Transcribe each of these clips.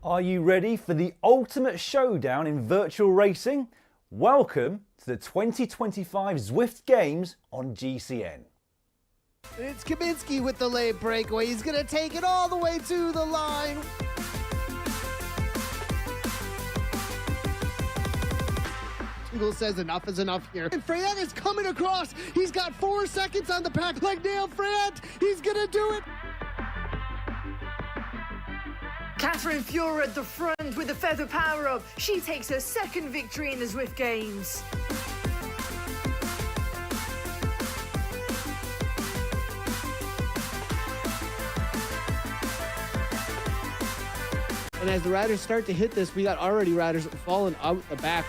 Are you ready for the ultimate showdown in virtual racing? Welcome to the 2025 Zwift Games on GCN. It's Kaminsky with the late breakaway. He's going to take it all the way to the line. Eagle says enough is enough here. And Freyet is coming across. He's got 4 seconds on the pack. Like nailed Freyet. He's going to do it. Catherine Fuhrer at the front with the feather power-up. She takes her second victory in the Zwift Games. And as the riders start to hit this, we got already riders falling out the back.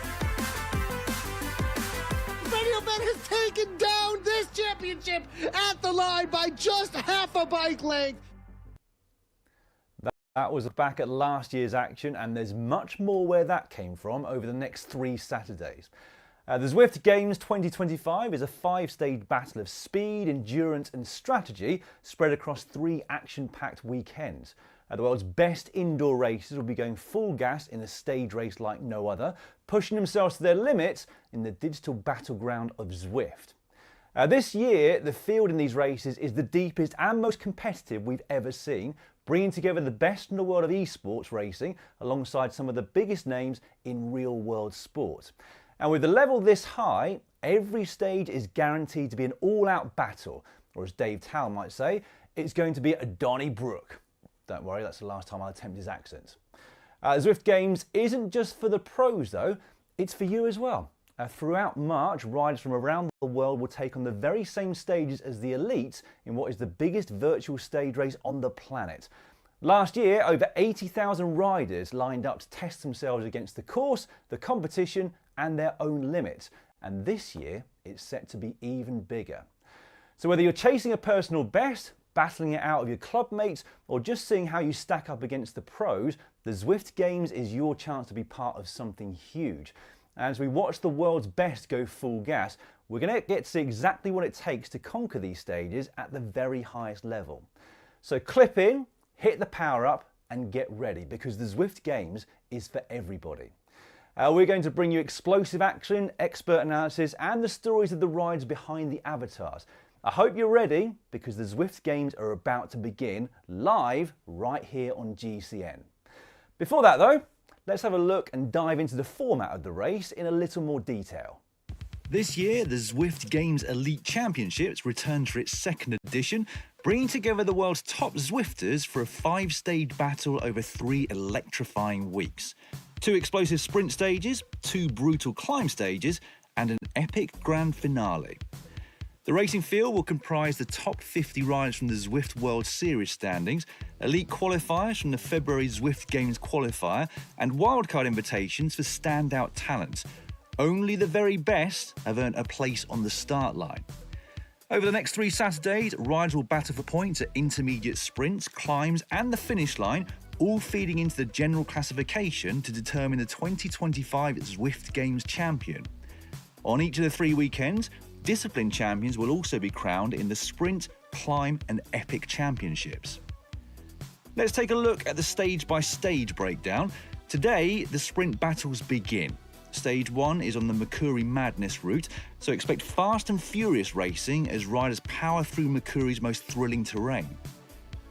Radioman has taken down this championship at the line by just half a bike length. That was back at last year's action, and there's much more where that came from over the next 3 Saturdays. The Zwift Games 2025 is a 5-stage battle of speed, endurance and strategy spread across 3 action-packed weekends. The world's best indoor racers will be going full gas in a stage race like no other, pushing themselves to their limits in the digital battleground of Zwift. This year, the field in these races is the deepest and most competitive we've ever seen, bringing together the best in the world of esports racing alongside some of the biggest names in real-world sport. And with the level this high, every stage is guaranteed to be an all-out battle, or as Dave Towell might say, it's going to be a Donnybrook. Don't worry, that's the last time I'll attempt his accent. Zwift Games isn't just for the pros though, it's for you as well. Throughout March, riders from around the world will take on the very same stages as the elites in what is the biggest virtual stage race on the planet. Last year, over 80,000 riders lined up to test themselves against the course, the competition and their own limits. And this year, it's set to be even bigger. So whether you're chasing a personal best, battling it out of your club mates, or just seeing how you stack up against the pros, the Zwift Games is your chance to be part of something huge. As we watch the world's best go full gas, we're going to get to see exactly what it takes to conquer these stages at the very highest level. So clip in, hit the power up and get ready, because the Zwift Games is for everybody. We're going to bring you explosive action, expert analysis and the stories of the rides behind the avatars. I hope you're ready, because the Zwift Games are about to begin live right here on GCN. Before that though, let's have a look and dive into the format of the race in a little more detail. This year, the Zwift Games Elite Championships returned for its 2nd edition, bringing together the world's top Zwifters for a 5-stage battle over 3 electrifying weeks. 2 explosive sprint stages, 2 brutal climb stages, and an epic grand finale. The racing field will comprise the top 50 riders from the Zwift World Series standings, elite qualifiers from the February Zwift Games qualifier, and wildcard invitations for standout talent. Only the very best have earned a place on the start line. Over the next 3 Saturdays, riders will battle for points at intermediate sprints, climbs and the finish line, all feeding into the general classification to determine the 2025 Zwift Games champion. On each of the 3 weekends, discipline champions will also be crowned in the sprint, climb and epic championships. Let's take a look at the stage-by-stage breakdown. Today, the sprint battles begin. Stage 1 is on the Makuri Madness route, so expect fast and furious racing as riders power through Makuri's most thrilling terrain.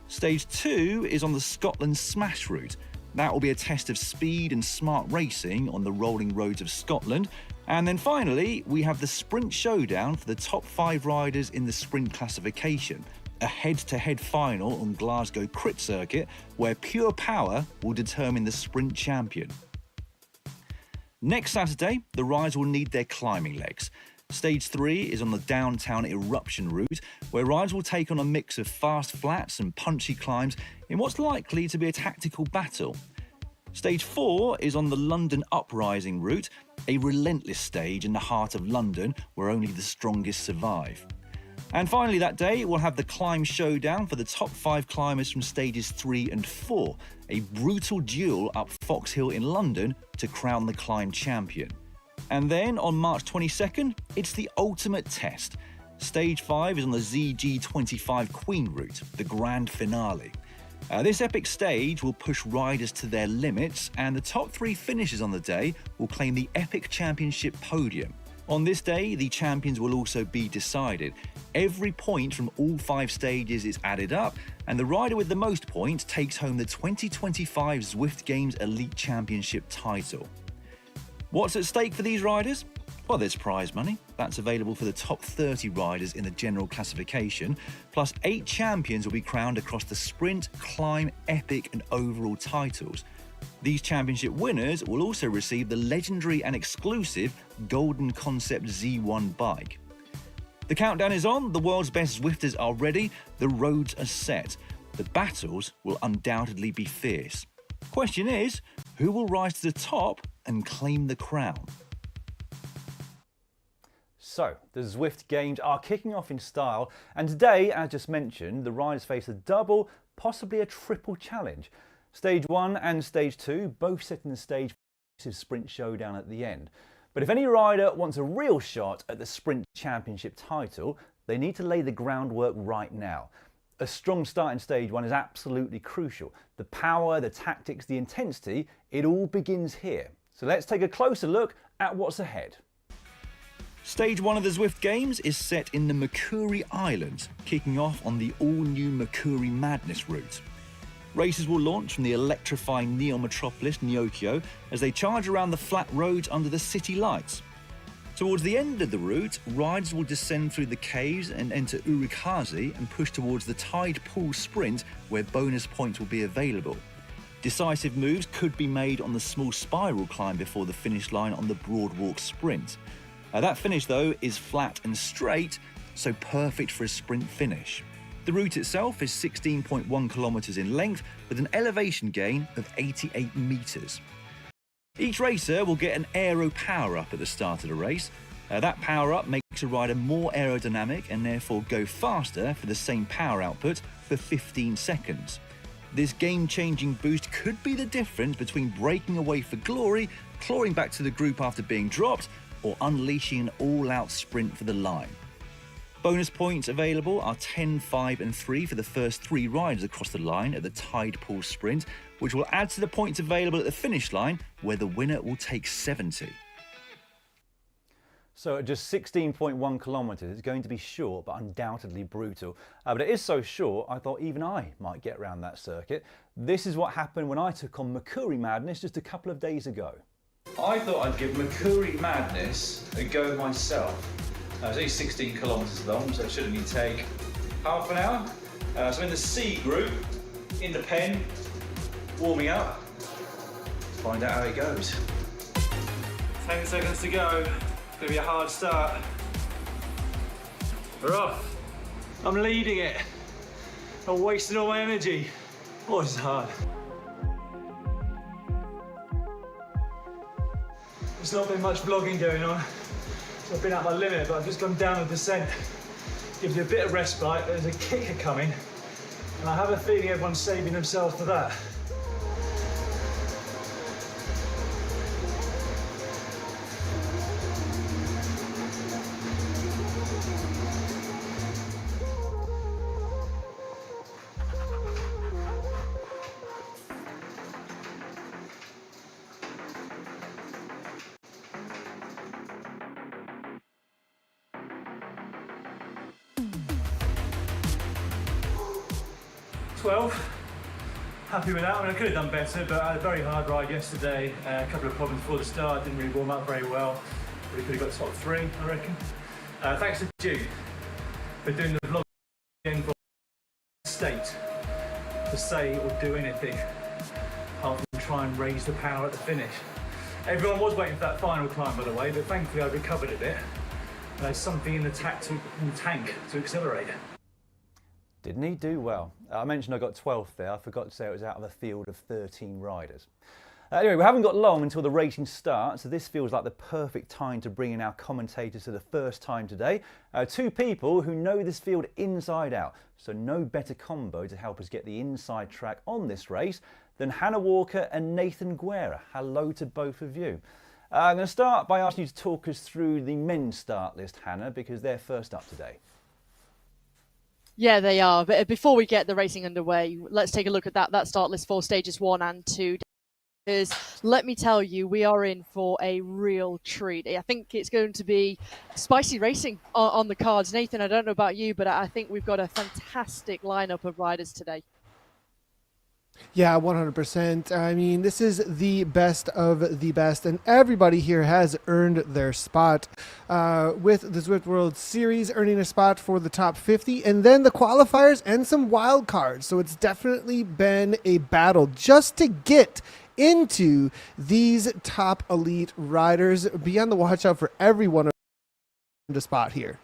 Stage 2 is on the Scotland Smash route. That will be a test of speed and smart racing on the rolling roads of Scotland. And then finally, we have the Sprint Showdown for the top 5 riders in the sprint classification, a head-to-head final on Glasgow Crit Circuit where pure power will determine the sprint champion. Next Saturday, the riders will need their climbing legs. Stage 3 is on the downtown Eruption route, where riders will take on a mix of fast flats and punchy climbs in what's likely to be a tactical battle. Stage 4 is on the London Uprising route, a relentless stage in the heart of London where only the strongest survive. And finally that day, we'll have the Climb Showdown for the top 5 climbers from stages 3 and 4, a brutal duel up Fox Hill in London to crown the climb champion. And then on March 22nd, it's the ultimate test. Stage 5 is on the ZG25 Queen route, the grand finale. This epic stage will push riders to their limits, and the top 3 finishers on the day will claim the Epic Championship podium. On this day, the champions will also be decided. Every point from all 5 stages is added up, and the rider with the most points takes home the 2025 Zwift Games Elite Championship title. What's at stake for these riders? Well, there's prize money. That's available for the top 30 riders in the general classification, plus 8 champions will be crowned across the sprint, climb, epic and overall titles. These championship winners will also receive the legendary and exclusive Golden Concept Z1 bike. The countdown is on, the world's best Zwifters are ready, the roads are set. The battles will undoubtedly be fierce. Question is, who will rise to the top and claim the crown? So, the Zwift Games are kicking off in style, and today, as just mentioned, the riders face a double, possibly a triple challenge. Stage 1 and Stage 2 both setting the stage for a decisive sprint showdown at the end. But if any rider wants a real shot at the Sprint Championship title, they need to lay the groundwork right now. A strong start in Stage 1 is absolutely crucial. The power, the tactics, the intensity, it all begins here. So let's take a closer look at what's ahead. Stage 1 of the Zwift Games is set in the Makuri Islands, kicking off on the all-new Makuri Madness route. Racers will launch from the electrifying metropolis Neokyo as they charge around the flat roads under the city lights. Towards the end of the route, riders will descend through the caves and enter Urukazi and push towards the tide pool sprint where bonus points will be available. Decisive moves could be made on the small spiral climb before the finish line on the Broadwalk Sprint. That finish, though, is flat and straight, so perfect for a sprint finish. The route itself is 16.1 kilometers in length with an elevation gain of 88 meters. Each racer will get an Aero PowerUp at the start of the race. That power-up makes a rider more aerodynamic and therefore go faster for the same power output for 15 seconds. This game-changing boost could be the difference between breaking away for glory, clawing back to the group after being dropped, or unleashing an all-out sprint for the line. Bonus points available are 10, 5 and 3 for the first 3 riders across the line at the tide pool sprint, which will add to the points available at the finish line, where the winner will take 70. So at just 16.1 kilometres, it's going to be short but undoubtedly brutal. But it is so short, I thought even I might get around that circuit. This is what happened when I took on Makuri Madness just a couple of days ago. I thought I'd give Makuri Madness a go myself. It's only 16 kilometres long, so it should only take half an hour. So I'm in the C group, in the pen, warming up. Let's find out how it goes. 10 seconds to go. It's going to be a hard start. We're off. I'm leading it. I'm wasting all my energy. Oh, this is hard. There's not been much vlogging going on, so I've been at my limit, but I've just gone down the descent. Gives you a bit of respite, there's a kicker coming, and I have a feeling everyone's saving themselves for that. Happy with that. I mean, I could have done better, but I had a very hard ride yesterday. A couple of problems before the start, didn't really warm up very well. Really could have got top 3, I reckon. Thanks to Jude for doing the vlog again for state to say or do anything apart from try and raise the power at the finish. Everyone was waiting for that final climb, by the way, but thankfully I recovered a bit. There's something in the tank to accelerate. Didn't he do well? I mentioned I got 12th there. I forgot to say it was out of a field of 13 riders. Anyway, we haven't got long until the racing starts, so this feels like the perfect time to bring in our commentators for the first time today. 2 people who know this field inside out, so no better combo to help us get the inside track on this race than Hannah Walker and Nathan Guerra. Hello to both of you. I'm going to start by asking you to talk us through the men's start list, Hannah, because they're first up today. Yeah, they are. But before we get the racing underway, let's take a look at that start list for stages 1 and 2. Because let me tell you, we are in for a real treat. I think it's going to be spicy racing on the cards. Nathan, I don't know about you, but I think we've got a fantastic lineup of riders today. Yeah, 100%. I mean, this is the best of the best, and everybody here has earned their spot with the Zwift World Series, earning a spot for the top 50, and then the qualifiers and some wild cards. So it's definitely been a battle just to get into these top elite riders. Be on the watch out for everyone the spot here.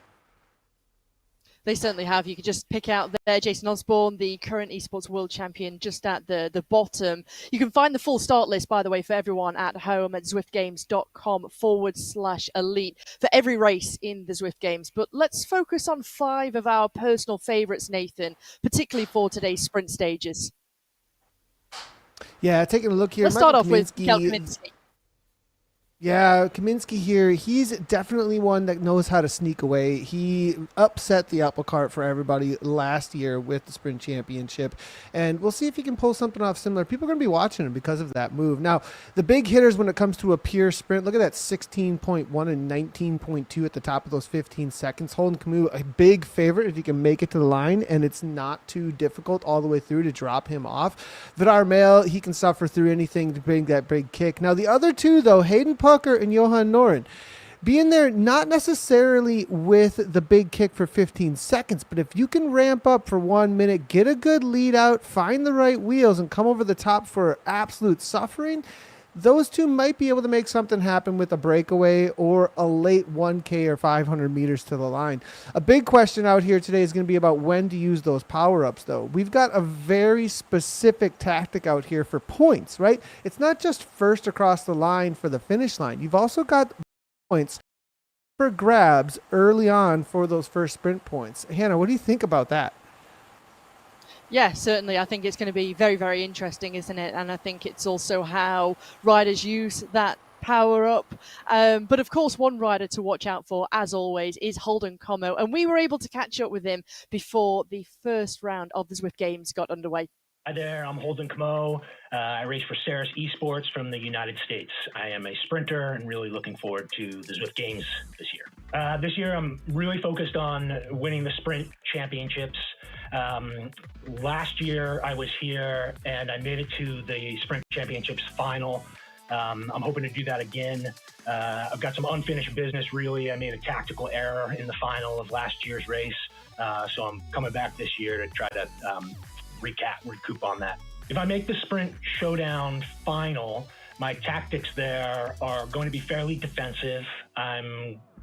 They certainly have. You could just pick out there Jason Osborne, the current esports world champion, just at the bottom. You can find the full start list, by the way, for everyone at home at zwiftgames.com/elite for every race in the Zwift Games. But let's focus on 5 of our personal favorites, Nathan, particularly for today's sprint stages. Yeah, taking a look here. Let's start off with Kel Kaminsky. Yeah, Kaminsky here, he's definitely one that knows how to sneak away. He upset the apple cart for everybody last year with the Sprint Championship, and we'll see if he can pull something off similar. People are going to be watching him because of that move. Now, the big hitters when it comes to a pure sprint, look at that 16.1 and 19.2 at the top of those 15 seconds. Holden Camus, a big favorite if he can make it to the line, and it's not too difficult all the way through to drop him off. Vidar Mail, he can suffer through anything to bring that big kick. Now, the other two, though, Hayden Pucker and Johan Noren, being there not necessarily with the big kick for 15 seconds, but if you can ramp up for 1 minute, get a good lead out, find the right wheels, and come over the top for absolute suffering, those two might be able to make something happen with a breakaway or a late 1K or 500 meters to the line. A big question out here today is going to be about when to use those power-ups, though. We've got a very specific tactic out here for points, right? It's not just first across the line for the finish line. You've also got points for grabs early on for those first sprint points. Hannah, what do you think about that? Yeah, certainly. I think it's going to be very, very interesting, isn't it? And I think it's also how riders use that power up. But of course, one rider to watch out for, as always, is Holden Como. And we were able to catch up with him before the first round of the Zwift Games got underway. Hi there, I'm Holden Como. I race for Ceres Esports from the United States. I am a sprinter and really looking forward to the Zwift Games this year. This year, I'm really focused on winning the sprint championships. Last year, I was here and I made it to the sprint championships final. I'm hoping to do that again. I've got some unfinished business, really. I made a tactical error in the final of last year's race. So I'm coming back this year to try to recoup on that. If I make the sprint showdown final, my tactics there are going to be fairly defensive.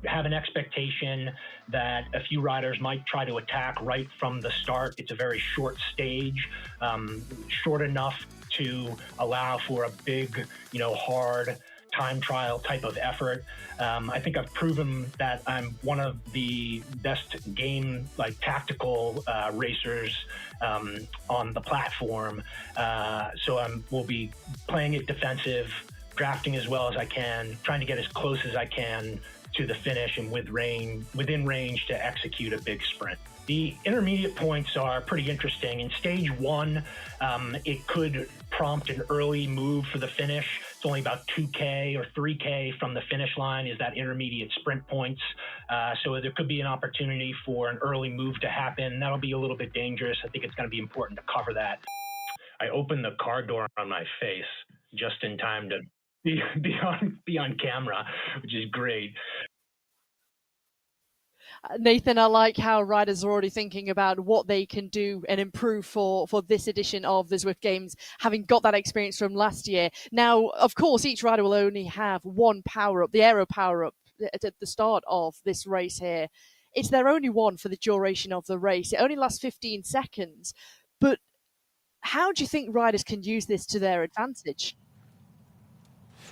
Have an expectation that a few riders might try to attack right from the start. It's a very short stage, short enough to allow for a big, hard time trial type of effort. I think I've proven that I'm one of the best tactical racers on the platform. So we'll be playing it defensive, drafting as well as I can, trying to get as close as I can to the finish and within range to execute a big sprint. The intermediate points are pretty interesting. In stage 1, it could prompt an early move for the finish. It's only about 2K or 3K from the finish line is that intermediate sprint points. So there could be an opportunity for an early move to happen. That'll be a little bit dangerous. I think it's going to be important to cover that. I opened the car door on my face just in time to be on camera, which is great. Nathan, I like how riders are already thinking about what they can do and improve for this edition of the Zwift Games, having got that experience from last year. Now, of course, each rider will only have one power-up, the Aero PowerUp, at the start of this race here. It's their only one for the duration of the race. It only lasts 15 seconds. But how do you think riders can use this to their advantage?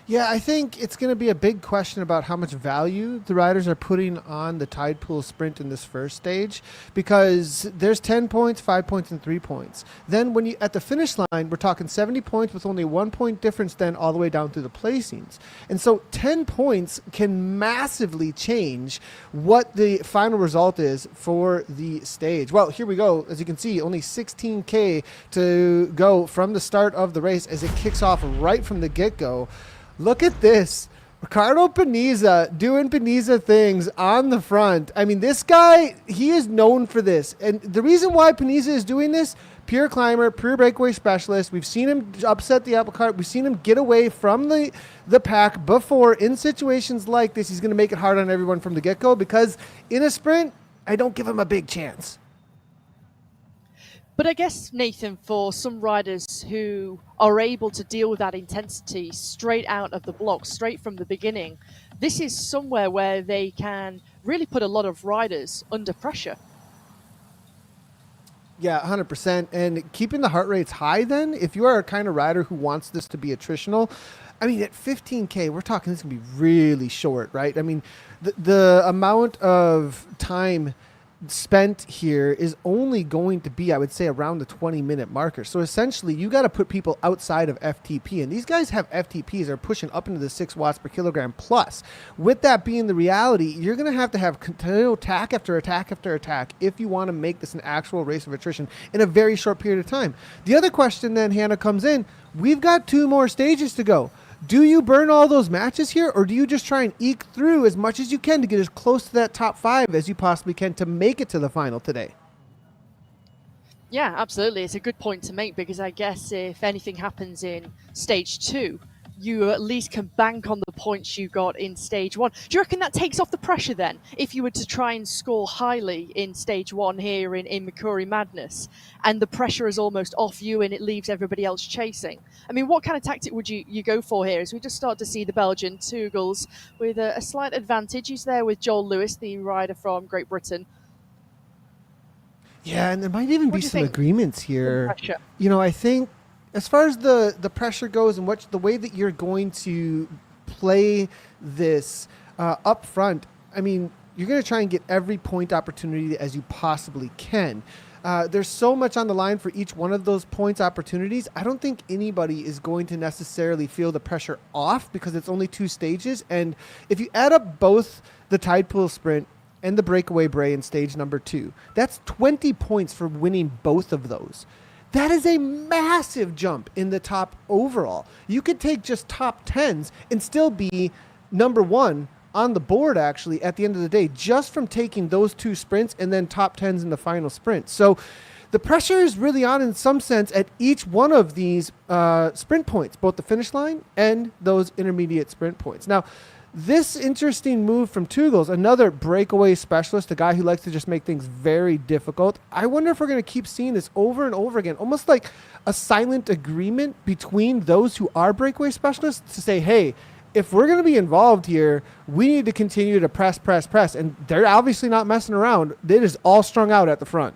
Yeah, I think it's going to be a big question about how much value the riders are putting on the tide pool sprint in this first stage, because there's 10 points, 5 points, and 3 points. Then when you at the finish line, we're talking 70 points with only 1 point difference then all the way down through the placings. And so 10 points can massively change what the final result is for the stage. Well, here we go. As you can see, only 16K to go from the start of the race as it kicks off right from the get-go. Look at this. Ricardo Paniza doing Paniza things on the front. I mean, this guy, he is known for this. And the reason why Paniza is doing this, pure climber, pure breakaway specialist. We've seen him upset the apple cart. We've seen him get away from the pack before. In situations like this, he's going to make it hard on everyone from the get-go, because in a sprint, I don't give him a big chance. But I guess, Nathan, for some riders who are able to deal with that intensity straight out of the block, straight from the beginning, this is somewhere where they can really put a lot of riders under pressure. Yeah, 100%. And keeping the heart rates high then, if you are a kind of rider who wants this to be attritional, I mean, at 15K, we're talking this can be really short, right? I mean, the amount of time spent here is only going to be, I would say, around the 20-minute marker. So essentially, you got to put people outside of FTP. And these guys have FTPs that are pushing up into the 6 watts per kilogram plus. With that being the reality, you're going to have continual attack after attack after attack if you want to make this an actual race of attrition in a very short period of time. The other question then, Hannah, comes in. We've got 2 more stages to go. Do you burn all those matches here, or do you just try and eke through as much as you can to get as close to that top 5 as you possibly can to make it to the final today? Yeah, absolutely. It's a good point to make, because I guess if anything happens in stage 2, you at least can bank on the points you got in stage 1. Do you reckon that takes off the pressure then, if you were to try and score highly in stage 1 here in Makuri Madness, and the pressure is almost off you and it leaves everybody else chasing? I mean, what kind of tactic would you go for here as we just start to see the Belgian Tugels with a slight advantage? He's there with Joel Lewis, the rider from Great Britain. Yeah, and there might even be some agreements here. You know, I think as far as the pressure goes and the way that you're going to play this up front, I mean, you're going to try and get every point opportunity as you possibly can. There's so much on the line for each one of those points opportunities. I don't think anybody is going to necessarily feel the pressure off, because it's only 2 stages. And if you add up both the tide pool sprint and the breakaway bray in stage number 2, that's 20 points for winning both of those. That is a massive jump in the top overall. You could take just top 10s and still be number 1 on the board, actually, at the end of the day, just from taking those 2 sprints and then top 10s in the final sprint. So the pressure is really on in some sense at each one of these sprint points, both the finish line and those intermediate sprint points. Now, this interesting move from Tugels, another breakaway specialist, a guy who likes to just make things very difficult. I wonder if we're going to keep seeing this over and over again, almost like a silent agreement between those who are breakaway specialists to say, hey, if we're going to be involved here, we need to continue to press. And they're obviously not messing around. It is all strung out at the front.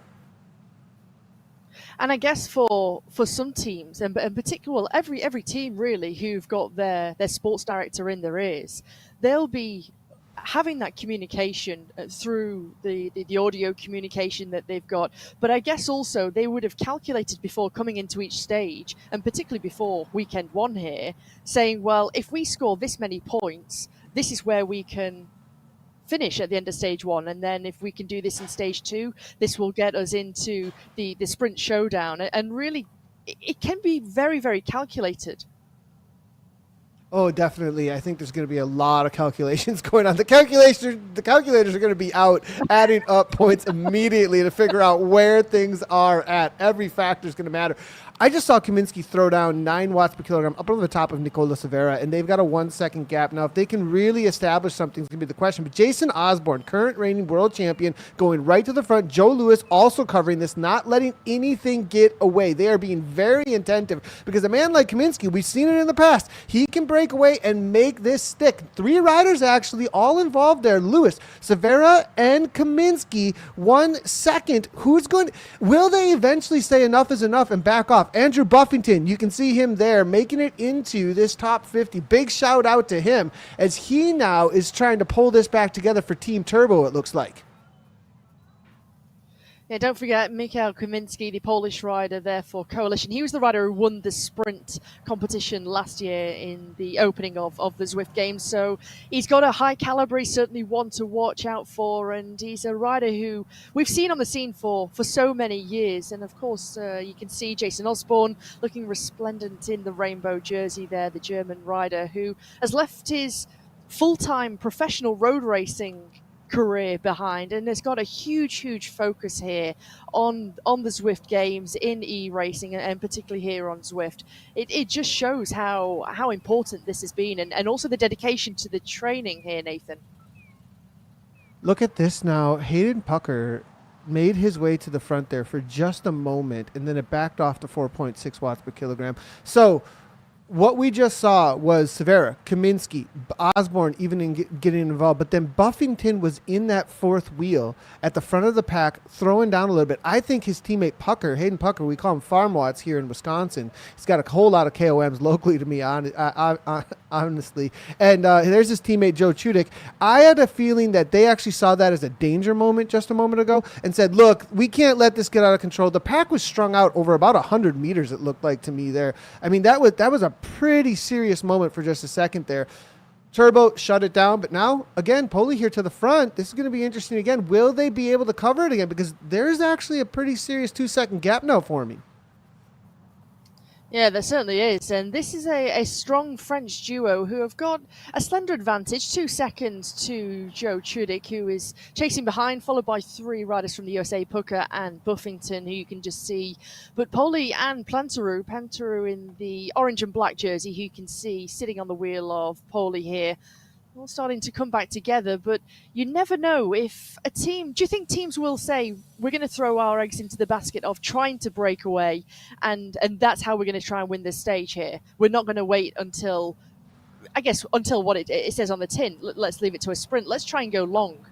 And I guess for some teams, and in particular, well, every team really who've got their sports director in their ears, they'll be having that communication through the audio communication that they've got. But I guess also they would have calculated before coming into each stage, and particularly before weekend 1 here, saying, well, if we score this many points, this is where we can finish at the end of stage 1, and then if we can do this in stage 2, this will get us into the sprint showdown. And really, it can be very, very calculated. Oh, definitely. I think there's going to be a lot of calculations going on. The calculators are going to be out adding up points immediately to figure out where things are at. Every factor is going to matter. I just saw Kaminsky throw down 9 watts per kilogram up over the top of Nicola Severa, and they've got a 1-second gap. Now, if they can really establish something, it's going to be the question. But Jason Osborne, current reigning world champion, going right to the front. Joe Lewis also covering this, not letting anything get away. They are being very attentive, because a man like Kaminsky, we've seen it in the past, he can break breakaway and make this stick. 3 riders actually all involved there. Lewis, Severa, and Kaminsky. 1 second. Will they eventually say enough is enough and back off? Andrew Buffington, you can see him there making it into this top 50. Big shout out to him as he now is trying to pull this back together for Team Turbo, it looks like. Yeah, don't forget Mikhail Kaminsky, the Polish rider there for Coalition. He was the rider who won the sprint competition last year in the opening of the Zwift Games. So he's got a high caliber, he's certainly one to watch out for, and he's a rider who we've seen on the scene for so many years. And of course, you can see Jason Osborne looking resplendent in the rainbow jersey there, the German rider who has left his full-time professional road racing career behind and has got a huge focus here on the Zwift Games in e-racing and particularly here on Zwift. It just shows how important this has been and also the dedication to the training here, Nathan. Look at this now. Hayden Pucker made his way to the front there for just a moment, and then it backed off to 4.6 watts per kilogram. So what we just saw was Severa, Kaminsky, Osborne even getting involved, but then Buffington was in that fourth wheel at the front of the pack, throwing down a little bit. I think his teammate Pucker, Hayden Pucker, we call him Farm Watts here in Wisconsin. He's got a whole lot of KOMs locally to me, honestly. And there's his teammate Joe Chudik. I had a feeling that they actually saw that as a danger moment just a moment ago and said, look, we can't let this get out of control. The pack was strung out over about 100 meters, it looked like to me there. I mean, that was a pretty serious moment for just a second there. Turbo shut it down, but now, again, Poli here to the front. This is going to be interesting again. Will they be able to cover it again? Because there's actually a pretty serious 2-second gap now for me. Yeah, there certainly is. And this is a strong French duo who have got a slender advantage, 2 seconds to Joe Chudik, who is chasing behind, followed by 3 riders from the USA, Pucker and Buffington, who you can just see. But Poli and Plantaru in the orange and black jersey, who you can see sitting on the wheel of Poli here, all starting to come back together. But you never know if a team, do you think teams will say, we're going to throw our eggs into the basket of trying to break away and that's how we're going to try and win this stage here? We're not going to wait until what it says on the tin. Let's leave it to a sprint. Let's try and go long.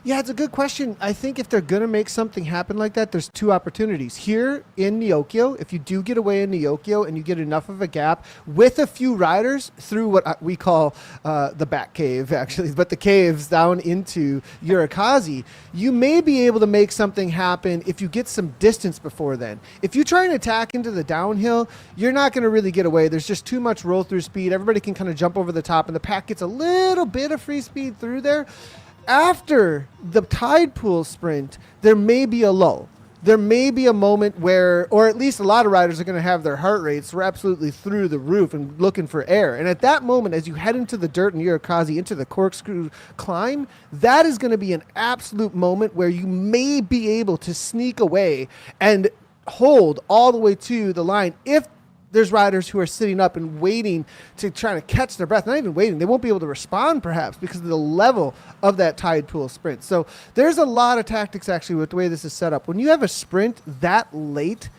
Yeah, it's a good question. I think if they're going to make something happen like that, there's 2 opportunities. Here in Neokyo, if you do get away in Neokyo and you get enough of a gap with a few riders through what we call the back cave, actually, but the caves down into Urukazi, you may be able to make something happen if you get some distance before then. If you try and attack into the downhill, you're not going to really get away. There's just too much roll-through speed. Everybody can kind of jump over the top, and the pack gets a little bit of free speed through there. After the tide pool sprint, there may be a lull. There may be a moment where, or at least a lot of riders are going to have their heart rates absolutely through the roof and looking for air. And at that moment, as you head into the dirt in Urukazi, into the corkscrew climb, that is going to be an absolute moment where you may be able to sneak away and hold all the way to the line if there's riders who are sitting up and waiting to try to catch their breath. Not even waiting. They won't be able to respond, perhaps, because of the level of that tide pool sprint. So there's a lot of tactics, actually, with the way this is set up. When you have a sprint that late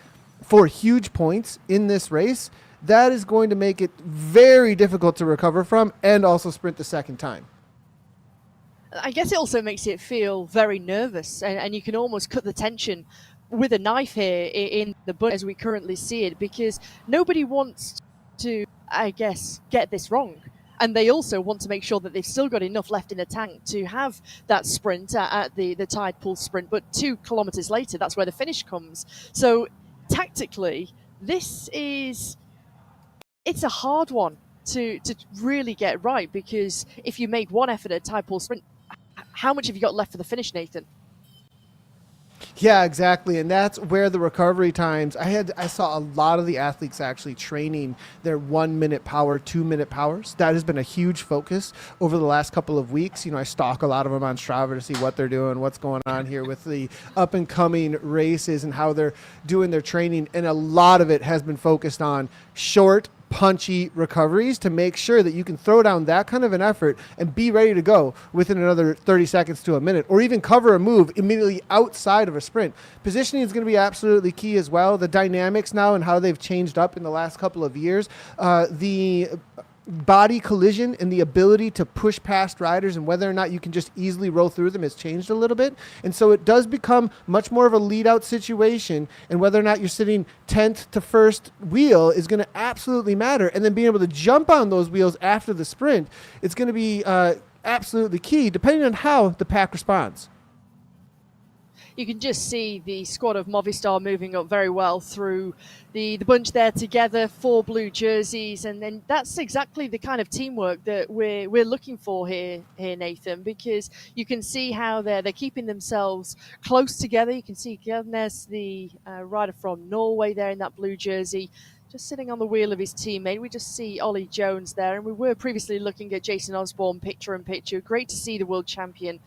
for huge points in this race, that is going to make it very difficult to recover from and also sprint the second time. I guess it also makes it feel very nervous, and you can almost cut the tension with a knife here in the butt as we currently see it, because nobody wants to, I guess, get this wrong. And they also want to make sure that they've still got enough left in the tank to have that sprint at the tide pool sprint. But 2 kilometers later, that's where the finish comes. So tactically, it's a hard one to really get right, because if you make one effort at a tide pool sprint, how much have you got left for the finish, Nathan? Yeah, exactly. And that's where the recovery times, I saw a lot of the athletes actually training their 1 minute power, 2 minute powers. That has been a huge focus over the last couple of weeks. You know, I stalk a lot of them on Strava to see what they're doing, what's going on here with the up and coming races and how they're doing their training. And a lot of it has been focused on short punchy recoveries to make sure that you can throw down that kind of an effort and be ready to go within another 30 seconds to a minute, or even cover a move immediately outside of a sprint. Positioning is going to be absolutely key as well. The dynamics now and how they've changed up in the last couple of years, the body collision and the ability to push past riders and whether or not you can just easily roll through them has changed a little bit. And so it does become much more of a lead out situation, and whether or not you're sitting 10th to first wheel is going to absolutely matter. And then being able to jump on those wheels after the sprint, it's going to be absolutely key depending on how the pack responds. You can just see the squad of Movistar moving up very well through the bunch there together, 4 blue jerseys, and then that's exactly the kind of teamwork that we're looking for here, Nathan, because you can see how they're keeping themselves close together. You can see Gjernes, the rider from Norway, there in that blue jersey, just sitting on the wheel of his teammate. We just see Ollie Jones there, and we were previously looking at Jason Osborne picture in picture. Great to see the world champion.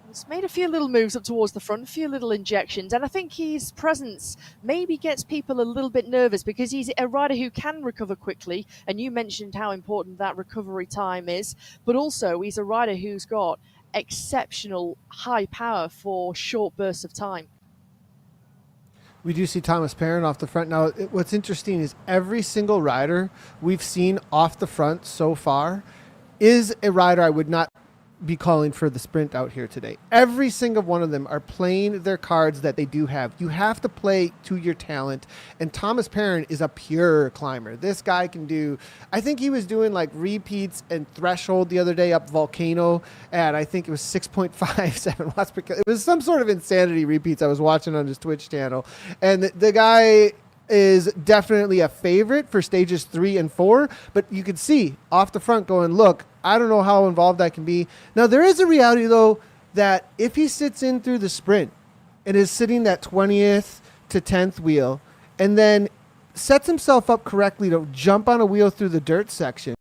He's made a few little moves up towards the front, a few little injections, and I think his presence maybe gets people a little bit nervous because he's a rider who can recover quickly, and you mentioned how important that recovery time is, but also he's a rider who's got exceptional high power for short bursts of time. We do see Thomas Perrin off the front. Now, what's interesting is every single rider we've seen off the front so far is a rider I would not be calling for the sprint out here today. Every single one of them are playing their cards that they do have. You have to play to your talent, and Thomas Perrin is a pure climber. This guy can do, I think he was doing like repeats and threshold the other day up Volcano at, I think it was 6.57 watts per kilometer. It was some sort of insanity repeats I was watching on his Twitch channel, and the guy is definitely a favorite for stages 3 and 4, but you could see off the front going, look, I don't know how involved I can be. Now, there is a reality, though, that if he sits in through the sprint and is sitting that 20th to 10th wheel and then sets himself up correctly to jump on a wheel through the dirt section,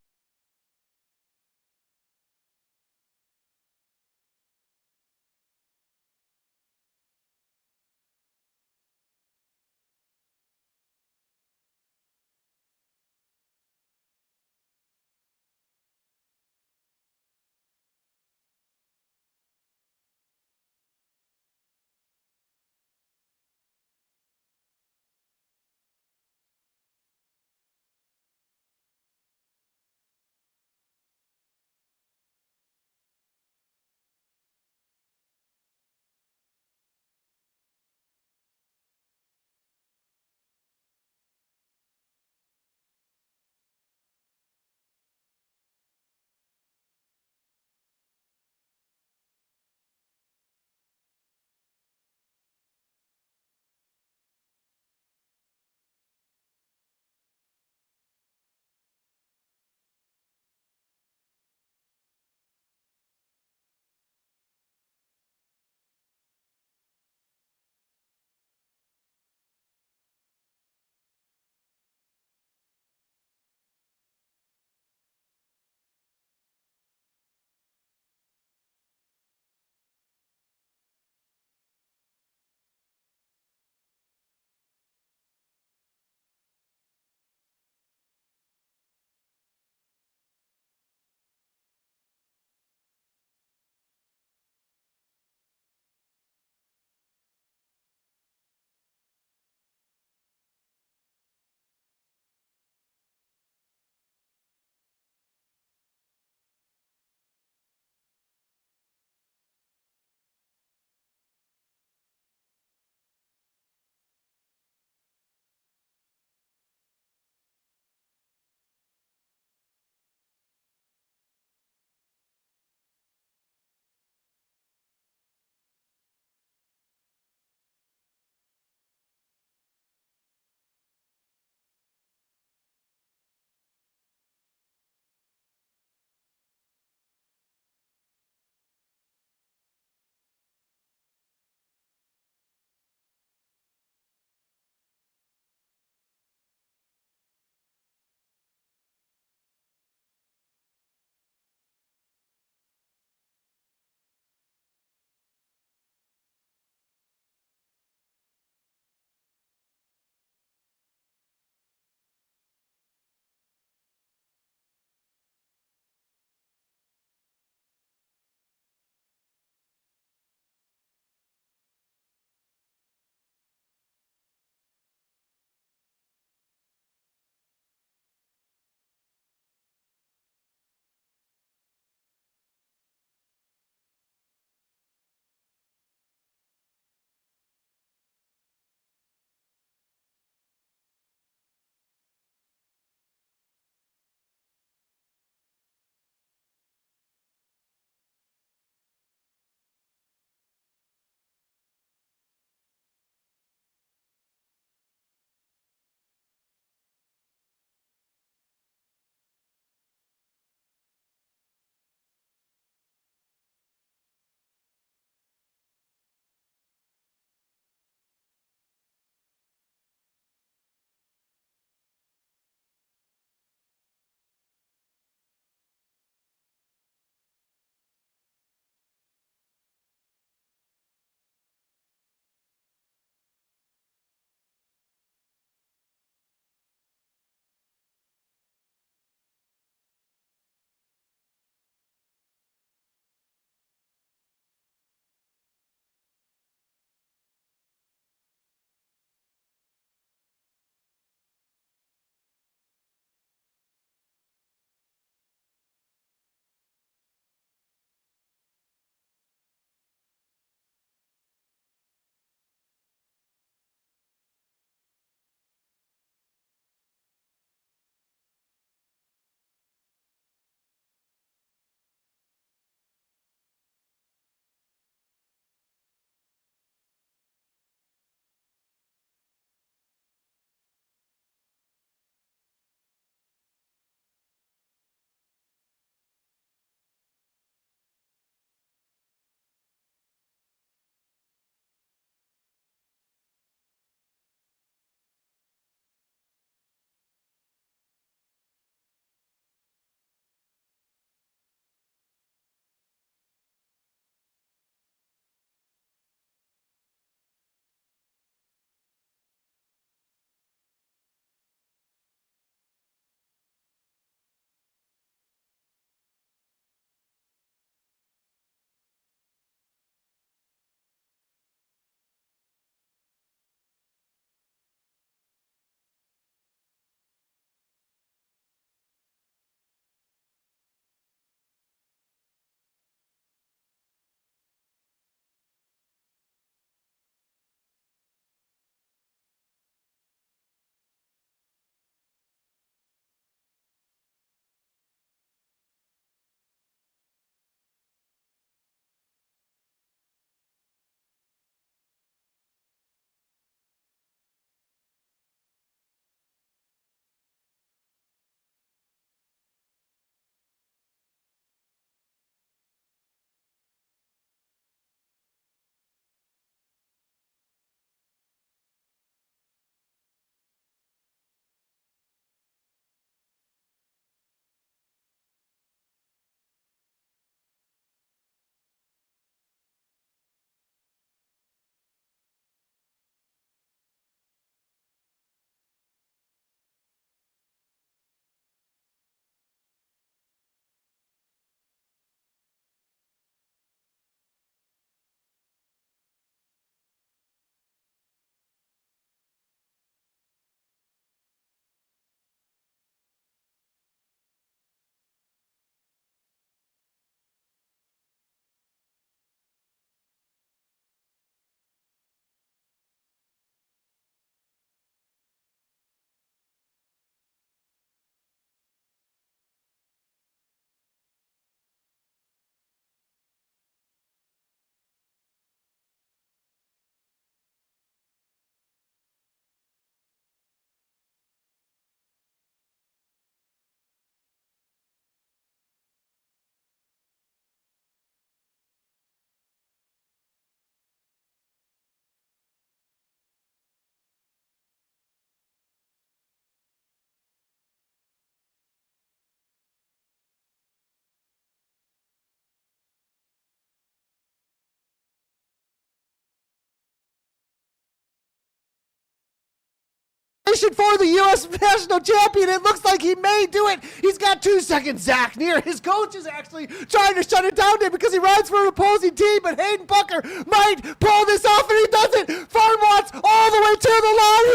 celebration for the U.S. national champion. It looks like he may do it. He's got 2 seconds, Zach Neer. His coach is actually trying to shut it down there because he rides for an opposing team, but Hayden Pucker might pull this off, and he does it. Farmwatts all the way to the line.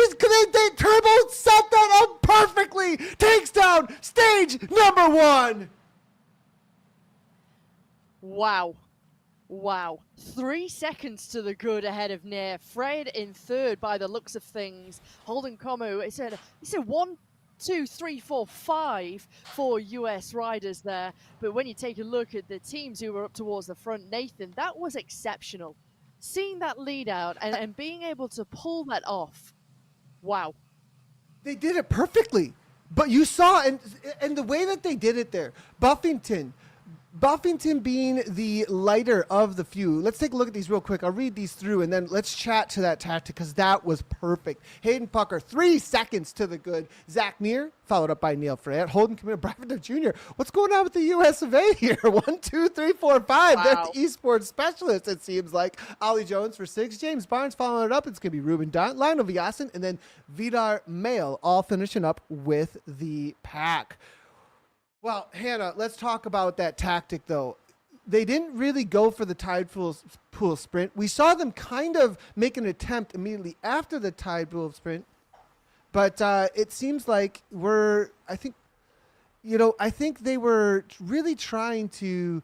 They Turbo set that up perfectly. Takes down stage number 1. Wow. 3 seconds to the good ahead of Nair. Fred in third by the looks of things. Holden Komu, he said 1, 2, 3, 4, 5 for US riders there. But when you take a look at the teams who were up towards the front, Nathan, that was exceptional. Seeing that lead out and being able to pull that off. Wow. They did it perfectly. But you saw, and the way that they did it there, Buffington being the lighter of the few. Let's take a look at these real quick. I'll read these through, and then let's chat to that tactic because that was perfect. Hayden Pucker, 3 seconds to the good. Zach Neer, followed up by Neil Freyette. Holden Commander Bravender Jr. What's going on with the US of A here? 1, 2, 3, 4, 5. Wow. They're the esports specialists, it seems like. Ollie Jones for 6. James Barnes following it up. It's going to be Ruben Dunn, Lionel Viasin, and then Vidar Mail all finishing up with the pack. Well, Hannah, let's talk about that tactic, though. They didn't really go for the tide pool sprint. We saw them kind of make an attempt immediately after the tide pool sprint, but it seems like I think they were really trying to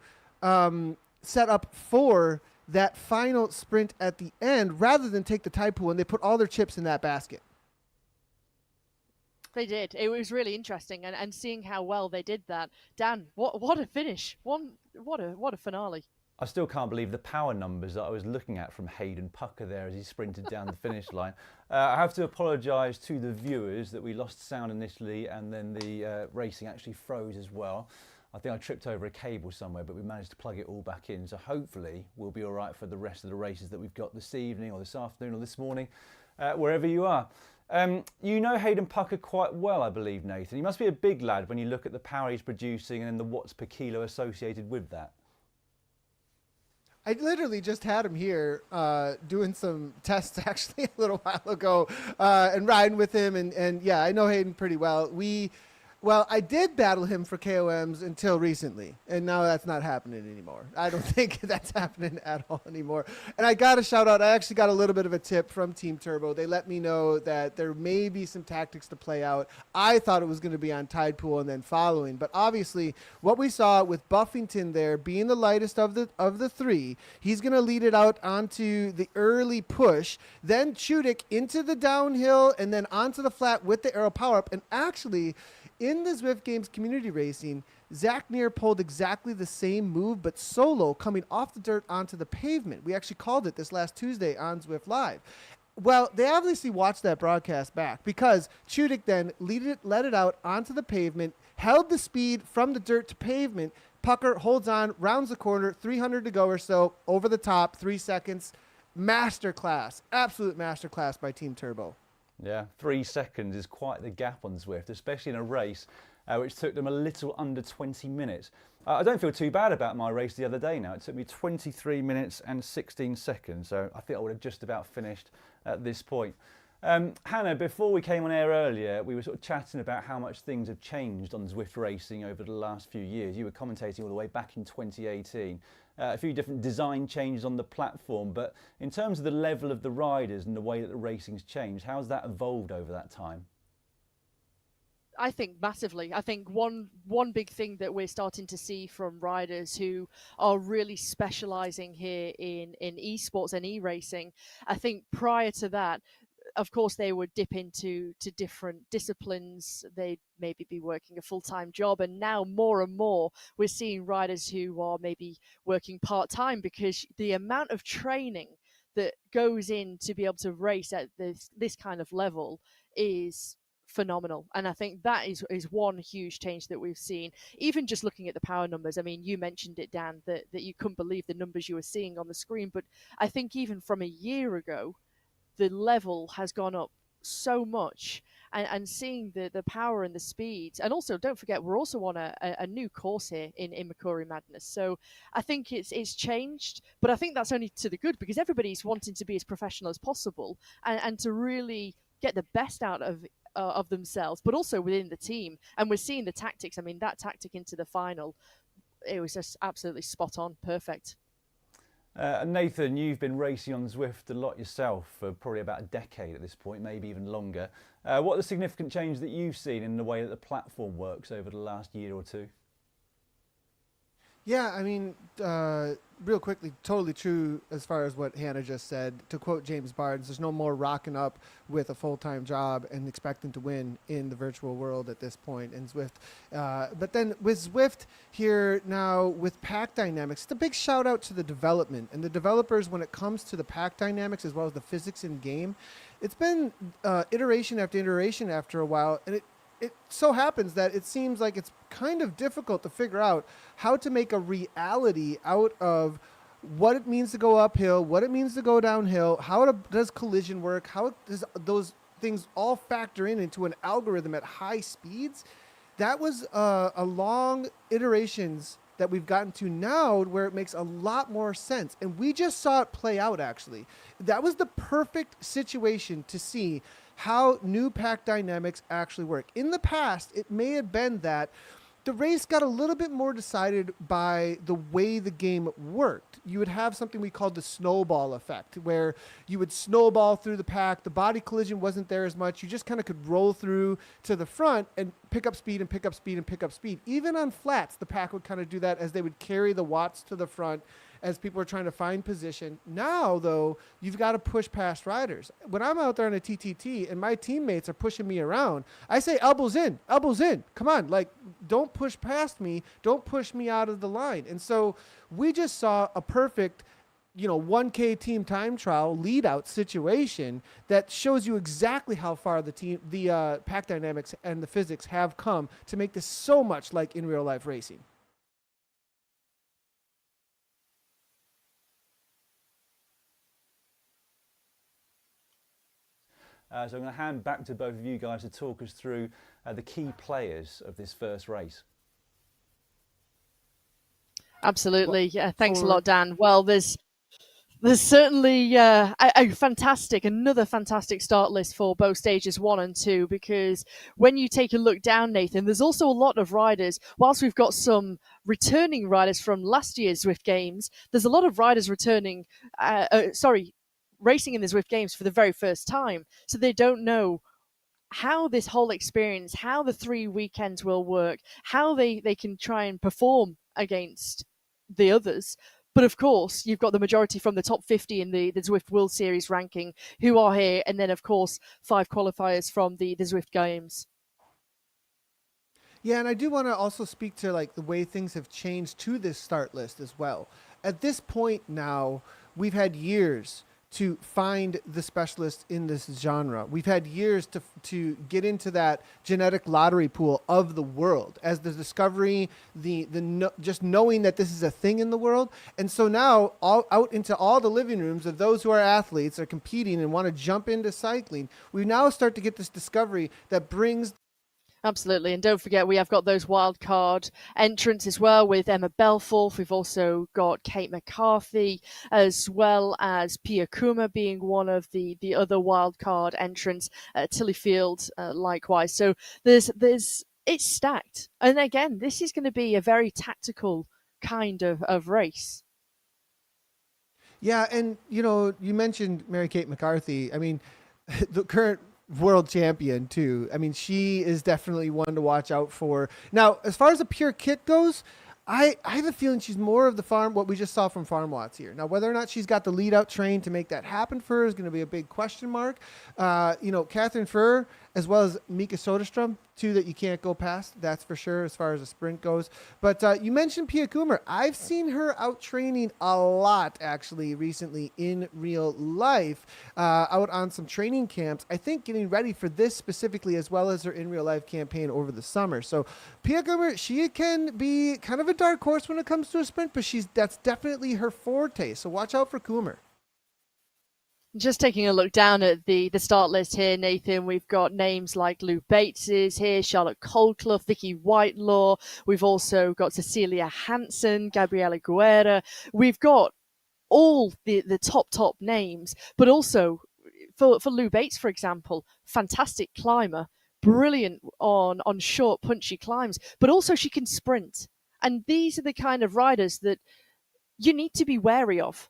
set up for that final sprint at the end rather than take the tide pool, and they put all their chips in that basket. They did. It was really interesting, and seeing how well they did that. Dan, what a finish! What a finale! I still can't believe the power numbers that I was looking at from Hayden Pucker there as he sprinted down the finish line. I have to apologise to the viewers that we lost sound initially, and then the racing actually froze as well. I think I tripped over a cable somewhere, but we managed to plug it all back in. So hopefully we'll be all right for the rest of the races that we've got this evening or this afternoon or this morning, wherever you are. You know Hayden Pucker quite well, I believe, Nathan. He must be a big lad when you look at the power he's producing and then the watts per kilo associated with that. I literally just had him here doing some tests actually a little while ago and riding with him. And yeah, I know Hayden pretty well. I did battle him for KOMs until recently, and now that's not happening anymore. I don't think that's happening at all anymore. And I got a shout out. I actually got a little bit of a tip from Team Turbo. They let me know that there may be some tactics to play out. I thought it was going to be on tide pool and then following, but obviously what we saw with Buffington there being the lightest of the three, he's going to lead it out onto the early push, then Chudik into the downhill and then onto the flat with the Aero PowerUp. And actually, in the Zwift Games community racing, Zach Neer pulled exactly the same move, but solo, coming off the dirt onto the pavement. We actually called it this last Tuesday on Zwift Live. Well, they obviously watched that broadcast back because Chudik then let it out onto the pavement, held the speed from the dirt to pavement. Pucker holds on, rounds the corner, 300 to go or so, over the top, 3 seconds. Masterclass, absolute masterclass by Team Turbo. Yeah, 3 seconds is quite the gap on Zwift, especially in a race which took them a little under 20 minutes. I don't feel too bad about my race the other day now. It took me 23 minutes and 16 seconds, so I think I would have just about finished at this point. Hannah, before we came on air earlier, we were sort of chatting about how much things have changed on Zwift racing over the last few years. You were commentating all the way back in 2018. A few different design changes on the platform, but in terms of the level of the riders and the way that the racing's changed, how's that evolved over that time? I think massively. I think one big thing that we're starting to see from riders who are really specialising here in esports and e-racing. I think prior to that, of course, they would dip into different disciplines. They'd maybe be working a full-time job. And now more and more, we're seeing riders who are maybe working part-time because the amount of training that goes in to be able to race at this kind of level is phenomenal. And I think that is one huge change that we've seen. Even just looking at the power numbers, I mean, you mentioned it, Dan, that you couldn't believe the numbers you were seeing on the screen. But I think even from a year ago, the level has gone up so much, and seeing the power and the speeds. And also, don't forget, we're also on a new course here in Makuri Madness. So I think it's changed, but I think that's only to the good because everybody's wanting to be as professional as possible and to really get the best out of of themselves, but also within the team. And we're seeing the tactics. I mean, that tactic into the final, it was just absolutely spot on, perfect. Nathan, you've been racing on Zwift a lot yourself for probably about a decade at this point, maybe even longer. What are the significant changes that you've seen in the way that the platform works over the last year or two? Yeah, I mean, real quickly, totally true as far as what Hannah just said. To quote James Barnes, there's no more rocking up with a full-time job and expecting to win in the virtual world at this point in Zwift. But then with Zwift here now with pack dynamics, it's a big shout out to the development and the developers when it comes to the pack dynamics as well as the physics in game. It's been iteration after iteration after a while, and it so happens that it seems like it's kind of difficult to figure out how to make a reality out of what it means to go uphill, what it means to go downhill, how does collision work, how does those things all factor into an algorithm at high speeds. That was a long iterations that we've gotten to now where it makes a lot more sense. And we just saw it play out, actually. That was the perfect situation to see how new pack dynamics actually work. In the past, it may have been that the race got a little bit more decided by the way the game worked. You would have something we called the snowball effect, where you would snowball through the pack. The body collision wasn't there as much. You just kind of could roll through to the front and pick up speed and pick up speed and pick up speed. Even on flats, the pack would kind of do that as they would carry the watts to the front as people are trying to find position. Now, though, you've got to push past riders. When I'm out there on a TTT and my teammates are pushing me around, I say, elbows in, come on, like, don't push past me, don't push me out of the line. And so we just saw a perfect 1K team time trial lead out situation that shows you exactly how far the pack dynamics and the physics have come to make this so much like in real life racing. So I'm going to hand back to both of you guys to talk us through the key players of this first race. Absolutely. Yeah, thanks a lot, Dan. Well, there's certainly another fantastic start list for both stages 1 and 2, because when you take a look down, Nathan, there's also a lot of riders. Whilst we've got some returning riders from last year's Zwift Games, there's a lot of riders racing in the Zwift Games for the very first time. So they don't know how this whole experience, how the 3 weekends will work, how they can try and perform against the others. But of course, you've got the majority from the top 50 in the Zwift World Series ranking who are here. And then, of course, 5 qualifiers from the Zwift Games. Yeah, and I do want to also speak to the way things have changed to this start list as well. At this point now, we've had years to find the specialists in this genre. We've had years to get into that genetic lottery pool of the world as the discovery, just knowing that this is a thing in the world. And so now out into all the living rooms of those who are athletes are competing and want to jump into cycling. We now start to get this discovery that brings. Absolutely. And don't forget, we have got those wildcard entrants as well with Emma Belforth. We've also got Kate McCarthy, as well as Pia Kuma being one of the other wildcard entrants, Tilly Field likewise. So it's stacked. And again, this is going to be a very tactical kind of race. Yeah, and you mentioned Mary Kate McCarthy. I mean, the current world champion too. I mean, she is definitely one to watch out for. Now, as far as the pure kit goes, I have a feeling she's more of what we just saw from Farm Watts here. Now, whether or not she's got the lead out train to make that happen for her is going to be a big question mark. Catherine Furr, as well as Mika Soderstrom, two that you can't go past, that's for sure, as far as the sprint goes. But you mentioned Pia Kumar. I've seen her out training a lot, actually, recently in real life, out on some training camps. I think getting ready for this specifically, as well as her in real life campaign over the summer. So Pia Kumar, she can be kind of a dark horse when it comes to a sprint, but that's definitely her forte. So watch out for Kumar. Just taking a look down at the start list here, Nathan, we've got names like Lou Bates is here, Charlotte Coldclough, Vicky Whitelaw. We've also got Cecilia Hansen, Gabriela Guerra. We've got all the top names, but also for Lou Bates, for example, fantastic climber. brilliant on short, punchy climbs, but also she can sprint. And these are the kind of riders that you need to be wary of.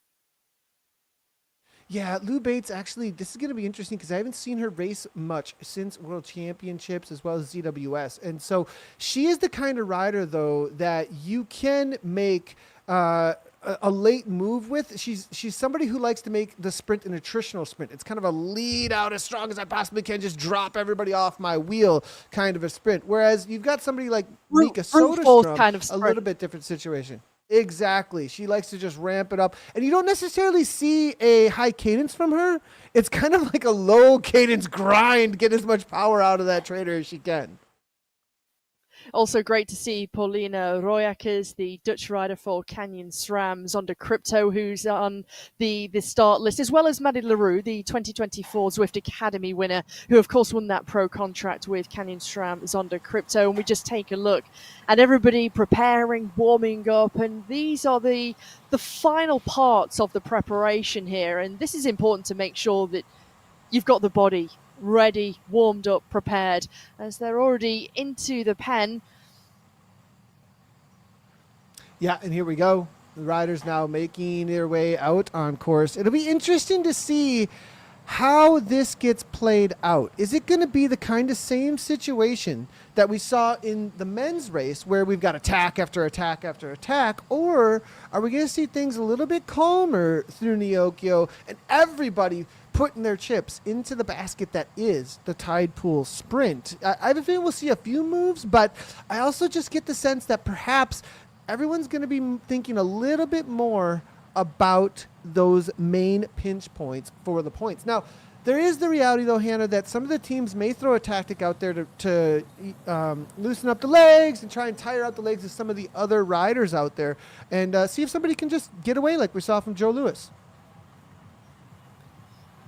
Yeah, Lou Bates, actually, this is going to be interesting because I haven't seen her race much since World Championships as well as ZWS. And so she is the kind of rider, though, that you can make a late move with. She's somebody who likes to make the sprint an attritional sprint. It's kind of a lead out as strong as I possibly can, just drop everybody off my wheel kind of a sprint. Whereas you've got somebody like Mika Soderstrom, kind of a little bit different situation. Exactly. She likes to just ramp it up. And you don't necessarily see a high cadence from her. It's kind of like a low cadence grind, get as much power out of that trader as she can. Also great to see Paulina Royakkers, the Dutch rider for Canyon SRAM, Zonda Crypto, who's on the start list, as well as Maddie LaRue, the 2024 Zwift Academy winner, who of course won that pro contract with Canyon SRAM, Zonda Crypto. And we just take a look at everybody preparing, warming up, and these are the final parts of the preparation here. And this is important to make sure that you've got the body ready, warmed up, prepared, as they're already into the pen. Yeah, and here we go. The riders now making their way out on course. It'll be interesting to see how this gets played out. Is it going to be the kind of same situation that we saw in the men's race where we've got attack after attack after attack, or are we going to see things a little bit calmer through Neokyo and everybody putting their chips into the basket that is the Tide Pool Sprint? I have a feeling we'll see a few moves, but I also just get the sense that perhaps everyone's going to be thinking a little bit more about those main pinch points for the points. Now, there is the reality, though, Hannah, that some of the teams may throw a tactic out there to loosen up the legs and try and tire out the legs of some of the other riders out there and see if somebody can just get away like we saw from Joe Lewis.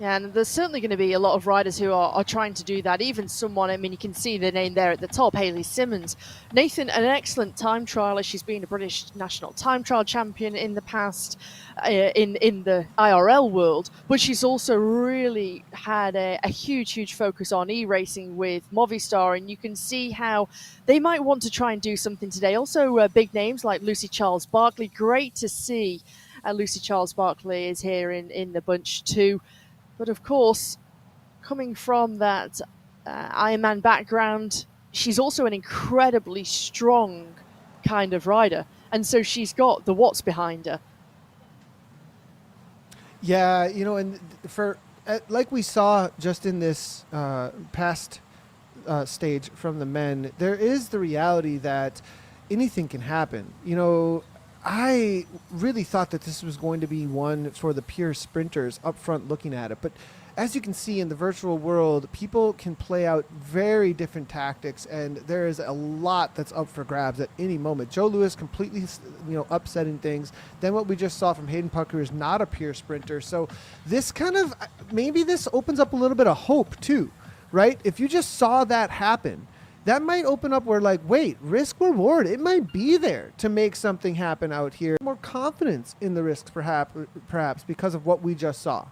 Yeah, and there's certainly going to be a lot of riders who are trying to do that. Even someone, I mean, you can see the name there at the top, Hayley Simmons. Nathan, an excellent time trialer. She's been a British national time trial champion in the past in the IRL world, but she's also really had a huge focus on e-racing with Movistar, and you can see how they might want to try and do something today. Also, big names like Lucy Charles Barkley. Great to see Lucy Charles Barkley is here in the bunch too. But of course, coming from that Ironman background, she's also an incredibly strong kind of rider. And so she's got the watts behind her. Yeah, you know, and for like we saw just in this past stage from the men, there is the reality that anything can happen. You know, I really thought that this was going to be one for the pure sprinters up front looking at it. But as you can see in the virtual world, people can play out very different tactics, and there is a lot that's up for grabs at any moment. Joe Lewis completely, upsetting things. Then what we just saw from Hayden Pucker is not a pure sprinter. So this kind of, maybe this opens up a little bit of hope too, right? If you just saw that happen, that might open up where, like, wait, risk reward, it might be there to make something happen out here. More confidence in the risks perhaps because of what we just saw.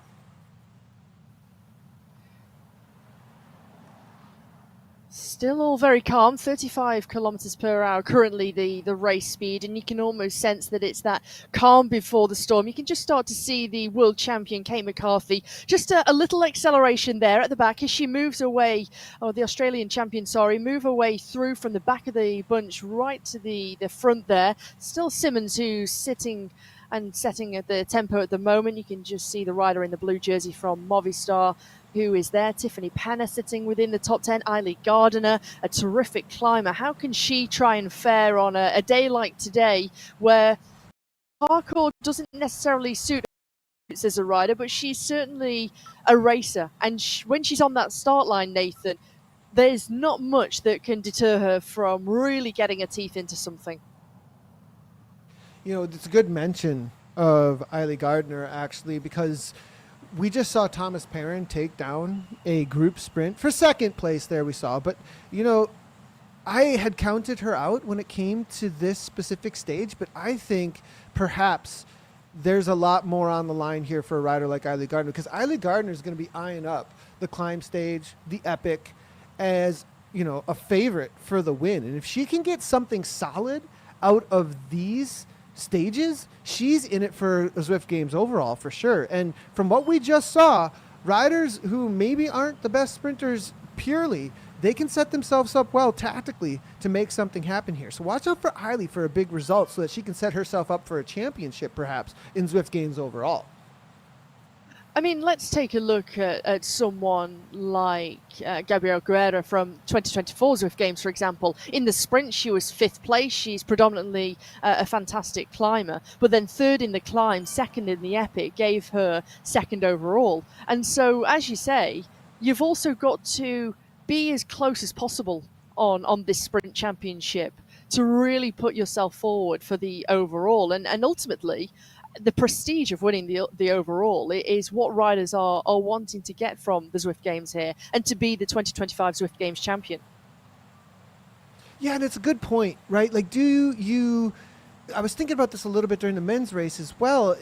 Still all very calm, 35 kilometers per hour currently the race speed, and you can almost sense that it's that calm before the storm. You can just start to see the world champion Kate McCarthy, just a little acceleration there at the back as she moves away, or the Australian champion, move away through from the back of the bunch right to the front there. Still Simmons, who's sitting and setting at the tempo at the moment. You can just see the rider in the blue jersey from Movistar who is there. Tiffany Penner sitting within the top 10. Eilidh Gardiner, a terrific climber. How can she try and fare on a day like today where parkour doesn't necessarily suit her as a rider, but she's certainly a racer. And when she's on that start line, Nathan, there's not much that can deter her from really getting her teeth into something. You know, it's a good mention of Eilidh Gardiner, actually, because we just saw Thomas Perrin take down a group sprint for second place there we saw. But, you know, I had counted her out when it came to this specific stage, but I think perhaps there's a lot more on the line here for a rider like Eilidh Gardiner, because Eilidh Gardiner is going to be eyeing up the climb stage, the epic, as a favorite for the win. And if she can get something solid out of these stages, she's in it for the Zwift Games overall for sure. And from what we just saw, riders who maybe aren't the best sprinters purely, they can set themselves up well tactically to make something happen here. So watch out for Eiley for a big result so that she can set herself up for a championship perhaps in Zwift Games overall. I mean, let's take a look at someone like Gabrielle Guerra from 2024 Zwift Games, for example. In the sprint, she was 5th place. She's predominantly a fantastic climber, but then 3rd in the climb, 2nd in the epic, gave her 2nd overall. And so, as you say, you've also got to be as close as possible on this sprint championship to really put yourself forward for the overall. And ultimately, the prestige of winning the overall is what riders are wanting to get from the Zwift Games here, and to be the 2025 Zwift Games champion. Yeah, and it's a good point, right? Like, I was thinking about this a little bit during the men's race as well,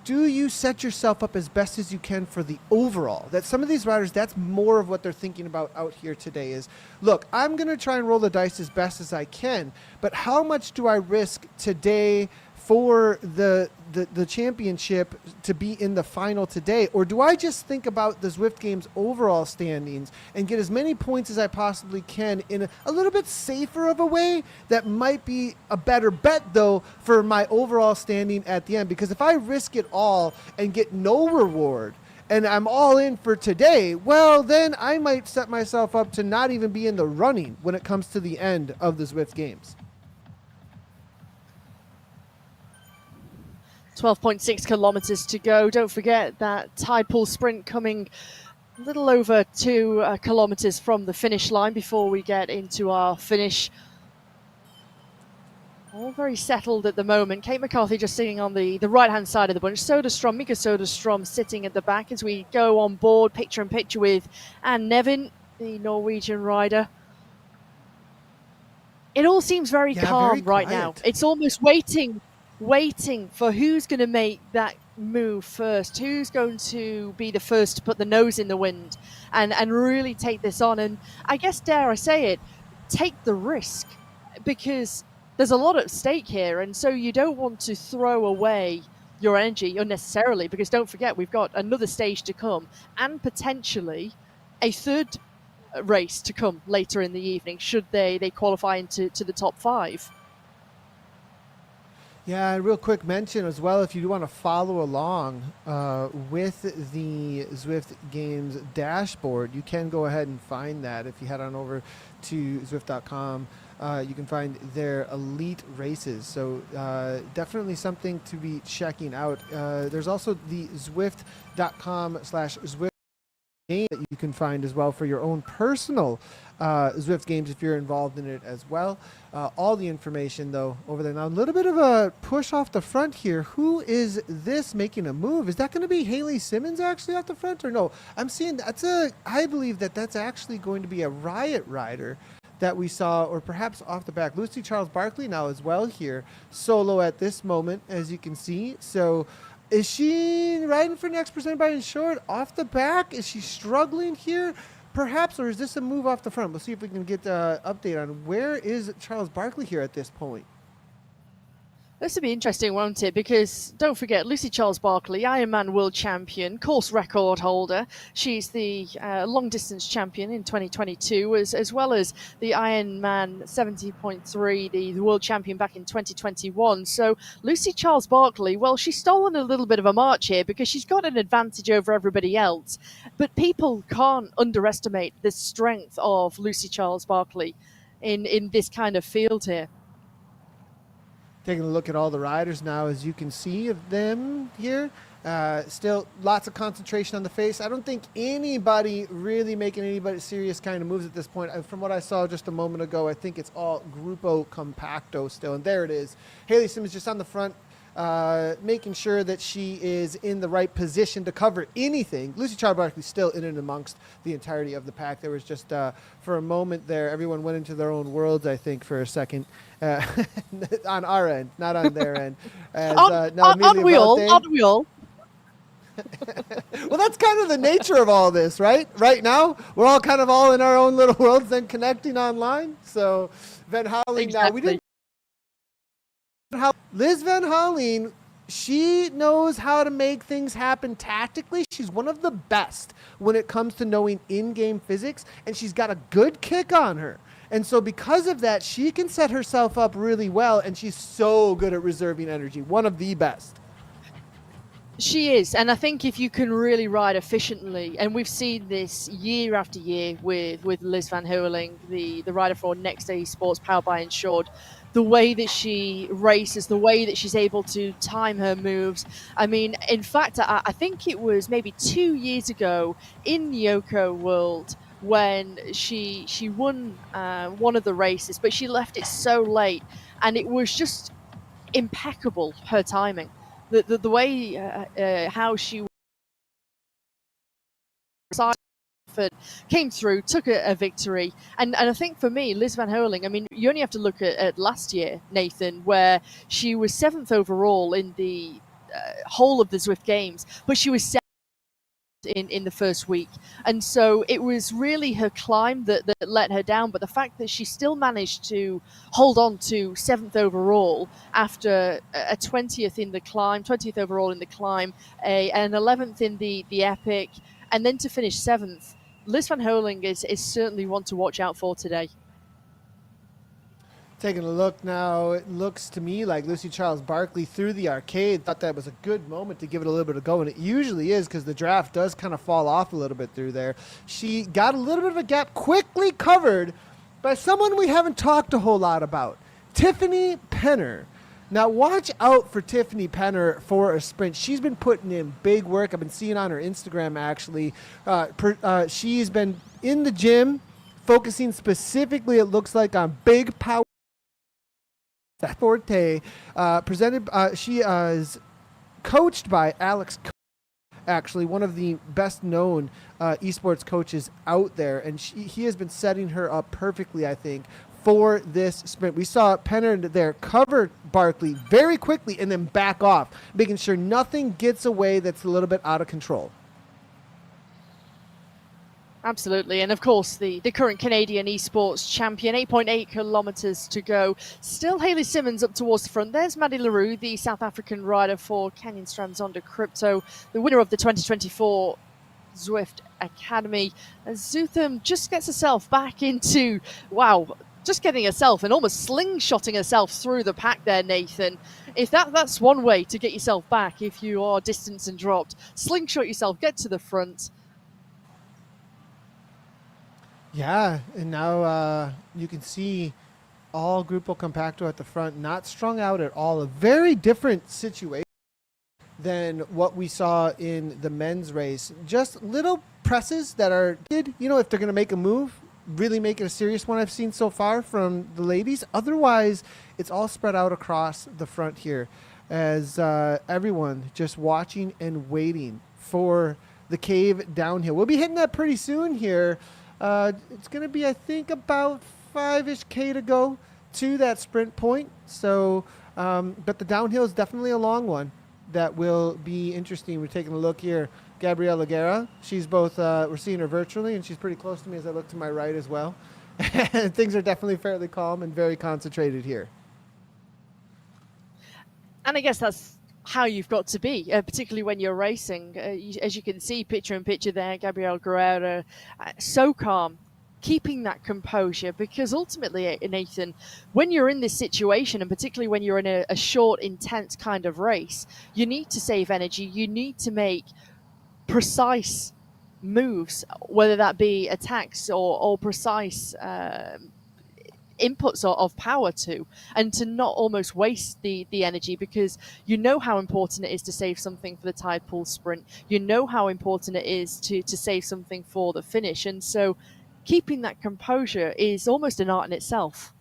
do you set yourself up as best as you can for the overall? That some of these riders, that's more of what they're thinking about out here today is, look, I'm going to try and roll the dice as best as I can, but how much do I risk today for the championship to be in the final today? Or do I just think about the Zwift Games overall standings and get as many points as I possibly can in a little bit safer of a way that might be a better bet, though, for my overall standing at the end? Because if I risk it all and get no reward and I'm all in for today, well, then I might set myself up to not even be in the running when it comes to the end of the Zwift Games. 12.6 kilometers to go. Don't forget that tide pool sprint coming a little over 2 kilometers from the finish line before we get into our finish. All very settled at the moment. Kate McCarthy just sitting on the right-hand side of the bunch. Mika Soderstrom sitting at the back as we go on board, picture in picture with Anne Nevin, the Norwegian rider. It all seems very calm right now. It's almost waiting for who's going to make that move first, who's going to be the first to put the nose in the wind and really take this on. And I guess, dare I say it, take the risk, because there's a lot at stake here. And so you don't want to throw away your energy unnecessarily, because don't forget, we've got another stage to come and potentially a third race to come later in the evening, should they qualify into the top 5. Yeah, and real quick mention as well, if you do want to follow along with the Zwift Games dashboard, you can go ahead and find that. If you head on over to Zwift.com, you can find their elite races. So definitely something to be checking out. There's also the Zwift.com/Zwift game that you can find as well for your own personal Zwift Games if you're involved in it as well. All the information, though, over there. Now, a little bit of a push off the front here. Who is this making a move? Is that going to be Haley Simmons actually off the front, or no? I'm seeing I believe that's actually going to be a Riot rider that we saw, or perhaps off the back. Lucy Charles Barkley now as well here, solo at this moment, as you can see. So is she riding for next presented by Insured off the back? Is she struggling here? Perhaps, or is this a move off the front? We'll see if we can get an update on where is Charles Barkley here at this point. This will be interesting, won't it? Because don't forget, Lucy Charles Barkley, Ironman world champion, course record holder. She's the long distance champion in 2022, as well as the Ironman 70.3, the world champion back in 2021. So Lucy Charles Barkley, well, she's stolen a little bit of a march here because she's got an advantage over everybody else. But people can't underestimate the strength of Lucy Charles Barkley in this kind of field here. Taking a look at all the riders now, as you can see of them here. Still lots of concentration on the face. I don't think anybody really making anybody serious kind of moves at this point. From what I saw just a moment ago, I think it's all Grupo Compacto still. And there it is. Haley Simmons just on the front, making sure that she is in the right position to cover anything. Lucy Charles Barkley still in and amongst the entirety of the pack. There was just, for a moment there, everyone went into their own worlds, I think, for a second. On our end, not on their end. As, aren't we all? Well, that's kind of the nature of all this, right? Right now, we're all kind of all in our own little worlds and connecting online. So Van Houweling, Exactly. now we didn't. Liz Van Houweling, she knows how to make things happen tactically. She's one of the best when it comes to knowing in-game physics, and she's got a good kick on her. And so because of that, she can set herself up really well, and she's so good at reserving energy. One of the best. She is, and I think if you can really ride efficiently, and we've seen this year after year with Liz Van Houweling, the rider for Next Day Sports, powered by Insured, the way that she races, the way that she's able to time her moves. I mean, in fact, I think it was maybe 2 years ago in Neokyo World when she won one of the races, but she left it so late, and it was just impeccable, her timing. The way how she came through, took a victory, and I think for me, Liz Van Houweling, I mean, you only have to look at last year, Nathan, where she was 7th overall in the whole of the Zwift Games, but she was 7th in the first week, and so it was really her climb that let her down. But the fact that she still managed to hold on to 7th overall after a 20th in the climb, 20th overall in the climb, an 11th in the epic, and then to finish 7th, Liz Van Houweling is certainly one to watch out for today. Taking a look now, it looks to me like Lucy Charles Barkley through the arcade. Thought that was a good moment to give it a little bit of go, and it usually is because the draft does kind of fall off a little bit through there. She got a little bit of a gap, quickly covered by someone we haven't talked a whole lot about, Tiffany Penner. Now watch out for Tiffany Penner for a sprint. She's been putting in big work. I've been seeing on her Instagram actually. She's been in the gym, focusing specifically, it looks like, on big power. That forte, she is coached by Alex, actually one of the best known esports coaches out there, and he has been setting her up perfectly, I think, for this sprint. We saw Penner there cover Barkley very quickly and then back off, making sure nothing gets away that's a little bit out of control. Absolutely, and of course the current Canadian esports champion, 8.8 kilometres to go. Still Hayley Simmons up towards the front. There's Maddie LaRue, the South African rider for Canyon Strands Zonda Crypto, the winner of the 2024 Zwift Academy. As Zutham just gets herself back into, just getting herself and almost slingshotting herself through the pack there, Nathan. If that's one way to get yourself back if you are distanced and dropped. Slingshot yourself, get to the front. Yeah, and now you can see all Grupo Compacto at the front, not strung out at all. A very different situation than what we saw in the men's race. Just little presses that are, if they're going to make a move, really make it a serious one I've seen so far from the ladies. Otherwise, it's all spread out across the front here as everyone just watching and waiting for the cave downhill. We'll be hitting that pretty soon here. It's going to be, I think, about 5-ish K to go to that sprint point. So, but the downhill is definitely a long one that will be interesting. We're taking a look here. Gabriela Guerra, she's both, we're seeing her virtually, and she's pretty close to me as I look to my right as well. And things are definitely fairly calm and very concentrated here. And I guess that's how you've got to be, particularly when you're racing. As you can see, picture in picture there, Gabriel Guerrero, so calm, keeping that composure, because ultimately, Nathan, when you're in this situation, and particularly when you're in a short, intense kind of race, you need to save energy, you need to make precise moves, whether that be attacks or precise inputs of power and to not almost waste the energy, because you know how important it is to save something for the tide pool sprint. You know how important it is to save something for the finish. And so keeping that composure is almost an art in itself.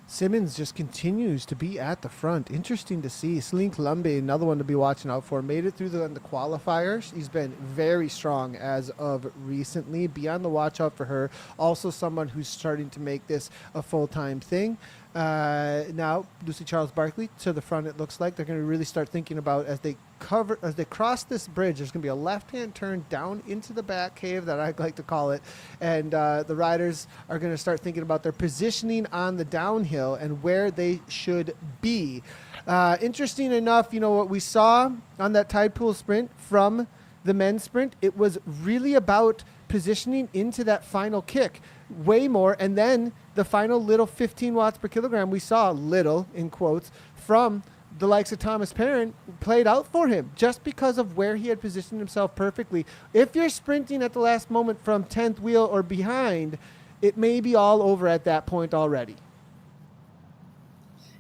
Simmons just continues to be at the front. Interesting to see. Celine Colombe, another one to be watching out for, made it through the qualifiers. He's been very strong as of recently. Be on the watch out for her. Also someone who's starting to make this a full-time thing. Now, Lucy Charles Barkley to the front, it looks like. They're going to really start thinking about, as they cross this bridge, there's going to be a left-hand turn down into the back cave that I like to call it, and the riders are going to start thinking about their positioning on the downhill and where they should be. Interesting enough, what we saw on that tide pool sprint from the men's sprint, it was really about positioning into that final kick way more, and then the final little 15 watts per kilogram we saw, little in quotes, from the likes of Thomas Perrin played out for him just because of where he had positioned himself perfectly. If you're sprinting at the last moment from 10th wheel or behind, it may be all over at that point already.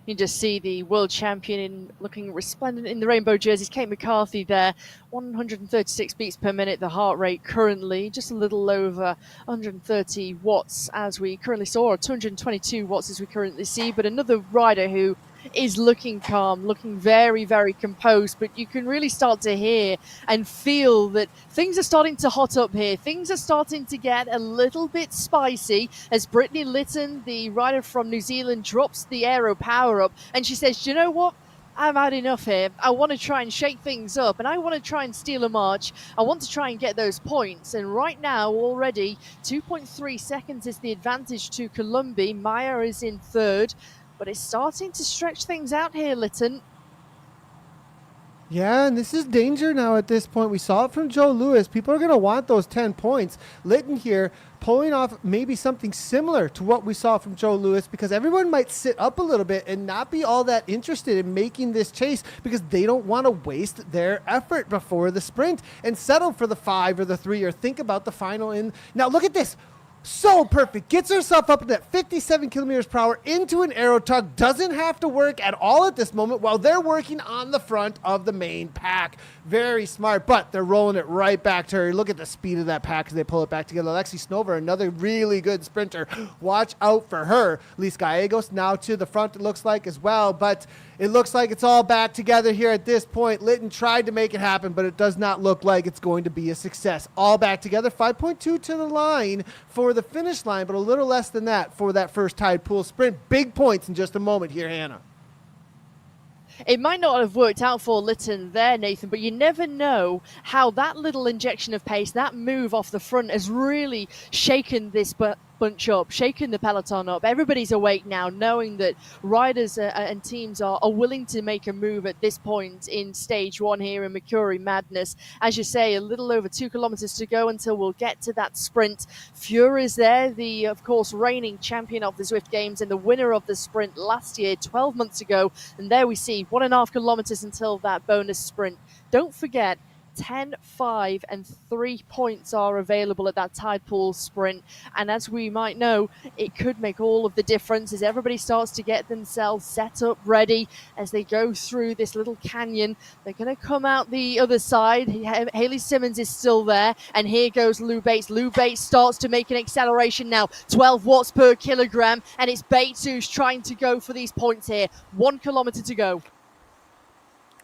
You just see the world champion looking resplendent in the rainbow jerseys. Kate McCarthy there, 136 beats per minute, the heart rate currently just a little over 130 watts as we currently saw, or 222 watts as we currently see. But another rider who is looking calm, looking very, very composed, but you can really start to hear and feel that things are starting to hot up here. Things are starting to get a little bit spicy as Brittany Lytton, the rider from New Zealand, drops the Aero PowerUp, and she says, "Do you know what? I've had enough here. I want to try and shake things up, and I want to try and steal a march. I want to try and get those points." And right now, already, 2.3 seconds is the advantage to Columbi. Maya is in third, but it's starting to stretch things out here, Lytton. Yeah, and this is danger now at this point. We saw it from Joe Lewis. People are going to want those 10 points. Lytton here pulling off maybe something similar to what we saw from Joe Lewis, because everyone might sit up a little bit and not be all that interested in making this chase because they don't want to waste their effort before the sprint and settle for the 5 or the 3 or think about the final. Now look at this. So perfect. Gets herself up at 57 kilometers per hour into an aero tug. Doesn't have to work at all at this moment while they're working on the front of the main pack. Very smart, but they're rolling it right back to her. Look at the speed of that pack as they pull it back together. Alexi Snover, another really good sprinter. Watch out for her. Lise Gallegos now to the front, it looks like, as well, but it looks like it's all back together here at this point. Lytton tried to make it happen, but it does not look like it's going to be a success. All back together, 5.2 to the line for the finish line, but a little less than that for that first tide pool sprint. Big points in just a moment here, Hannah. It might not have worked out for Lytton there, Nathan, but you never know how that little injection of pace, that move off the front, has really shaken this bunch up, shaking the peloton up. Everybody's awake now, knowing that riders and teams are willing to make a move at this point in stage 1 here in Makuri Madness. As you say, a little over 2 kilometers to go until we'll get to that sprint. Fury's there, the, of course, reigning champion of the Zwift Games and the winner of the sprint last year, 12 months ago. And there we see 1.5 kilometers until that bonus sprint. Don't forget, 10, 5 and 3 points are available at that tide pool sprint, and as we might know, it could make all of the difference as everybody starts to get themselves set up ready as they go through this little canyon. They're going to come out the other side. Hayley Simmons is still there, and here goes Lou Bates. Lou Bates starts to make an acceleration now, 12 watts per kilogram, and it's Bates who's trying to go for these points here. 1 kilometer to go.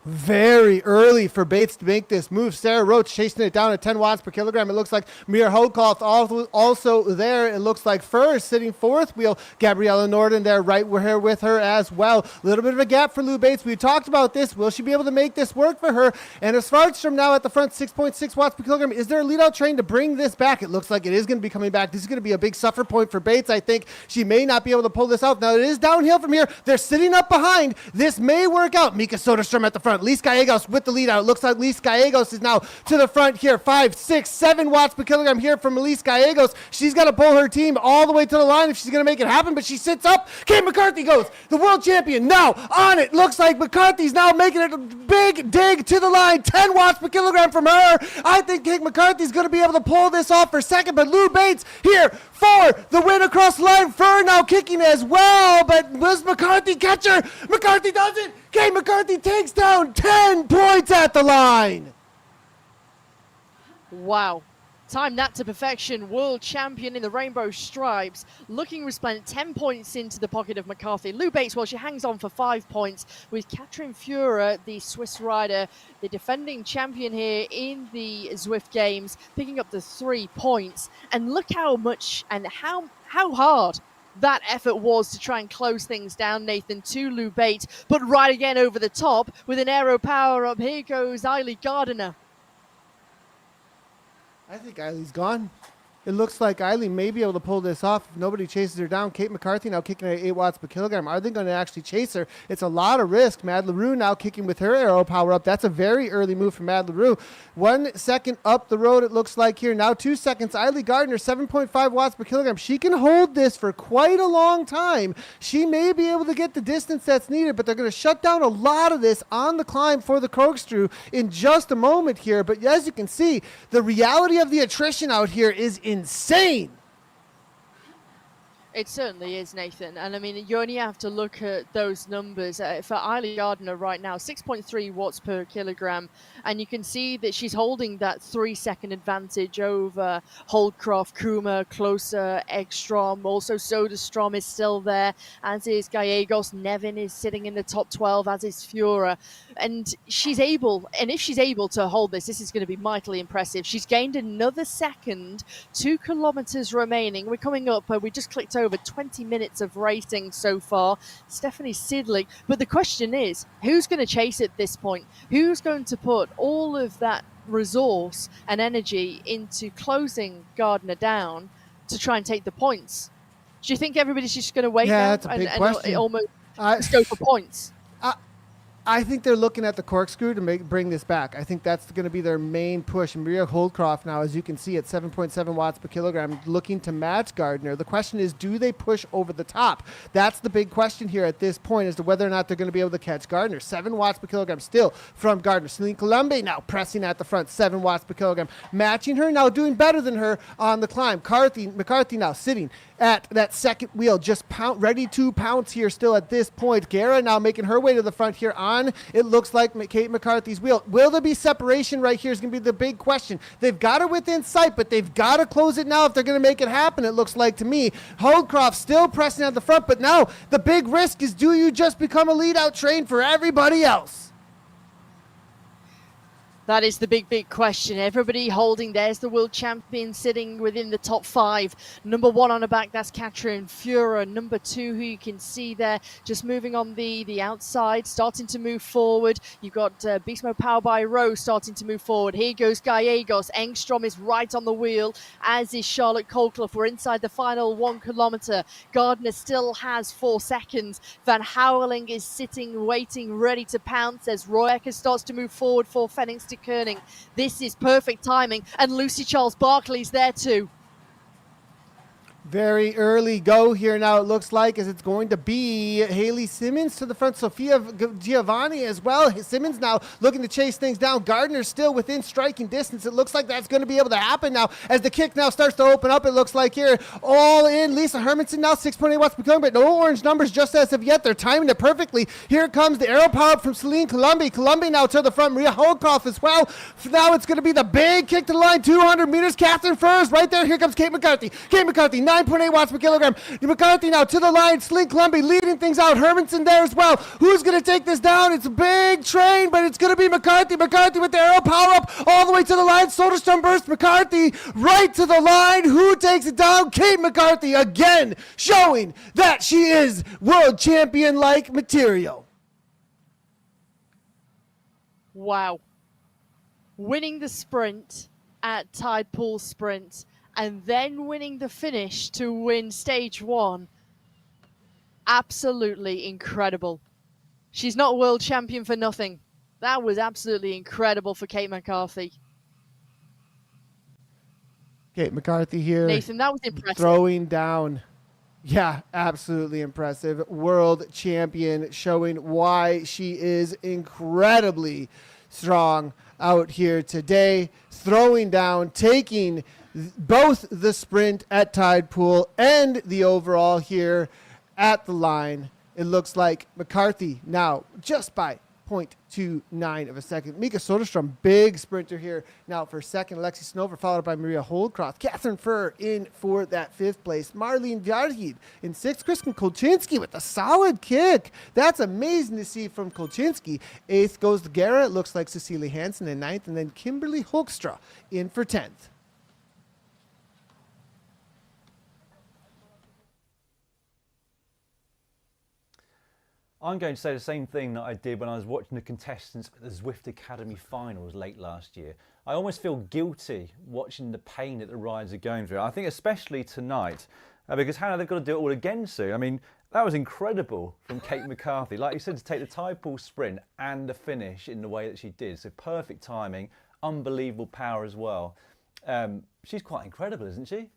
Very early for Bates to make this move. Sarah Roach chasing it down at 10 watts per kilogram. It looks like Mira Hokoff also there. It looks like Fur sitting fourth wheel. Gabriella Norden there right with her as well. A little bit of a gap for Lou Bates. We talked about this. Will she be able to make this work for her? And as Svartstrom now at the front, 6.6 watts per kilogram. Is there a lead out train to bring this back? It looks like it is going to be coming back. This is going to be a big suffer point for Bates. I think she may not be able to pull this out. Now it is downhill from here. They're sitting up behind. This may work out. Mika Soderstrom at the front. Lise Gallegos with the lead out. It looks like Lise Gallegos is now to the front here. 5, 6, 7 watts per kilogram here from Lise Gallegos. She's got to pull her team all the way to the line if she's going to make it happen, but she sits up. Kate McCarthy goes. The world champion now on it. Looks like McCarthy's now making it a big dig to the line. 10 watts per kilogram from her. I think Kate McCarthy's going to be able to pull this off for second, but Lou Bates here for the win across the line. Fur now kicking as well, but was McCarthy catch her? McCarthy does it. Kate McCarthy takes down 10 points at the line. Wow. Timed that to perfection. World champion in the rainbow stripes. Looking resplendent. 10 points into the pocket of McCarthy. Lou Bates, well, she hangs on for 5 points with Katrin Fuhrer, the Swiss rider, the defending champion here in the Zwift Games, picking up the 3 points. And look how much and how hard that effort was to try and close things down, Nathan, to Lou Bate, but right again over the top with an Aero PowerUp. Here goes Eiley Gardiner. I think Eiley's gone. It looks like Eiley may be able to pull this off if nobody chases her down. Kate McCarthy now kicking at 8 watts per kilogram. Are they going to actually chase her? It's a lot of risk. Mad LaRue now kicking with her Aero PowerUp. That's a very early move from Mad LaRue. 1 second up the road, it looks like here. Now 2 seconds. Eiley Gardner, 7.5 watts per kilogram. She can hold this for quite a long time. She may be able to get the distance that's needed, but they're going to shut down a lot of this on the climb for the corkscrew in just a moment here. But as you can see, the reality of the attrition out here is insane. It certainly is, Nathan. And I mean, you only have to look at those numbers. For Eiley Gardner right now, 6.3 watts per kilogram. And you can see that she's holding that 3-second advantage over Holdcroft, Kuma, Closer, Ekstrom. Also, Soderstrom is still there, as is Gallegos. Nevin is sitting in the top 12, as is Fura. And she's able, and if she's able to hold this is going to be mightily impressive. She's gained another second, 2 kilometers remaining. We're coming up, we just clicked over 20 minutes of racing so far. Stephanie Sidley. But the question is, who's going to chase at this point? Who's going to put all of that resource and energy into closing Gardner down to try and take the points? Do you think everybody's just going to wait now That's a big question. and almost go for points? I think they're looking at the corkscrew to bring this back. I think that's going to be their main push. And Maria Holdcroft now, as you can see, at 7.7 watts per kilogram, looking to match Gardner. The question is, do they push over the top? That's the big question here at this point, as to whether or not they're going to be able to catch Gardner. 7 watts per kilogram still from Gardner. Celine Colombe now pressing at the front, 7 watts per kilogram. Matching her, now doing better than her on the climb. McCarthy now sitting at that second wheel, just ready to pounce here still at this point. Guerra now making her way to the front here on, it looks like, Kate McCarthy's wheel. Will there be separation right here is going to be the big question. They've got her within sight, but they've got to close it now if they're going to make it happen, it looks like to me. Holdcroft still pressing at the front, but now the big risk is, do you just become a lead-out train for everybody else? That is the big question. Everybody holding. There's the world champion sitting within the top 5. Number 1 on the back, that's Katrin Fura. Number 2, who you can see there, just moving on the outside, starting to move forward. You've got Beast Mode Power by Rose starting to move forward. Here goes Gallegos. Engstrom is right on the wheel, as is Charlotte Colclough. We're inside the final 1 kilometer. Gardner still has 4 seconds. Van Houweling is sitting, waiting, ready to pounce as Roy Ecker starts to move forward for Phoenix to Koenig. This is perfect timing, and Lucy Charles Barkley's there too. Very early go here now, it looks like, as it's going to be Haley Simmons to the front, Sophia Giovanni as well. Simmons now looking to chase things down. Gardner still within striking distance. It looks like that's going to be able to happen now as the kick now starts to open up. It looks like here, all in. Lisa Hermanson now 6.8 watts per kilogram, but no orange numbers just as of yet. They're timing it perfectly. Here comes the Aero PowerUp from Celine Colombe. Colombe now to the front. Maria Holdcroft as well. Now it's going to be the big kick to the line, 200 meters. Catherine Furs right there. Here comes Kate McCarthy. 9.8 watts per kilogram. McCarthy now to the line. Celine Colombe leading things out. Hermanson there as well. Who's going to take this down? It's a big train, but it's going to be McCarthy. McCarthy with the Aero PowerUp all the way to the line. Soderstrom burst. McCarthy right to the line. Who takes it down? Kate McCarthy again, showing that she is world champion-like material. Wow. Winning the sprint at Tide Pool Sprint, and then winning the finish to win stage 1. Absolutely incredible. She's not world champion for nothing. That was absolutely incredible for Kate McCarthy. Kate McCarthy here. Nathan, that was impressive. Throwing down. Yeah, absolutely impressive. World champion, showing why she is incredibly strong out here today. Throwing down, taking both the sprint at Tide Pool and the overall here at the line. It looks like McCarthy now just by 0.29 of a second. Mika Soderstrom, big sprinter here now for second. Alexi Snover followed by Maria Holdcroft. Catherine Furr in for that 5th place. Marlene Vjarhid in 6th. Kristen Kolchinsky with a solid kick. That's amazing to see from Kolchinsky. 8th goes to Guerra. It looks like Cecilia Hansen in 9th. And then Kimberly Hoekstra in for 10th. I'm going to say the same thing that I did when I was watching the contestants at the Zwift Academy finals late last year. I almost feel guilty watching the pain that the riders are going through. I think especially tonight, because Hannah, they've got to do it all again soon. I mean, that was incredible from Kate McCarthy. Like you said, to take the tide pool sprint and the finish in the way that she did. So perfect timing, unbelievable power as well. She's quite incredible, isn't she?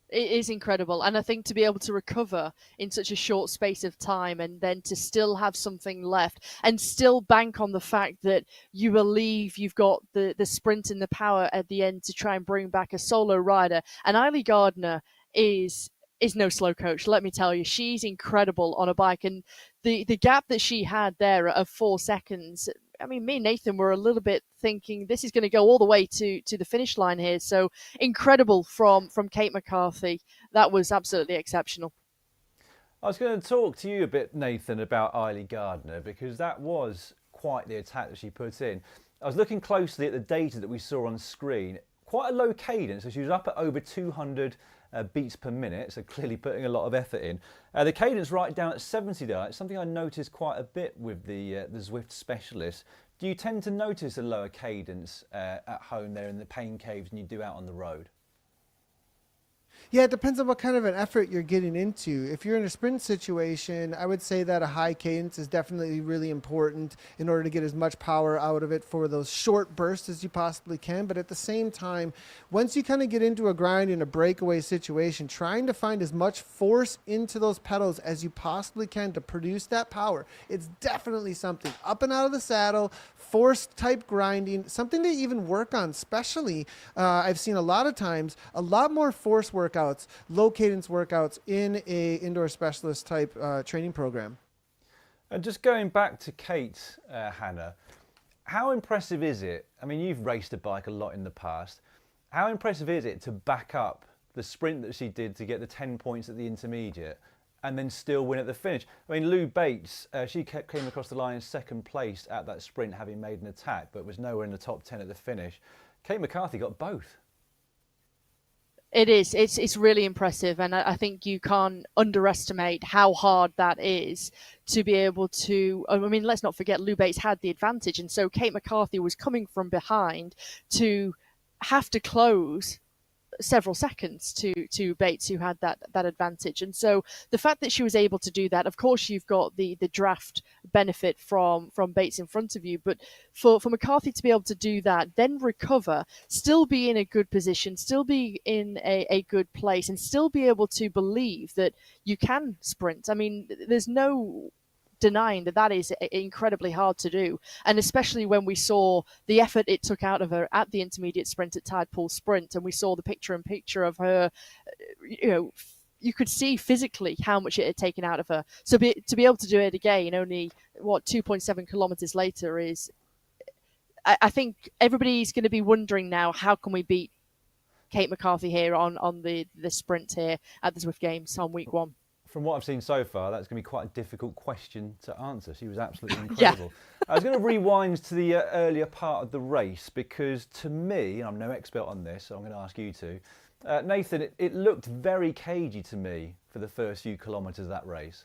It is incredible. And I think to be able to recover in such a short space of time and then to still have something left and still bank on the fact that you believe you've got the sprint and the power at the end to try and bring back a solo rider. And Eilidh Gardner is no slow coach. Let me tell you, she's incredible on a bike. And the gap that she had there of 4 seconds, I mean, me and Nathan were a little bit thinking this is going to go all the way to the finish line here. So incredible from Kate McCarthy. That was absolutely exceptional. I was going to talk to you a bit, Nathan, about Eilidh Gardner, because that was quite the attack that she put in. I was looking closely at the data that we saw on screen. Quite a low cadence, so she was up at over 200 beats per minute, so clearly putting a lot of effort in. The cadence right down at 70 though, it's something I noticed quite a bit with the Zwift specialist. Do you tend to notice a lower cadence at home there in the pain caves than you do out on the road? Yeah, it depends on what kind of an effort you're getting into. If you're in a sprint situation, I would say that a high cadence is definitely really important in order to get as much power out of it for those short bursts as you possibly can. But at the same time, once you kind of get into a grind in a breakaway situation, trying to find as much force into those pedals as you possibly can to produce that power, it's definitely something. Up and out of the saddle, force type grinding, something to even work on, especially I've seen a lot of times, a lot more force workouts, low cadence workouts in a indoor specialist type training program. And just going back to Kate, Hannah, how impressive is it? I mean, you've raced a bike a lot in the past. How impressive is it to back up the sprint that she did to get the 10 points at the intermediate and then still win at the finish? I mean, Lou Bates, she came across the line in second place at that sprint, having made an attack, but was nowhere in the top 10 at the finish. Kate McCarthy got both. It is. It's really impressive, and I think you can't underestimate how hard that is to be able to. I mean, let's not forget Lou Bates had the advantage, and so Kate McCarthy was coming from behind to have to close several seconds to Bates, who had that advantage. And so the fact that she was able to do that, of course you've got the draft benefit from Bates in front of you, but for McCarthy to be able to do that, then recover, still be in a good position, still be in a good place, and still be able to believe that you can sprint. I mean, there's no denying that is incredibly hard to do, and especially when we saw the effort it took out of her at the intermediate sprint at Tide Pool Sprint, and we saw the picture of her, you could see physically how much it had taken out of her. So to be able to do it again, only 2.7 kilometers later, is, I think everybody's going to be wondering now, how can we beat Kate McCarthy here on the sprint here at the Zwift Games on week 1? From what I've seen so far, that's going to be quite a difficult question to answer. She was absolutely incredible. Yeah. I was going to rewind to the earlier part of the race, because to me, and I'm no expert on this, so I'm going to ask you to, Nathan, it looked very cagey to me for the first few kilometres of that race.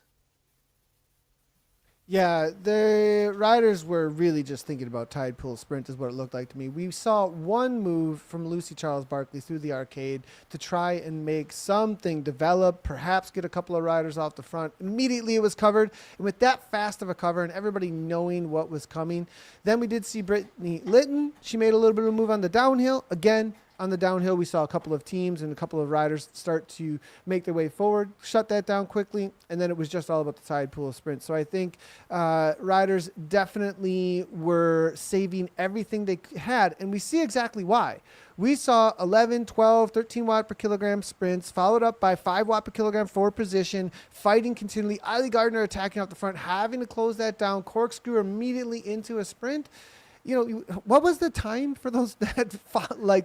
Yeah, the riders were really just thinking about Tide Pool Sprint is what it looked like to me. We saw one move from Lucy Charles Barkley through the arcade to try and make something develop, perhaps get a couple of riders off the front. Immediately it was covered, and with that fast of a cover and everybody knowing what was coming, then we did see Brittany Litton. She made a little bit of a move on the downhill. Again, on the downhill, we saw a couple of teams and a couple of riders start to make their way forward, shut that down quickly, and then it was just all about the Tide Pool Sprint. So I think riders definitely were saving everything they had, and we see exactly why. We saw 11, 12, 13 watt per kilogram sprints, followed up by 5 watt per kilogram for position, fighting continually. Eilidh Gardner attacking off the front, having to close that down, corkscrew immediately into a sprint. What was the time for those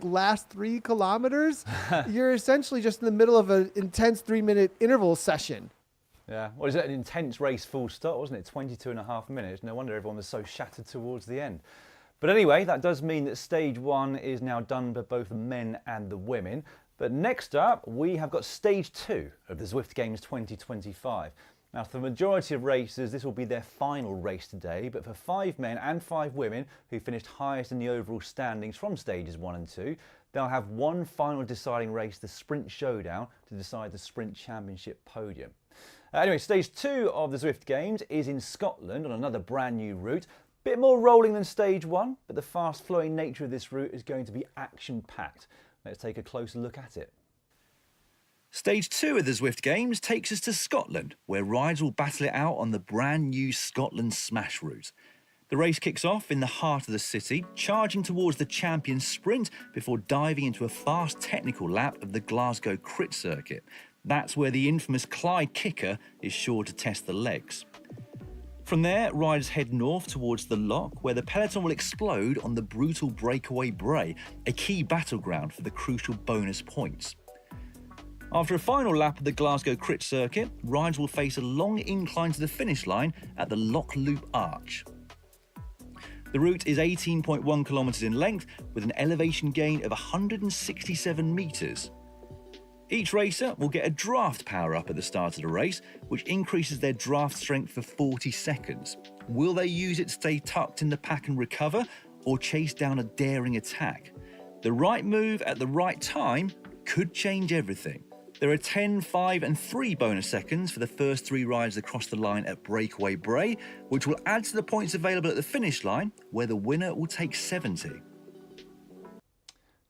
last 3 kilometers? You're essentially just in the middle of an intense 3-minute interval session. Yeah, well, it was an intense race full stop, wasn't it? 22.5 minutes. No wonder everyone was so shattered towards the end. But anyway, that does mean that stage 1 is now done for both the men and the women. But next up, we have got stage 2 of the Zwift Games 2025. Now, for the majority of racers, this will be their final race today, but for 5 men and 5 women who finished highest in the overall standings from stages 1 and 2, they'll have one final deciding race, the Sprint Showdown, to decide the Sprint Championship podium. Anyway, stage 2 of the Zwift Games is in Scotland on another brand new route. Bit more rolling than stage 1, but the fast flowing nature of this route is going to be action packed. Let's take a closer look at it. Stage 2 of the Zwift Games takes us to Scotland, where riders will battle it out on the brand new Scotland Smash route. The race kicks off in the heart of the city, charging towards the champion sprint before diving into a fast technical lap of the Glasgow crit circuit. That's where the infamous Clyde kicker is sure to test the legs. From there, riders head north towards the lock, where the peloton will explode on the brutal breakaway Bray, a key battleground for the crucial bonus points. After a final lap of the Glasgow crit circuit, riders will face a long incline to the finish line at the Lock Loop Arch. The route is 18.1 kilometres in length, with an elevation gain of 167 metres. Each racer will get a draft power-up at the start of the race, which increases their draft strength for 40 seconds. Will they use it to stay tucked in the pack and recover, or chase down a daring attack? The right move at the right time could change everything. There are 10, 5 and 3 bonus seconds for the first 3 riders across the line at Breakaway Bray, which will add to the points available at the finish line, where the winner will take 70.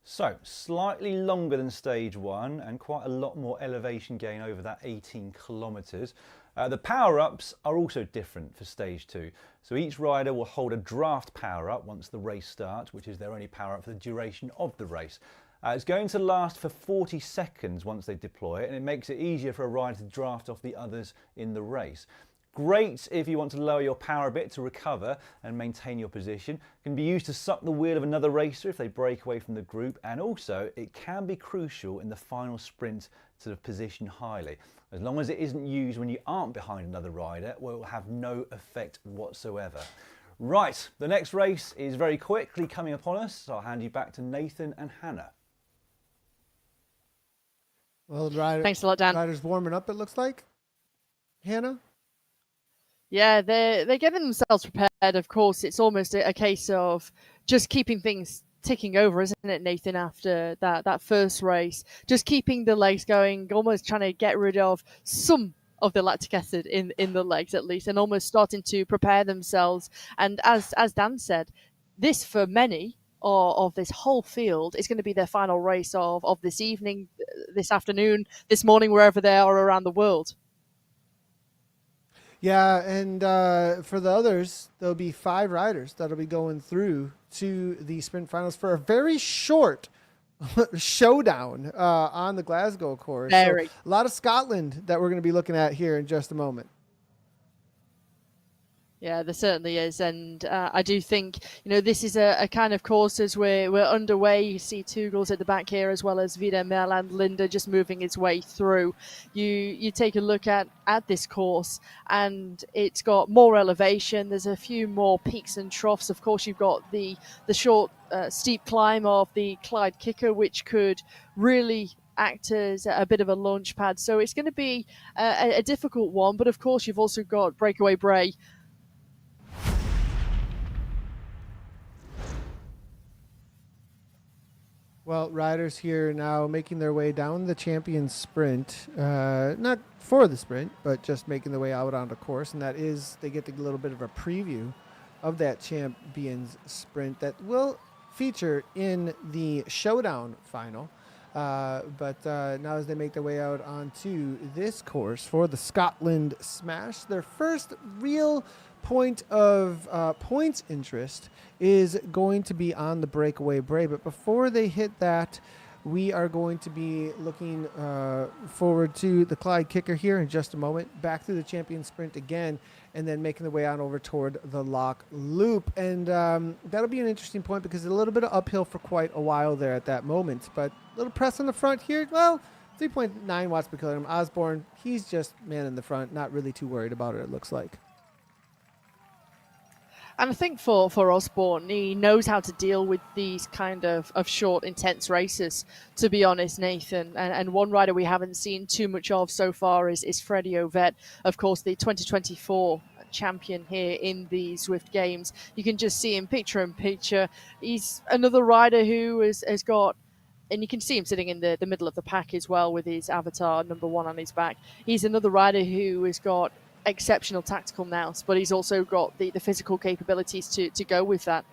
So, slightly longer than stage 1 and quite a lot more elevation gain over that 18 kilometres. The power-ups are also different for stage 2. So each rider will hold a draft power-up once the race starts, which is their only power-up for the duration of the race. It's going to last for 40 seconds once they deploy it, and it makes it easier for a rider to draft off the others in the race. Great if you want to lower your power a bit to recover and maintain your position. It can be used to suck the wheel of another racer if they break away from the group, and also it can be crucial in the final sprint to position highly. As long as it isn't used when you aren't behind another rider, well, it will have no effect whatsoever. Right, the next race is very quickly coming upon us, so I'll hand you back to Nathan and Hannah. Well, thanks a lot, Dan. Riders warming up, it looks like. Hannah? Yeah, they're getting themselves prepared. Of course, it's almost a case of just keeping things ticking over, isn't it, Nathan, after that first race? Just keeping the legs going, almost trying to get rid of some of the lactic acid in the legs at least, and almost starting to prepare themselves. And as Dan said, this for many of this whole field is going to be their final race of this evening, this afternoon, this morning, wherever they are around the world. Yeah, and for the others, there'll be 5 riders that'll be going through to the sprint finals for a very short showdown on the Glasgow course. Very. So a lot of Scotland that we're going to be looking at here in just a moment. Yeah, there certainly is, and I do think this is a kind of course as we're underway. You see Tugels at the back here, as well as Vida and Linda just moving its way through. You take a look at this course, and it's got more elevation. There's a few more peaks and troughs. Of course, you've got the short steep climb of the Clyde Kicker, which could really act as a bit of a launch pad. So it's going to be a difficult one. But of course, you've also got Breakaway Bray. Well, riders here now making their way down the Champions Sprint, not for the sprint, but just making their way out on the course. And that is, they get a little bit of a preview of that Champions Sprint that will feature in the Showdown final. But now as they make their way out onto this course for the Scotland Smash, their first real point of points interest is going to be on the Breakaway Bray. But before they hit that, we are going to be looking forward to the Clyde Kicker here in just a moment, back through the Champion Sprint again, and then making the way on over toward the Lock Loop. And that'll be an interesting point because it's a little bit of uphill for quite a while there at that moment. But a little press on the front here. Well, 3.9 watts per kilogram. Osborne, he's just man in the front, not really too worried about it looks like. And I think for Osborne, he knows how to deal with these kind of short, intense races, to be honest, Nathan. And one rider we haven't seen too much of so far is Freddie Ovett, of course, the 2024 champion here in the Zwift Games. You can just see him picture in picture. He's another rider who has got, and you can see him sitting in the middle of the pack as well with his avatar number 1 on his back. He's another rider who has got exceptional tactical nous, but he's also got the physical capabilities to go with that.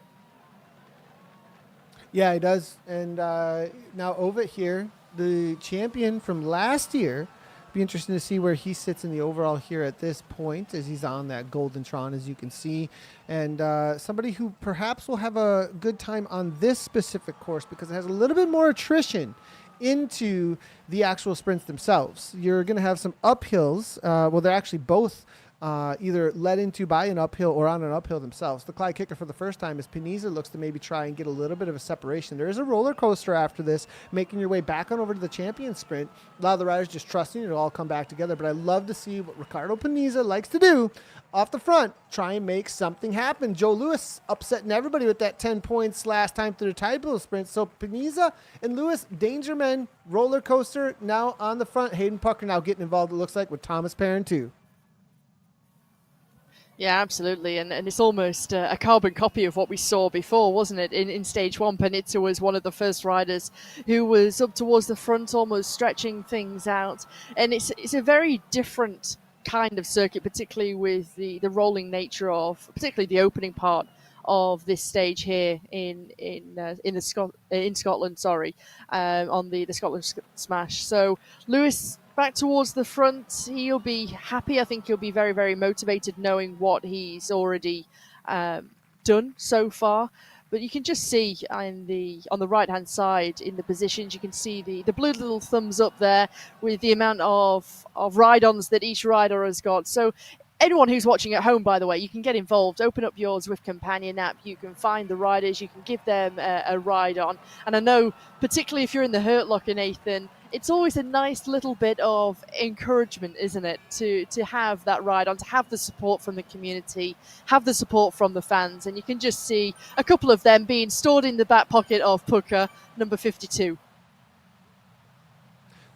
Yeah, he does. And now Ovett here, the champion from last year. Be interesting to see where he sits in the overall here at this point, as he's on that Golden Tron, as you can see. And somebody who perhaps will have a good time on this specific course because it has a little bit more attrition into the actual sprints themselves. You're going to have some uphills. Well, they're actually both either led into by an uphill or on an uphill themselves. The Clyde kicker for the first time is Peniza looks to maybe try and get a little bit of a separation. There is a roller coaster after this, making your way back on over to the champion sprint. A lot of the riders just trusting it'll all come back together, but I love to see what Ricardo Peniza likes to do off the front, try and make something happen. Joe Lewis upsetting everybody with that 10 points last time through the tide pool sprint. So Peniza and Lewis, danger men, roller coaster now on the front. Hayden Pucker now getting involved, it looks like, with Thomas Perrin too. Yeah, absolutely. And it's almost a carbon copy of what we saw before, wasn't it? In stage 1, Panizza was one of the first riders who was up towards the front, almost stretching things out. And it's a very different kind of circuit, particularly with the rolling nature of, particularly the opening part of this stage here in Scotland, on the Scotland Smash. So Lewis back towards the front, he'll be happy. I think he'll be very, very motivated knowing what he's already done so far. But you can just see on the right-hand side in the positions, you can see the blue little thumbs up there with the amount of ride-ons that each rider has got. So anyone who's watching at home, by the way, you can get involved. Open up your Zwift Companion app. You can find the riders. You can give them a ride on. And I know, particularly if you're in the Hurt Locker, Nathan, it's always a nice little bit of encouragement, isn't it, to have that ride on, to have the support from the community, have the support from the fans. And you can just see a couple of them being stored in the back pocket of Puka, number 52.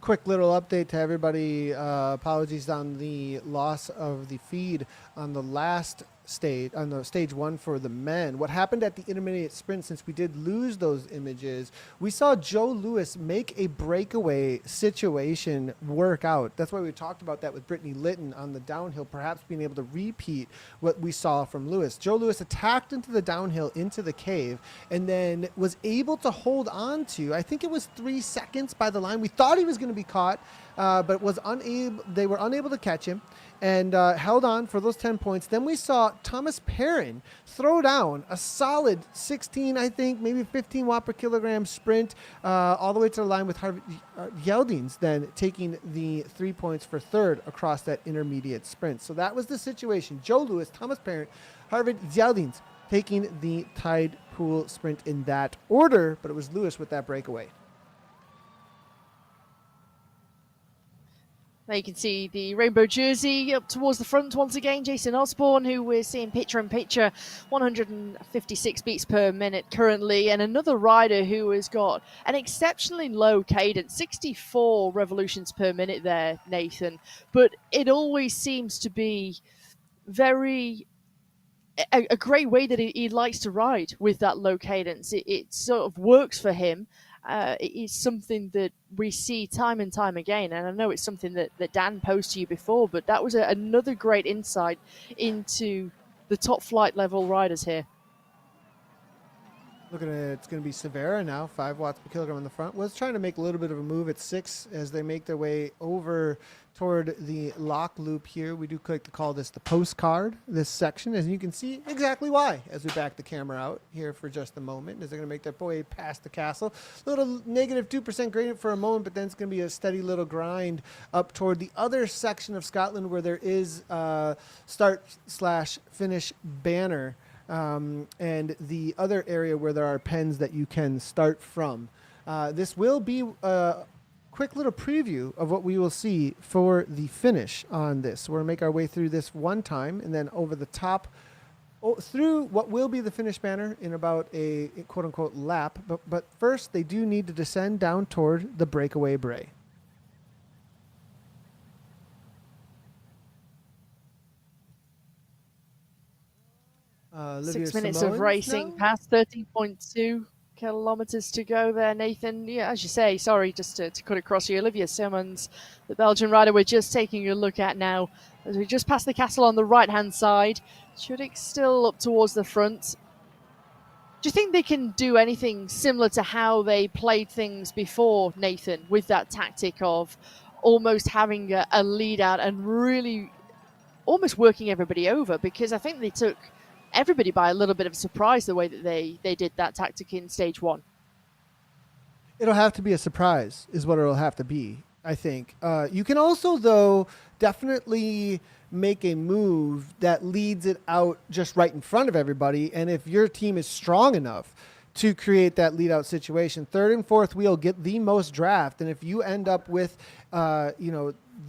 Quick little update to everybody. Apologies on the loss of the feed on the last stage, on the stage 1 for the men. What happened at the intermediate sprint, since we did lose those images, we saw Joe Lewis make a breakaway situation work out. That's why we talked about that with Brittany Litton on the downhill, perhaps being able to repeat what we saw from Lewis. Joe Lewis attacked into the downhill, into the cave, and then was able to hold on to, I think it was 3 seconds by the line. We thought he was going to be caught, but was unable. They were unable to catch him, and held on for those 10 points. Then we saw Thomas Perrin throw down a solid 16, I think, maybe 15 watt per kilogram sprint all the way to the line with Harvey Yeldings, then taking the 3 points for third across that intermediate sprint. So that was the situation. Joe Lewis, Thomas Perrin, Harvey Yeldings taking the tide pool sprint in that order, but it was Lewis with that breakaway. There you can see the rainbow jersey up towards the front once again. Jason Osborne, who we're seeing picture in picture, 156 beats per minute currently. And another rider who has got an exceptionally low cadence, 64 revolutions per minute there, Nathan. But it always seems to be a great way that he likes to ride with that low cadence. It sort of works for him. It is something that we see time and time again, and I know it's something that Dan posed to you before, but that was another great insight into the top flight level riders here. Looking at it, it's going to be Severa now, 5 watts per kilogram on the front. Was trying to make a little bit of a move at 6 as they make their way over toward the lock loop here. We do like to call this the postcard, this section, as you can see exactly why as we back the camera out here for just a moment, as they're going to make their way past the castle. Little negative 2% gradient for a moment, but then it's going to be a steady little grind up toward the other section of Scotland where there is start/finish banner. And the other area where there are pens that you can start from. This will be a quick little preview of what we will see for the finish on this. We're going to make our way through this one time, and then over the top through what will be the finish banner in about a quote-unquote lap. But first, they do need to descend down toward the breakaway bray. Olivia 6 minutes Simone's of racing now? past 13.2 kilometers to go there, Nathan. Yeah, as you say, sorry, just to cut across you, Olivia Simmons, the Belgian rider we're just taking a look at now. As we just passed the castle on the right-hand side, Schudig still up towards the front. Do you think they can do anything similar to how they played things before, Nathan, with that tactic of almost having a lead out and really almost working everybody over? Because I think they took everybody by a little bit of surprise the way that they did that tactic in stage one. It'll have to be a surprise is what it'll have to be, I think. You can also, though, definitely make a move that leads it out just right in front of everybody. And if your team is strong enough to create that lead out situation, third and fourth wheel get the most draft. And if you end up with,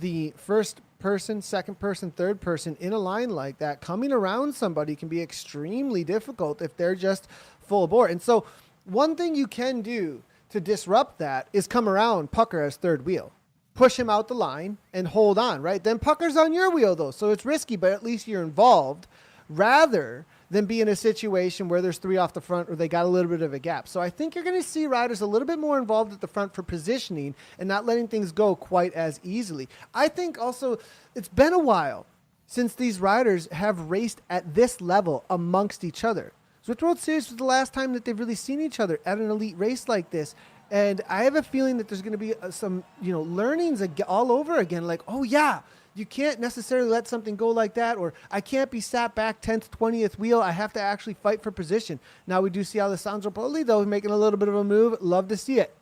the first person, second person, third person in a line like that, coming around somebody can be extremely difficult if they're just full bore. And so one thing you can do to disrupt that is come around Pucker as third wheel, push him out the line and hold on, right? Then Pucker's on your wheel though. So it's risky, but at least you're involved rather than be in a situation where there's three off the front or they got a little bit of a gap. So I think you're going to see riders a little bit more involved at the front for positioning and not letting things go quite as easily. I think also it's been a while since these riders have raced at this level amongst each other. Zwift World Series was the last time that they've really seen each other at an elite race like this. And I have a feeling that there's going to be some, learnings all over again. Like, oh yeah, you can't necessarily let something go like that, or I can't be sat back 10th, 20th wheel. I have to actually fight for position. Now we do see Alessandro Poli, though, making a little bit of a move. Love to see it.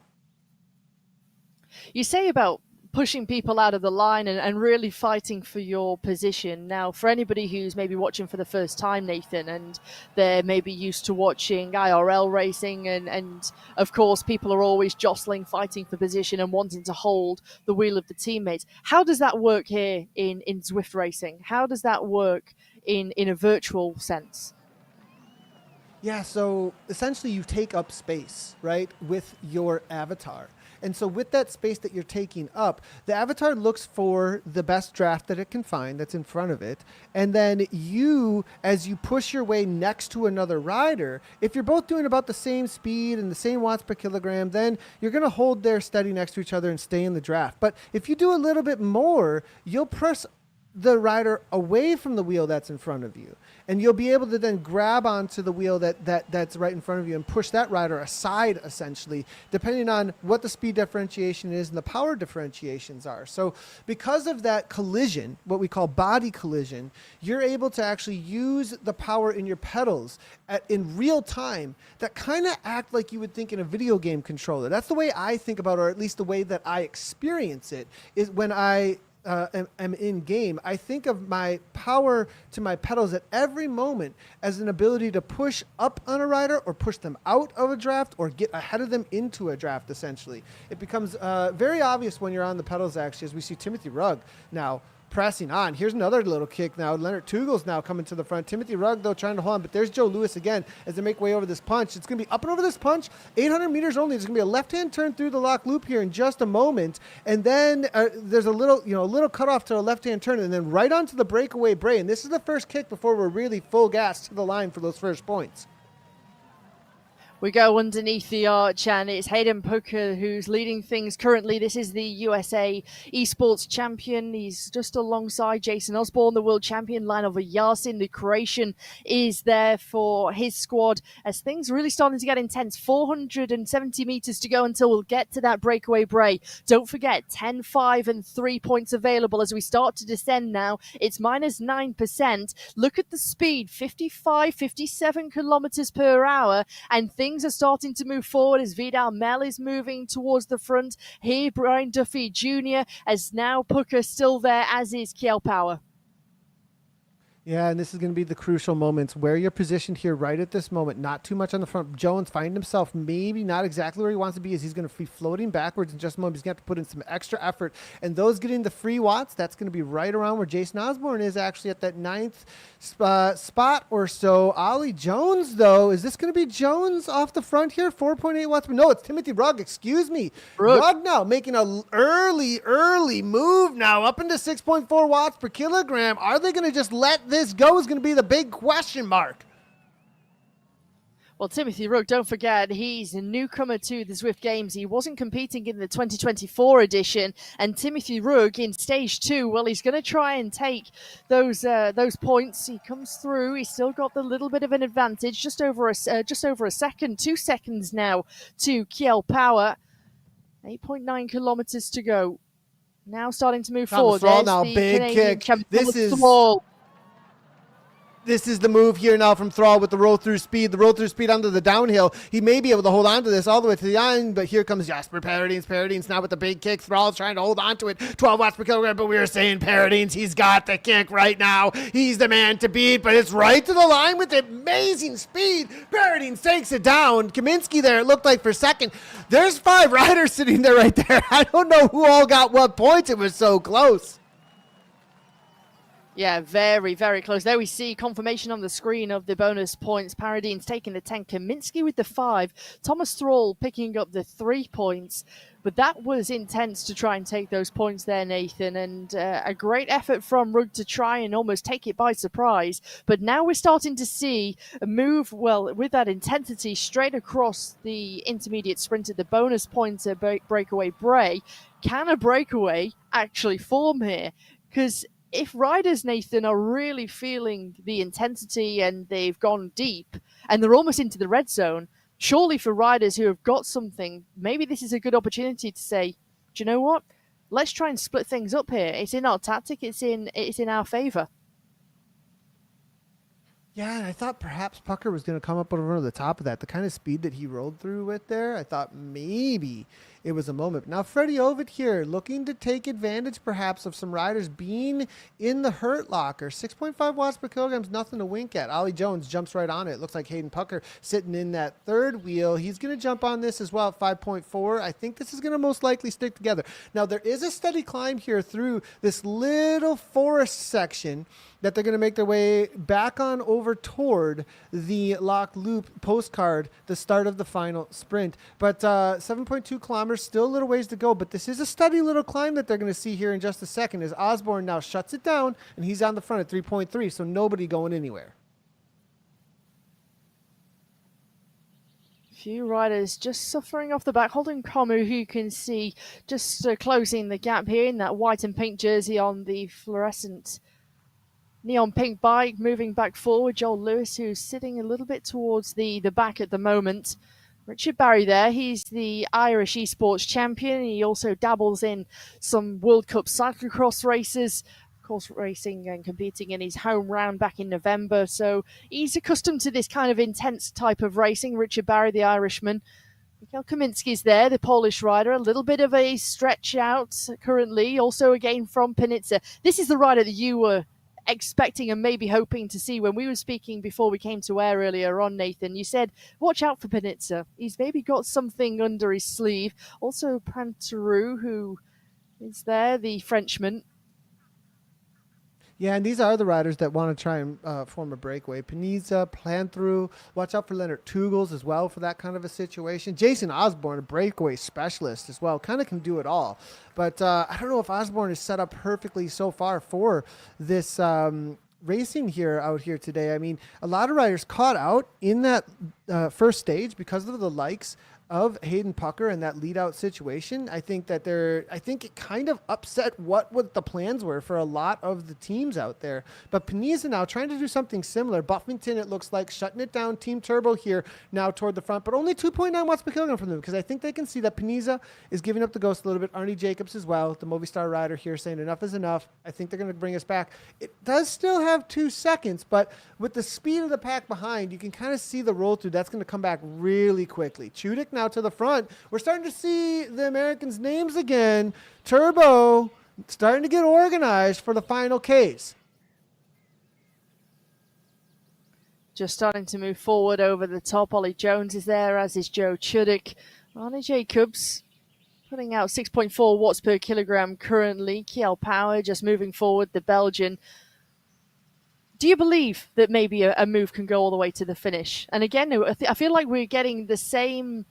You say about pushing people out of the line and really fighting for your position. Now, for anybody who's maybe watching for the first time, Nathan, and they're maybe used to watching IRL racing, and of course, people are always jostling, fighting for position and wanting to hold the wheel of the teammates. How does that work here in Zwift racing? How does that work in a virtual sense? Yeah, so essentially you take up space, right, with your avatar. And so with that space that you're taking up, the avatar looks for the best draft that it can find that's in front of it. And then you, as you push your way next to another rider, if you're both doing about the same speed and the same watts per kilogram, then you're going to hold there steady next to each other and stay in the draft. But if you do a little bit more, you'll press the rider away from the wheel that's in front of you. And you'll be able to then grab onto the wheel that's right in front of you and push that rider aside, essentially, depending on what the speed differentiation is and the power differentiations are. So because of that collision, what we call body collision, you're able to actually use the power in your pedals in real time that kind of act like you would think in a video game controller. That's the way I think about it, or at least the way that I experience it, is when I am in game. I think of my power to my pedals at every moment as an ability to push up on a rider or push them out of a draft or get ahead of them into a draft, essentially. It becomes very obvious when you're on the pedals, actually, as we see Timothy Rugg now pressing on. Here's another little kick now. Leonard Tugel's now coming to the front. Timothy Rugg, though, trying to hold on, but there's Joe Lewis again as they make way over this punch. It's going to be up and over this punch, 800 meters only. There's going to be a left-hand turn through the lock loop here in just a moment, and then there's a little cutoff to a left-hand turn, and then right onto the breakaway bray, and this is the first kick before we're really full gas to the line for those first points. We go underneath the arch, and it's Hayden Pucker who's leading things currently. This is the USA esports champion. He's just alongside Jason Osborne, the world champion. Lionel Yasin, the Croatian, is there for his squad as things are really starting to get intense. 470 meters to go until we'll get to that breakaway bray. Don't forget, 10, 5, and 3 points available as we start to descend now. It's minus 9%. Look at the speed, 55, 57 kilometers per hour, and things are starting to move forward as Vidal Mel is moving towards the front. Here, Brian Duffy Jr., as now Pucker still there, as is Kiel Power. Yeah, and this is going to be the crucial moments where you're positioned here right at this moment, not too much on the front. Jones finding himself maybe not exactly where he wants to be as he's going to be floating backwards in just a moment. He's going to have to put in some extra effort. And those getting the free watts, that's going to be right around where Jason Osborne is actually at that 9th spot or so. Ollie Jones, though, is this going to be Jones off the front here? 4.8 watts. No, it's Timothy Rugg, excuse me. Rugg now making an early move now up into 6.4 watts per kilogram. Are they going to just let this go is going to be the big question mark. Well, Timothy Rugg, don't forget, he's a newcomer to the Zwift Games. He wasn't competing in the 2024 edition. And Timothy Rugg in stage 2, well, he's going to try and take those points. He comes through. He's still got the little bit of an advantage, just over a second, 2 seconds now to Kiel Power. 8.9 kilometers to go. Now starting to move forward. Thrall now, big kick. This is the move here now from Thrall with the roll-through speed. The roll-through speed onto the downhill. He may be able to hold on to this all the way to the end, but here comes Jasper Paradines. Paradines now with the big kick. Thrall's trying to hold on to it. 12 watts per kilogram, but we were saying Paradines, he's got the kick right now. He's the man to beat, but it's right to the line with amazing speed. Paradines takes it down. Kaminsky there, it looked like for second. There's 5 riders sitting there right there. I don't know who all got what points. It was so close. Yeah, very, very close. There we see confirmation on the screen of the bonus points. Paradines taking the 10, Kaminsky with the 5, Thomas Thrall picking up the 3 points. But that was intense to try and take those points there, Nathan, and a great effort from Rugg to try and almost take it by surprise. But now we're starting to see a move, well, with that intensity straight across the intermediate sprinter, the bonus pointer breakaway Bray. Can a breakaway actually form here? Because if riders, Nathan, are really feeling the intensity and they've gone deep and they're almost into the red zone, surely for riders who have got something, maybe this is a good opportunity to say, do you know what? Let's try and split things up here. It's in our tactic. It's in our favor. Yeah, and I thought perhaps Pucker was going to come up over the top of that. The kind of speed that he rolled through with there, I thought maybe it was a moment. Now, Freddie Ovid here looking to take advantage perhaps of some riders being in the hurt locker. 6.5 watts per kilogram is nothing to wink at. Ollie Jones jumps right on it. Looks like Hayden Pucker sitting in that third wheel. He's going to jump on this as well at 5.4. I think this is going to most likely stick together. Now, there is a steady climb here through this little forest section that they're going to make their way back on over toward the Lock Loop postcard, the start of the final sprint. But 7.2 kilometers, still a little ways to go, but this is a steady little climb that they're going to see here in just a second as Osborne now shuts it down, and he's on the front at 3.3, so nobody going anywhere. Few riders just suffering off the back. Holden Komu, who you can see just closing the gap here in that white and pink jersey on the fluorescent neon pink bike, moving back forward. Joel Lewis, who's sitting a little bit towards the back at the moment. Richard Barry there, he's the Irish esports champion. He also dabbles in some World Cup cyclocross races, of course racing and competing in his home round back in November. So he's accustomed to this kind of intense type of racing. Richard Barry, the Irishman. Mikael Kaminsky's there, the Polish rider. A little bit of a stretch out currently. Also again from Pinitza. This is the rider that you were expecting and maybe hoping to see when we were speaking before we came to air earlier on, Nathan. You said, watch out for Pinitza. He's maybe got something under his sleeve. Also, Panteru, who is there, the Frenchman. Yeah, and these are the riders that want to try and form a breakaway. Panizza, Planthrough. Watch out for Leonard Tugels as well for that kind of a situation. Jason Osborne, a breakaway specialist as well. Kind of can do it all. But I don't know if Osborne is set up perfectly so far for this racing here out here today. I mean, a lot of riders caught out in that first stage because of the likes of Hayden Pucker and that lead out situation. I think it kind of upset what the plans were for a lot of the teams out there. But Panizza now trying to do something similar. Buffington, it looks like, shutting it down. Team Turbo here now toward the front, but only 2.9 watts per kilogram from them because I think they can see that Panizza is giving up the ghost a little bit. Arnie Jacobs as well, the Movistar rider here, saying enough is enough. I think they're going to bring us back. It does still have 2 seconds, but with the speed of the pack behind, you can kind of see the roll through. That's going to come back really quickly. Chudik now to the front. We're starting to see the Americans' names again. Turbo starting to get organized for the final case. Just starting to move forward over the top. Ollie Jones is there, as is Joe Chuddick. Ronnie Jacobs putting out 6.4 watts per kilogram currently. Kiel Power just moving forward, the Belgian. Do you believe that maybe a move can go all the way to the finish? And again, I feel like we're getting the same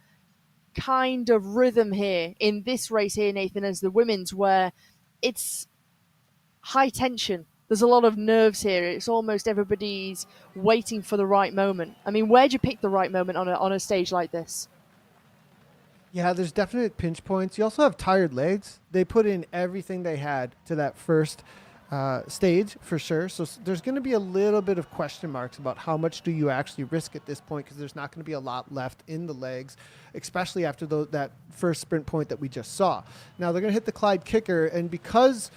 kind of rhythm here in this race here, Nathan, as the women's, where it's high tension. There's a lot of nerves here. It's almost everybody's waiting for the right moment. I mean, where'd you pick the right moment on a stage like this? Yeah, there's definite pinch points. You also have tired legs. They put in everything they had to that first stage for sure. So there's going to be a little bit of question marks about how much do you actually risk at this point, because there's not going to be a lot left in the legs, especially after that first sprint point that we just saw. Now they're going to hit the Clyde kicker, and because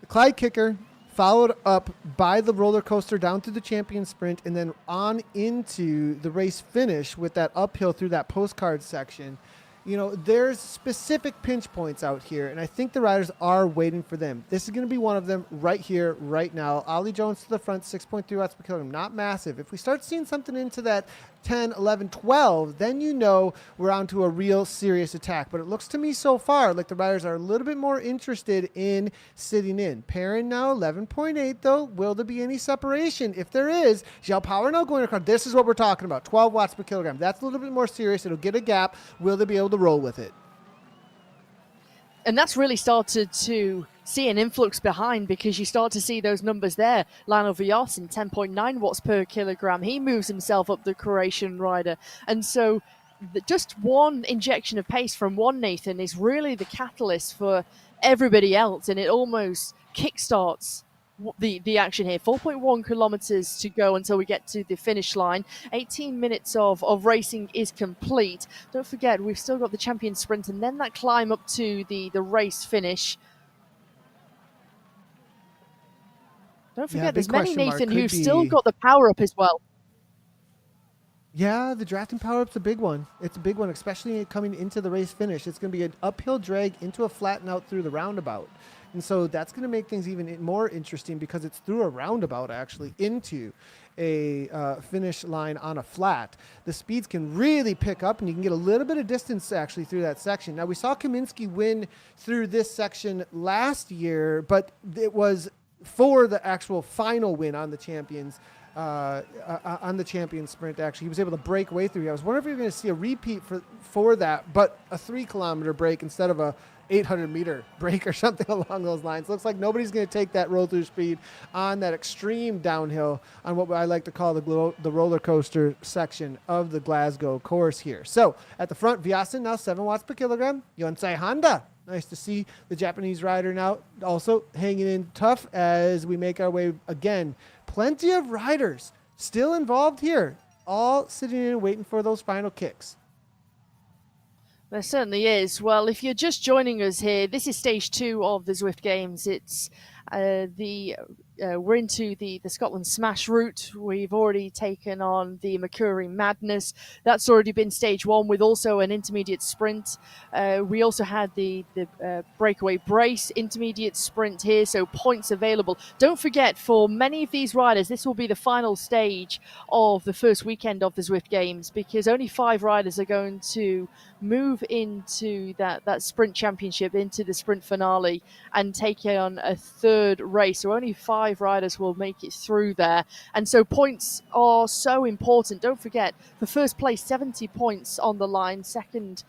the Clyde kicker followed up by the roller coaster down to the champion sprint and then on into the race finish with that uphill through that postcard section, you know, there's specific pinch points out here, and I think the riders are waiting for them. This is going to be one of them right here, right now. Ollie Jones to the front, 6.3 watts per kilogram, not massive. If we start seeing something into that 10, 11, 12, then you know we're on to a real serious attack. But it looks to me so far like the riders are a little bit more interested in sitting in. Perrin now 11.8 though. Will there be any separation? If there is, Zhao Power now going across. This is what we're talking about, 12 watts per kilogram. That's a little bit more serious. It'll get a gap. Will they be able to roll with it? And that's really started to see an influx behind, because you start to see those numbers there. Lionel Vyasin, 10.9 watts per kilogram. He moves himself up the Croatian rider. And so just one injection of pace from one Nathan is really the catalyst for everybody else. And it almost kickstarts the action here. 4.1 kilometers to go until we get to the finish line. 18 minutes of racing is complete. Don't forget, we've still got the champion sprint and then that climb up to the race finish. Don't forget, there's many, Nathan, who've still got the power up as well. Yeah, the drafting power up's a big one. It's a big one, especially coming into the race finish. It's going to be an uphill drag into a flat and out through the roundabout. And so that's going to make things even more interesting, because it's through a roundabout actually into a finish line on a flat. The speeds can really pick up and you can get a little bit of distance actually through that section. Now we saw Kaminsky win through this section last year, but it was for the actual final win on the champions. On the champion sprint, actually, he was able to break way through. I was wondering if we were going to see a repeat for that, but a 3-kilometer break instead of a 800-meter break or something along those lines. Looks like nobody's going to take that roll through speed on that extreme downhill on what I like to call the roller coaster section of the Glasgow course here. So at the front, Vyasin now 7 watts per kilogram. Yonsei Honda. Nice to see the Japanese rider now also hanging in tough as we make our way again. Plenty of riders still involved here, all sitting in and waiting for those final kicks. There certainly is. Well, if you're just joining us here, this is stage 2 of the Zwift Games. It's we're into the Scotland Smash route. We've already taken on the Makuri Madness. That's already been stage 1 with also an intermediate sprint. We also had the breakaway brace intermediate sprint here, so points available. Don't forget, for many of these riders, this will be the final stage of the first weekend of the Zwift Games, because only 5 riders are going to move into that sprint championship, into the sprint finale, and take on a third race. So only 5 riders will make it through there. And so points are so important. Don't forget, for first place, 70 points on the line. Second,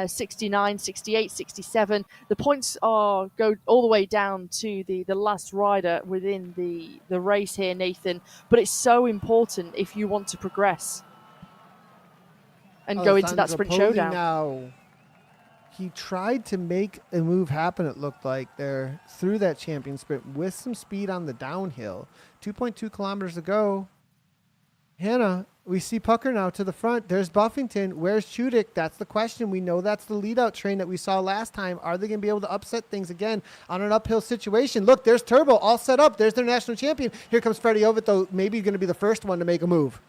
69, 68, 67. The points go all the way down to the last rider within the race here, Nathan. But it's so important if you want to progress and go into that sprint showdown. Now, he tried to make a move happen, it looked like, there through that champion sprint with some speed on the downhill. 2.2 kilometers to go. Hannah, we see Pucker now to the front. There's Buffington. Where's Chuddick? That's the question. We know that's the lead-out train that we saw last time. Are they going to be able to upset things again on an uphill situation? Look, there's Turbo all set up. There's their national champion. Here comes Freddie Ovett, though, maybe going to be the first one to make a move.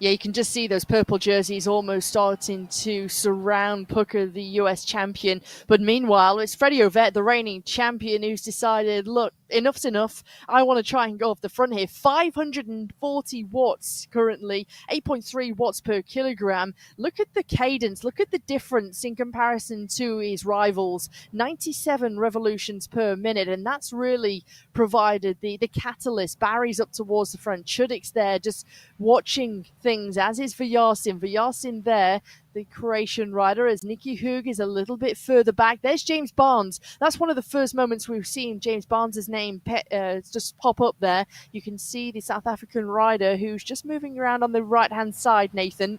Yeah, you can just see those purple jerseys almost starting to surround Pucker, the US champion. But meanwhile, it's Freddie Ovett, the reigning champion, who's decided, look, enough's enough. I want to try and go off the front here. 540 watts currently, 8.3 watts per kilogram. Look at the cadence. Look at the difference in comparison to his rivals. 97 revolutions per minute. And that's really provided the catalyst. Barry's up towards the front. Chudik's there just watching things, as is Vyasin. Vyasin there, the Croatian rider, as Nicky Hug is a little bit further back. There's James Barnes. That's one of the first moments we've seen James Barnes' name just pop up there. You can see the South African rider who's just moving around on the right-hand side, Nathan.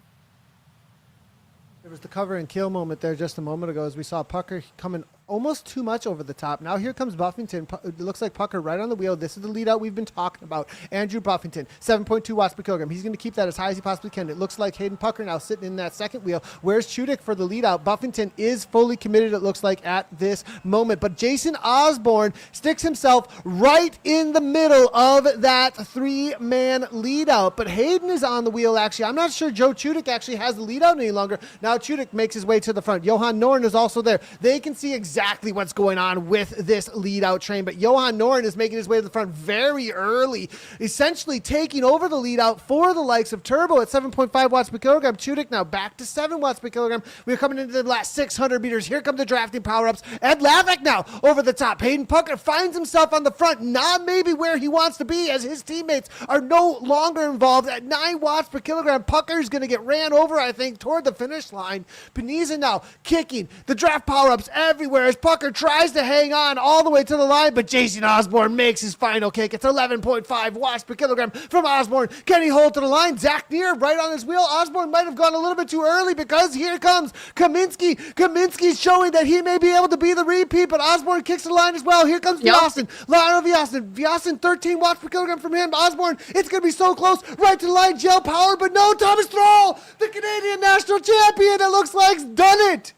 There was the cover and kill moment there just a moment ago as we saw Pucker coming almost too much over the top. Now here comes Buffington. It looks like Pucker right on the wheel. This is the lead out we've been talking about. Andrew Buffington, 7.2 watts per kilogram. He's going to keep that as high as he possibly can. It looks like Hayden Pucker now sitting in that second wheel. Where's Chudik for the lead out? Buffington is fully committed, it looks like, at this moment. But Jason Osborne sticks himself right in the middle of that three-man lead out. But Hayden is on the wheel, actually. I'm not sure Joe Chudik actually has the lead out any longer. Now Chudik makes his way to the front. Johan Noren is also there. They can see exactly what's going on with this lead out train, but Johan Noren is making his way to the front very early, essentially taking over the lead out for the likes of Turbo at 7.5 watts per kilogram. Chudik now back to 7 watts per kilogram. We're coming into the last 600 meters. Here come the drafting power-ups. Ed Lavik now over the top. Hayden Pucker finds himself on the front, not maybe where he wants to be, as his teammates are no longer involved at 9 watts per kilogram. Pucker's going to get ran over, I think, toward the finish line. Peniza now kicking the draft power-ups everywhere as Pucker tries to hang on all the way to the line, but Jason Osborne makes his final kick. It's 11.5 watts per kilogram from Osborne. Can he hold to the line? Zach Neer right on his wheel. Osborne might have gone a little bit too early because here comes Kaminsky. Kaminsky's showing that he may be able to be the repeat, but Osborne kicks the line as well. Here comes Vyasin. Lionel Vyasin. Vyasin, 13 watts per kilogram from him. Osborne, it's going to be so close. Right to the line, gel power, but no, Thomas Thrall, the Canadian national champion, it looks like, has done it.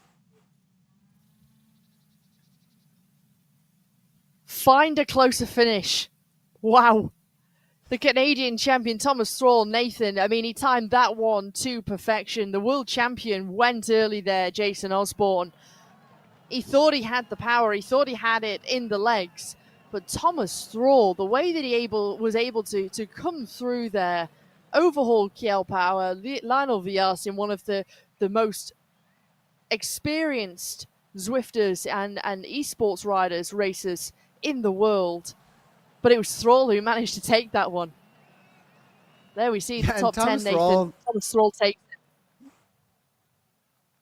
Find a closer finish. Wow. The Canadian champion, Thomas Thrall, Nathan, I mean, he timed that one to perfection. The world champion went early there, Jason Osborne. He thought he had the power. He thought he had it in the legs. But Thomas Thrall, the way that he was able to come through there, overhaul Kiel Power, Lionel Vyasin, one of the most experienced Zwifters and esports riders, racers in the world, but it was Thrall who managed to take that one. There we see the top 10, Nathan. Thomas Thrall takes it.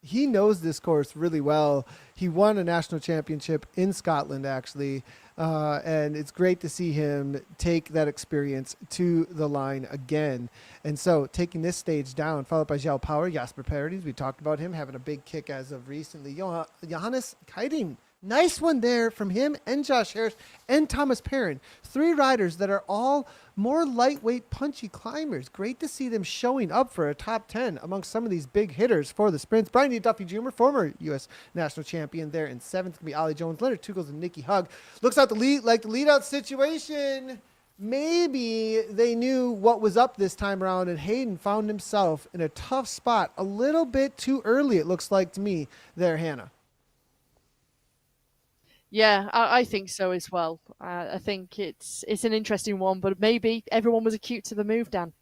He knows this course really well. He won a national championship in Scotland, actually, and it's great to see him take that experience to the line again. And so taking this stage down, followed by Gel Power, Jasper Paradis. We talked about him having a big kick as of recently. Johannes Keiding. Nice one there from him and Josh Harris and Thomas Perrin. 3 riders that are all more lightweight, punchy climbers. Great to see them showing up for a top 10 amongst some of these big hitters for the sprints. Brian D. Duffy Jr., former U.S. national champion there in 7th. Going to be Ollie Jones, Leonard Tugels, and Nicky Hug. Looks like the lead-out situation. Maybe they knew what was up this time around, and Hayden found himself in a tough spot a little bit too early, it looks like to me there, Hannah. Yeah, I think so as well. I think it's an interesting one, but maybe everyone was acute to the move, Dan.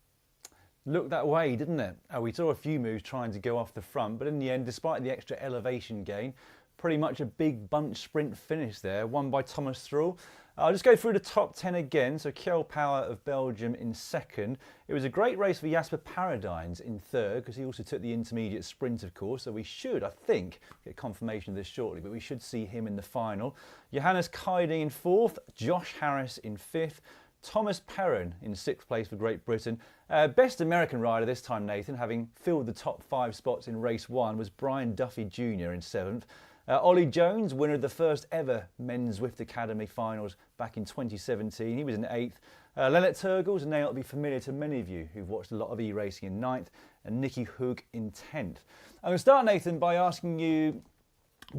Looked that way, didn't it? We saw a few moves trying to go off the front, but in the end, despite the extra elevation gain, pretty much a big bunch sprint finish there, won by Thomas Thrall. I'll just go through the top 10 again. So Kiel Power of Belgium in 2nd. It was a great race for Jasper Paradines in 3rd, because he also took the intermediate sprint, of course. So we should, I think, get confirmation of this shortly, but we should see him in the final. Johannes Keiding in 4th, Josh Harris in 5th, Thomas Perrin in 6th place for Great Britain. Best American rider this time, Nathan, having filled the top 5 spots in race 1, was Brian Duffy Jr. in 7th. Ollie Jones, winner of the first ever Men's Zwift Academy finals back in 2017. He was in 8th. Leonard Turgles, a name that will be familiar to many of you who've watched a lot of e-racing, in 9th. And Nicky Hug in 10th. I'm going to start, Nathan, by asking you,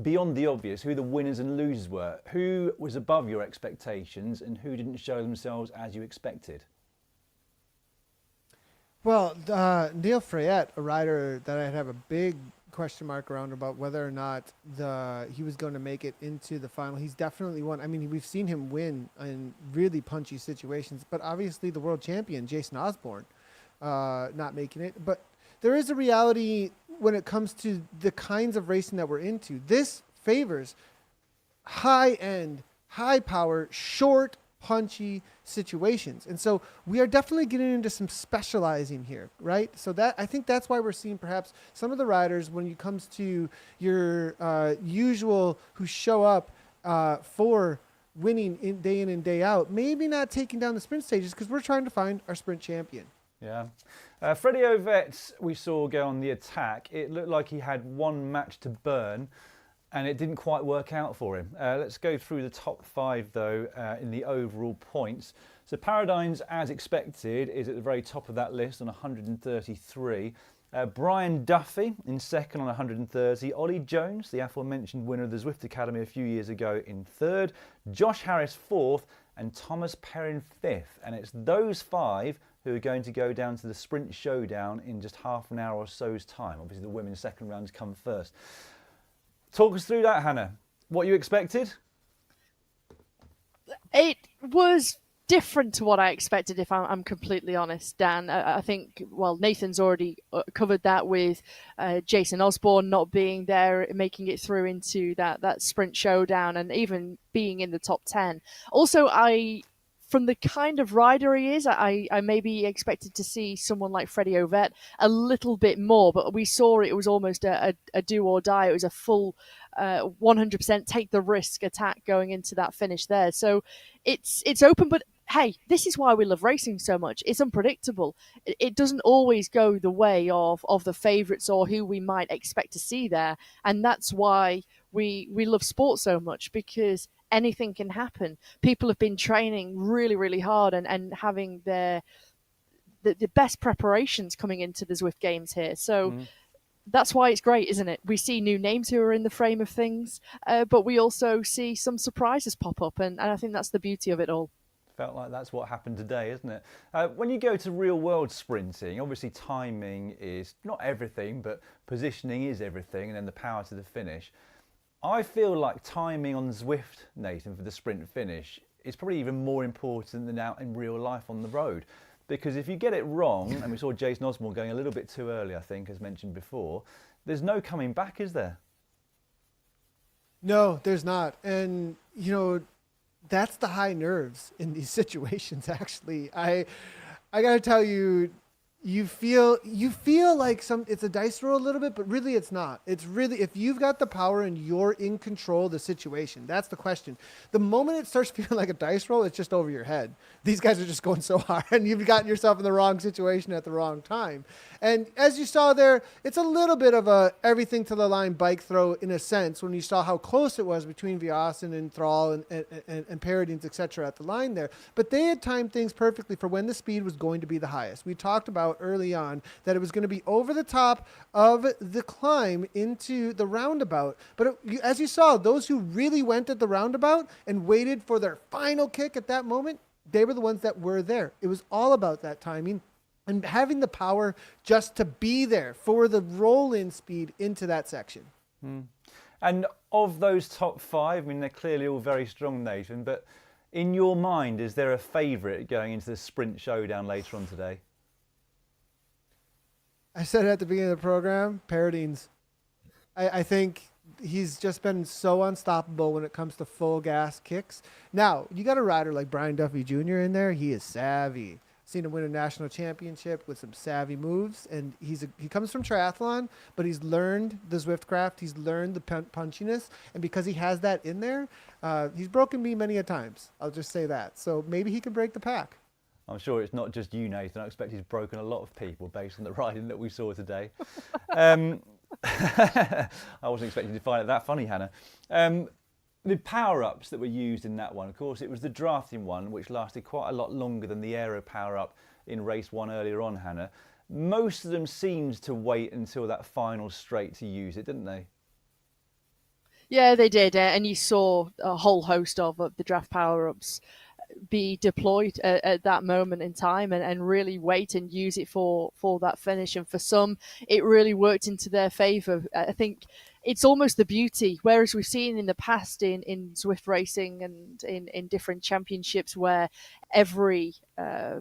beyond the obvious, who the winners and losers were. Who was above your expectations and who didn't show themselves as you expected? Well, Neil Freyette, a rider that I'd have a big question mark around about whether or not he was going to make it into the final. He's definitely one. I mean, we've seen him win in really punchy situations, but obviously the world champion, Jason Osborne, not making it. But there is a reality when it comes to the kinds of racing that we're into. This favors high-end, high-power, short, punchy situations. And so we are definitely getting into some specializing here, right? So that I think that's why we're seeing perhaps some of the riders, when it comes to your usual who show up for winning day in and day out, maybe not taking down the sprint stages because we're trying to find our sprint champion. Yeah. Freddie Ovett, we saw go on the attack. It looked like he had one match to burn, and it didn't quite work out for him. Let's go through the top 5, though, in the overall points. So Paradigms, as expected, is at the very top of that list on 133. Brian Duffy in second on 130. Ollie Jones, the aforementioned winner of the Zwift Academy a few years ago, in third. Josh Harris fourth, and Thomas Perrin fifth. And it's those 5 who are going to go down to the Sprint Showdown in just half an hour or so's time. Obviously, the women's second rounds come first. Talk us through that, Hannah. What you expected? It was different to what I expected, if I'm completely honest, Dan. I think, well, Nathan's already covered that with Jason Osborne not being there, making it through into that sprint showdown and even being in the top 10. Also, from the kind of rider he is, I maybe expected to see someone like Freddie Ovett a little bit more, but we saw it was almost a do or die. It was a full 100% take the risk attack going into that finish there. So it's open, but hey, this is why we love racing so much. It's unpredictable. It doesn't always go the way of the favourites or who we might expect to see there, and that's why we love sport so much, because anything can happen. People have been training really, really hard and having the best preparations coming into the Zwift Games here. So that's why it's great, isn't it? We see new names who are in the frame of things, but we also see some surprises pop up, and I think that's the beauty of it all. Felt like that's what happened today, isn't it? When you go to real-world sprinting, obviously timing is not everything, but positioning is everything, and then the power to the finish. I feel like timing on Zwift, Nathan, for the sprint finish is probably even more important than out in real life on the road. Because if you get it wrong, and we saw Jason Osborne going a little bit too early, I think, as mentioned before, there's no coming back, is there? No, there's not. And, you know, that's the high nerves in these situations, actually. I got to tell you, you feel like it's a dice roll a little bit, but really it's not. It's really, if you've got the power and you're in control of the situation, that's the question. The moment it starts feeling like a dice roll, it's just over your head. These guys are just going so hard, and you've gotten yourself in the wrong situation at the wrong time. And as you saw there, it's a little bit of a everything to the line bike throw in a sense when you saw how close it was between Vyazin and Thrall and Paradines, etc. at the line there. But they had timed things perfectly for when the speed was going to be the highest. We talked about early on that it was going to be over the top of the climb into the roundabout. But as you saw, those who really went at the roundabout and waited for their final kick at that moment, they were the ones that were there. It was all about that timing and having the power just to be there for the roll-in speed into that section. And of those top 5, I mean, they're clearly all very strong, Nathan, but in your mind, is there a favourite going into the sprint showdown later on today? I said it at the beginning of the program, Paradines. I think he's just been so unstoppable when it comes to full gas kicks. Now, you got a rider like Brian Duffy Jr. in there. He is savvy. Seen him win a national championship with some savvy moves, and he comes from triathlon, but he's learned the Zwift craft. He's learned the punchiness, and because he has that in there, he's broken me many a times. I'll just say that. So maybe he can break the pack. I'm sure it's not just you, Nathan. I expect he's broken a lot of people based on the riding that we saw today. I wasn't expecting to find it that funny, Hannah. The power-ups that were used in that one, of course, it was the drafting one, which lasted quite a lot longer than the Aero PowerUp in race 1 earlier on, Hannah. Most of them seemed to wait until that final straight to use it, didn't they? Yeah, they did. And you saw a whole host of the draft power-ups be deployed at that moment in time and really wait and use it for that finish. And for some, it really worked into their favour. I think it's almost the beauty, whereas we've seen in the past in Zwift racing and in different championships where every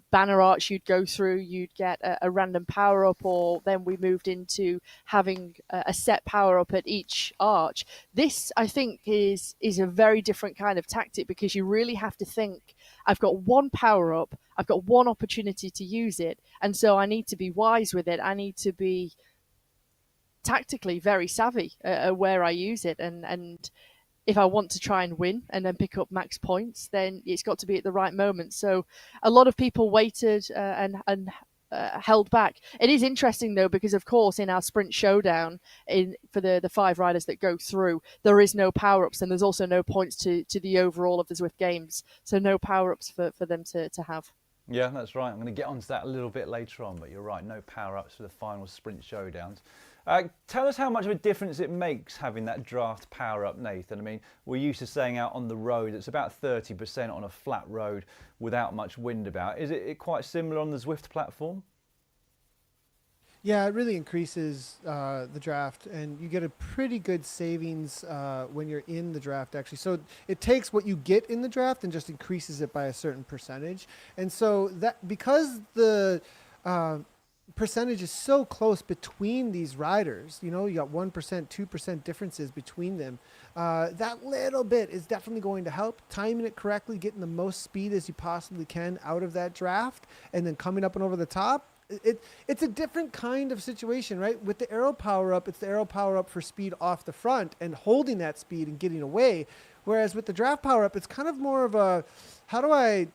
banner arch you'd go through, you'd get a random power up, or then we moved into having a set power up at each arch. This, I think, is a very different kind of tactic, because you really have to think, I've got one power up, I've got one opportunity to use it, and so I need to be wise with it. I need to be tactically very savvy where I use it, and if I want to try and win and then pick up max points, then it's got to be at the right moment. So a lot of people waited and held back. It is interesting though, because of course in our sprint showdown, for the 5 riders that go through, there is no power-ups, and there's also no points to the overall of the Zwift Games, so no power-ups for them to have. Yeah, that's right. I'm going to get onto that a little bit later on, but you're right, no power-ups for the final sprint showdowns. Tell us how much of a difference it makes having that draft power-up, Nathan. I mean, we're used to saying out on the road, it's about 30% on a flat road without much wind about. Is it quite similar on the Zwift platform? Yeah, it really increases the draft, and you get a pretty good savings when you're in the draft, actually. So it takes what you get in the draft and just increases it by a certain percentage. And so that, because the percentage is so close between these riders, you know, you got 1%, 2% differences between them. That little bit is definitely going to help. Timing it correctly, getting the most speed as you possibly can out of that draft, and then coming up and over the top. It's a different kind of situation, right? With the Aero PowerUp, it's the Aero PowerUp for speed off the front and holding that speed and getting away. Whereas with the draft PowerUp, it's kind of more of a, how do I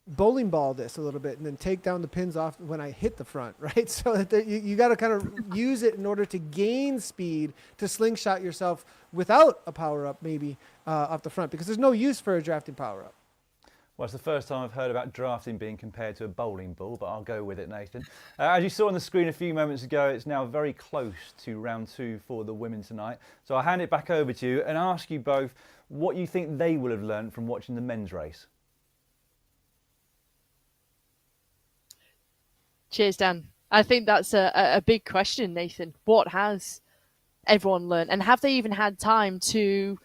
bowling ball this a little bit and then take down the pins off when I hit the front, right? So that you got to kind of use it in order to gain speed, to slingshot yourself without a PowerUp maybe off the front, because there's no use for a drafting PowerUp. Well, it's the first time I've heard about drafting being compared to a bowling ball, but I'll go with it, Nathan. As you saw on the screen a few moments ago, it's now very close to round 2 for the women tonight. So I'll hand it back over to you and ask you both what you think they will have learned from watching the men's race. Cheers, Dan. I think that's a big question, Nathan. What has everyone learned? And have they even had time to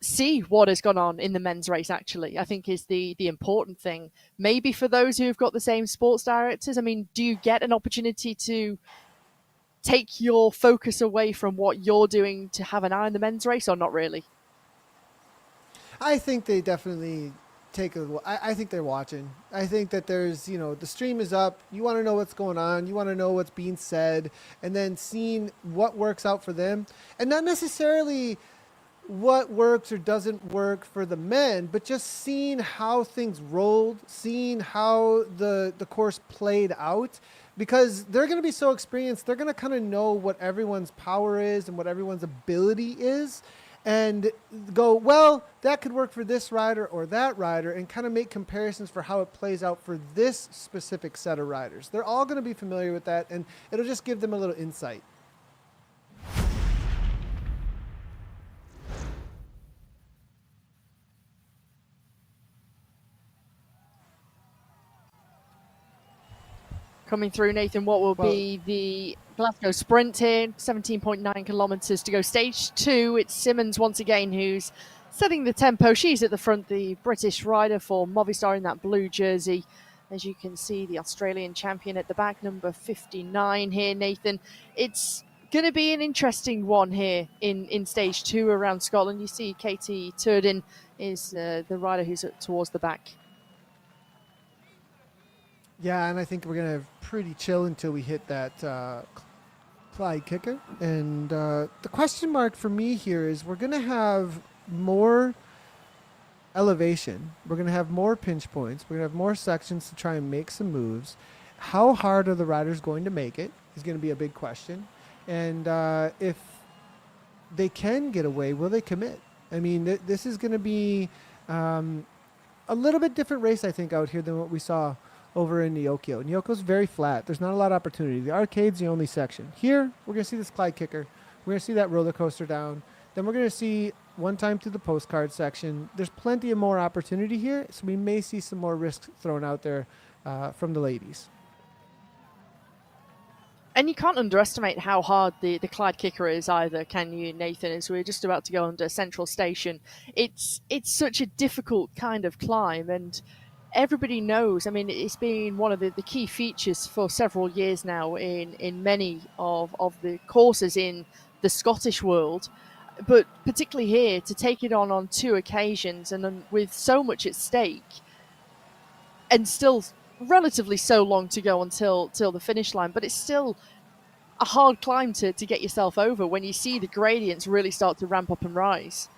see what has gone on in the men's race, actually, I think is the important thing. Maybe for those who've got the same sports directors, I mean, do you get an opportunity to take your focus away from what you're doing to have an eye on the men's race, or not really? I think they definitely I think they're watching. I think that there's, you know, the stream is up. You want to know what's going on. You want to know what's being said, and then seeing what works out for them, and not necessarily what works or doesn't work for the men, but just seeing how things rolled, seeing how the course played out, because they're going to be so experienced. They're going to kind of know what everyone's power is and what everyone's ability is, and go, well, that could work for this rider or that rider, and kind of make comparisons for how it plays out for this specific set of riders. They're all going to be familiar with that, and it'll just give them a little insight. Coming through, Nathan, what will be the Glasgow Sprint here? 17.9 kilometres to go. Stage 2, it's Simmons once again who's setting the tempo. She's at the front, the British rider for Movistar in that blue jersey. As you can see, the Australian champion at the back, number 59 here, Nathan. It's going to be an interesting one here in Stage 2 around Scotland. You see Katie Turdin is the rider who's towards the back. Yeah, and I think we're going to have pretty chill until we hit that Clyde kicker. And the question mark for me here is we're going to have more elevation. We're going to have more pinch points. We're going to have more sections to try and make some moves. How hard are the riders going to make it is going to be a big question. And if they can get away, will they commit? I mean, this is going to be a little bit different race, I think, out here than what we saw over in Neokyo. Neokyo's very flat. There's not a lot of opportunity. The arcade's the only section. Here, we're going to see this Clyde kicker. We're going to see that roller coaster down. Then we're going to see one time through the postcard section. There's plenty of more opportunity here, so we may see some more risks thrown out there from the ladies. And you can't underestimate how hard the Clyde kicker is either, can you, Nathan? As we're just about to go under Central Station, it's such a difficult kind of climb, and everybody knows. I mean, it's been one of the key features for several years now in many of the courses in the Scottish world, but particularly here, to take it on 2 occasions and then with so much at stake, and still relatively so long to go until the finish line, but it's still a hard climb to get yourself over when you see the gradients really start to ramp up and rise.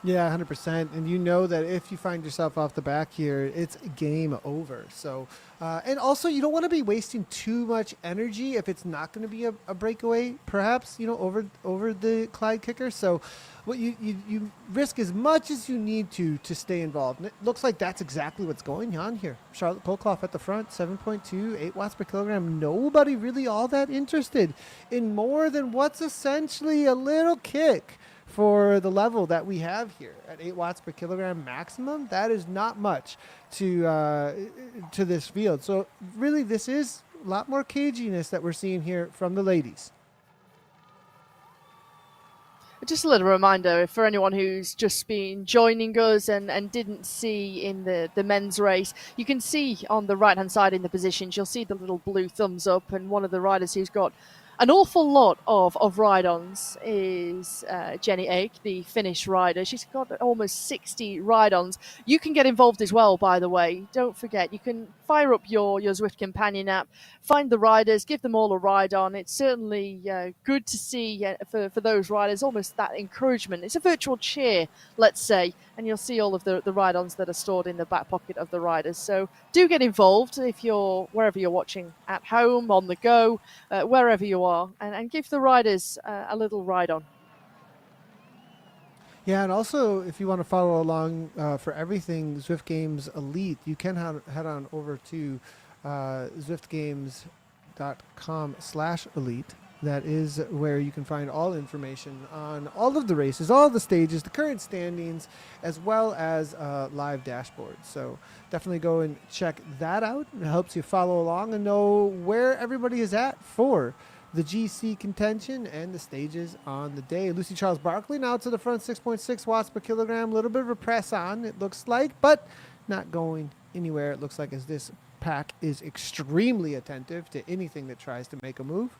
Yeah, 100%. And you know that if you find yourself off the back here, it's game over. So, and also you don't want to be wasting too much energy if it's not going to be a breakaway, perhaps, over the Clyde kicker. So what you risk as much as you need to stay involved. And it looks like that's exactly what's going on here. Charlotte Kolkloff at the front, 7.2, 8 watts per kilogram. Nobody really all that interested in more than what's essentially a little kick for the level that we have here at 8 watts per kilogram maximum. That is not much to this field. So really, this is a lot more caginess that we're seeing here from the ladies. Just a little reminder for anyone who's just been joining us and didn't see in the men's race, you can see on the right-hand side in the positions, you'll see the little blue thumbs up, and one of the riders who's got an awful lot of ride-ons is Jenny Ake, the Finnish rider. She's got almost 60 ride-ons. You can get involved as well, by the way. Don't forget, you can fire up your Zwift companion app, find the riders, give them all a ride-on. It's certainly good to see for those riders, almost that encouragement. It's a virtual cheer, let's say, and you'll see all of the ride-ons that are stored in the back pocket of the riders. So do get involved if you're wherever you're watching, at home, on the go, wherever you are, and give the riders a little ride-on. Yeah, and also if you want to follow along for everything Zwift Games Elite, you can head on over to zwiftgames.com/elite. That is where you can find all information on all of the races, all the stages, the current standings, as well as live dashboards. So definitely go and check that out. It helps you follow along and know where everybody is at for the GC contention and the stages on the day. Lucy Charles Barkley now to the front, 6.6 watts per kilogram. A little bit of a press on, it looks like, but not going anywhere, it looks like, as this pack is extremely attentive to anything that tries to make a move.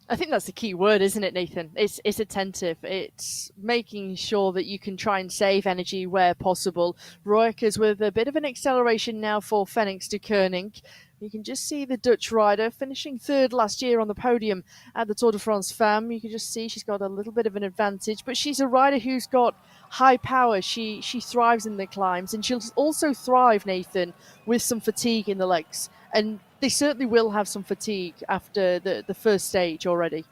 I think that's the key word, isn't it, Nathan? It's attentive. It's making sure that you can try and save energy where possible. Roykers with a bit of an acceleration now for Phoenix de Koning. You can just see the Dutch rider finishing third last year on the podium at the Tour de France Femmes. You can just see she's got a little bit of an advantage, but she's a rider who's got high power. She thrives in the climbs, and she'll also thrive, Nathan, with some fatigue in the legs. And they certainly will have some fatigue after the first stage already.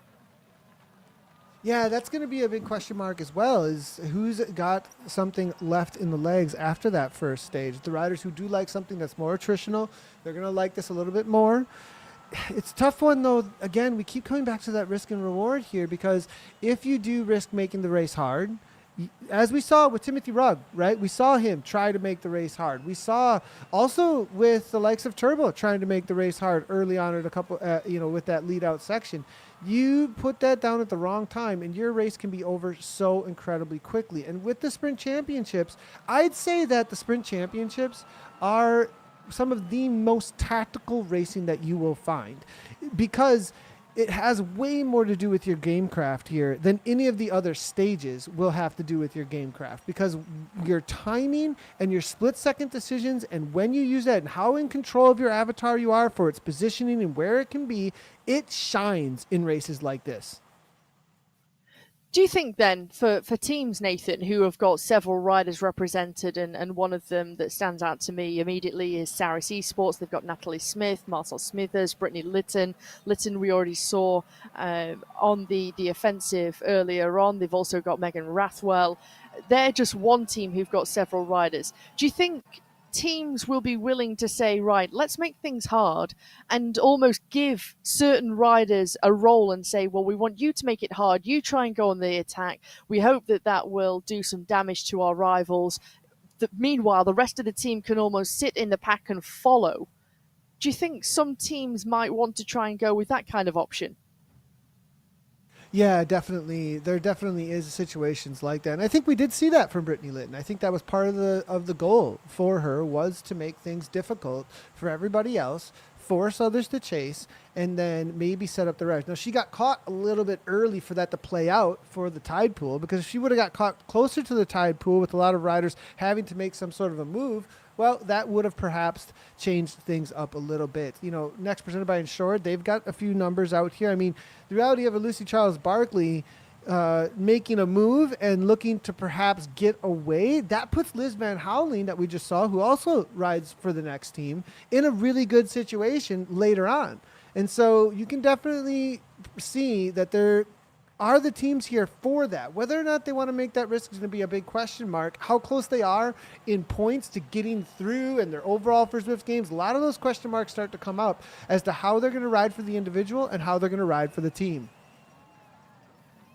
Yeah, that's going to be a big question mark as well, is who's got something left in the legs after that first stage. The riders who do like something that's more attritional, they're going to like this a little bit more. It's a tough one, though. Again, we keep coming back to that risk and reward here, because if you do risk making the race hard, as we saw with Timothy Rugg, right? We saw him try to make the race hard. We saw also with the likes of Turbo trying to make the race hard early on at a couple, with that lead out section. You put that down at the wrong time and your race can be over so incredibly quickly. And with the Sprint Championships, I'd say that the Sprint Championships are some of the most tactical racing that you will find, because it has way more to do with your gamecraft here than any of the other stages will have to do with your gamecraft, because your timing and your split-second decisions and when you use that and how in control of your avatar you are for its positioning and where it can be, it shines in races like this. Do you think then for teams, Nathan, who have got several riders represented, and one of them that stands out to me immediately is Saris Esports. They've got Natalie Smith, Marcel Smithers, Brittany Lytton. Lytton we already saw on the offensive earlier on. They've also got Megan Rathwell. They're just one team who've got several riders. Do you think teams will be willing to say, right, let's make things hard and almost give certain riders a role and say, well, we want you to make it hard. You try and go on the attack. We hope that that will do some damage to our rivals. Meanwhile, the rest of the team can almost sit in the pack and follow. Do you think some teams might want to try and go with that kind of option? Yeah, definitely. There definitely is situations like that. And I think we did see that from Brittany Litton. I think that was part of the goal for her, was to make things difficult for everybody else, force others to chase, and then maybe set up the rush. Now, she got caught a little bit early for that to play out for the tide pool, because if she would have got caught closer to the tide pool with a lot of riders having to make some sort of a move, well, that would have perhaps changed things up a little bit. You know, next presented by Insured, they've got a few numbers out here. I mean, the reality of a Lucy Charles Barkley making a move and looking to perhaps get away, that puts Liz Van Houweling, that we just saw, who also rides for the next team, in a really good situation later on. And so you can definitely see that there are the teams here for that. Whether or not they want to make that risk is going to be a big question mark. How close they are in points to getting through and their overall for Zwift Games, a lot of those question marks start to come up as to how they're going to ride for the individual and how they're going to ride for the team.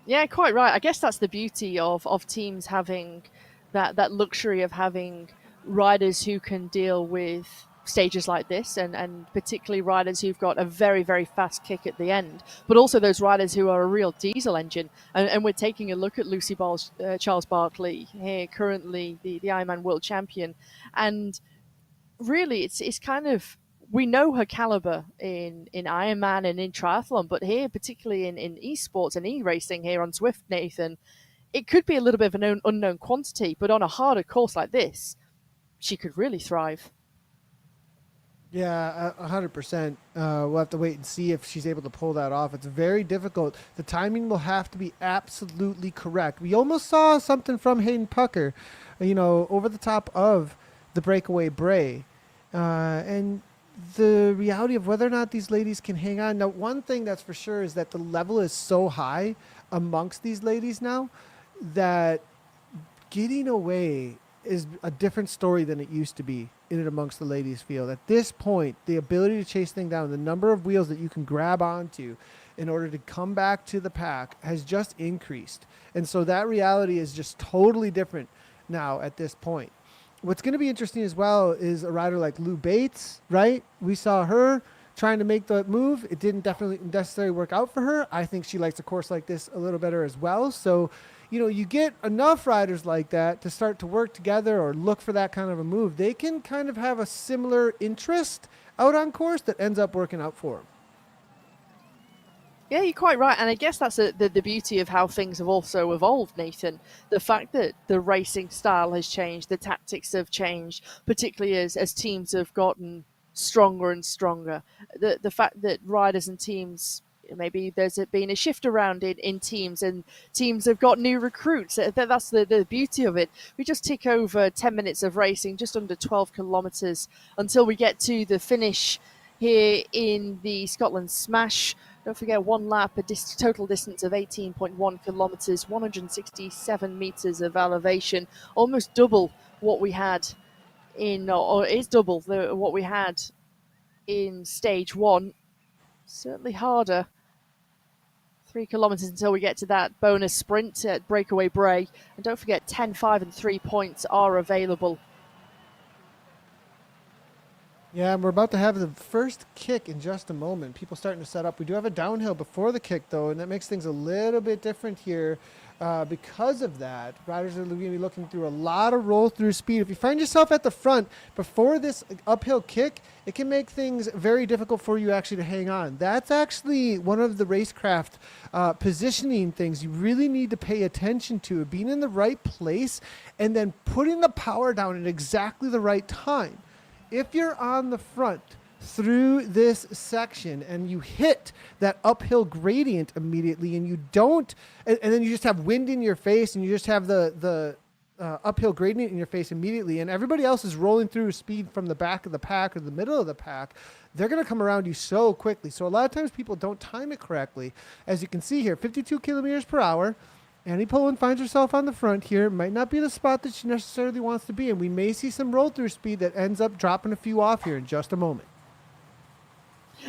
Yeah, quite right. I guess that's the beauty of teams having that luxury of having riders who can deal with stages like this, and particularly riders who've got a very, very fast kick at the end, but also those riders who are a real diesel engine. And we're taking a look at Lucy Charles Barkley here, currently the Ironman world champion. And really, it's kind of, we know her caliber in Ironman and in triathlon, but here, particularly in esports and e-racing here on Zwift, Nathan, it could be a little bit of an unknown quantity, but on a harder course like this, she could really thrive. Yeah, 100%. We'll have to wait and see if she's able to pull that off. It's very difficult. The timing will have to be absolutely correct. We almost saw something from Hayden Pucker, over the top of the breakaway Bray. And the reality of whether or not these ladies can hang on. Now, one thing that's for sure is that the level is so high amongst these ladies now that getting away is a different story than it used to be in and amongst the ladies field. At this point, the ability to chase things down, the number of wheels that you can grab onto in order to come back to the pack has just increased. And so that reality is just totally different now at this point. What's going to be interesting as well is a rider like Lou Bates, right? We saw her trying to make the move. It didn't definitely necessarily work out for her. I think she likes a course like this a little better as well. So, you get enough riders like that to start to work together or look for that kind of a move. They can kind of have a similar interest out on course that ends up working out for them. Yeah, you're quite right. And I guess that's the beauty of how things have also evolved, Nathan. The fact that the racing style has changed, the tactics have changed, particularly as teams have gotten stronger and stronger. The fact that riders and teams, maybe there's been a shift around in teams, and teams have got new recruits. That's the beauty of it. We just tick over 10 minutes of racing, just under 12 kilometres, until we get to the finish here in the Scotland Smash. Don't forget, one lap, a total distance of 18.1 kilometres, 167 metres of elevation, almost double what we had or is double what we had in stage one. Certainly harder. 3 kilometres until we get to that bonus sprint at Breakaway Bray. And don't forget, 10, 5 and 3 points are available. Yeah, and we're about to have the first kick in just a moment. People starting to set up. We do have a downhill before the kick, though, and that makes things a little bit different here. Because of that, riders are going to be looking through a lot of roll-through speed. If you find yourself at the front before this uphill kick, it can make things very difficult for you actually to hang on. That's actually one of the racecraft positioning things you really need to pay attention to, being in the right place and then putting the power down at exactly the right time. If you're on the front through this section and you hit that uphill gradient immediately and you don't, and then you just have wind in your face and you just have the uphill gradient in your face immediately, and everybody else is rolling through speed from the back of the pack or the middle of the pack, they're going to come around you so quickly. So a lot of times people don't time it correctly. As you can see here, 52 kilometers per hour. Annie Poland finds herself on the front here. Might not be the spot that she necessarily wants to be, and we may see some roll-through speed that ends up dropping a few off here in just a moment.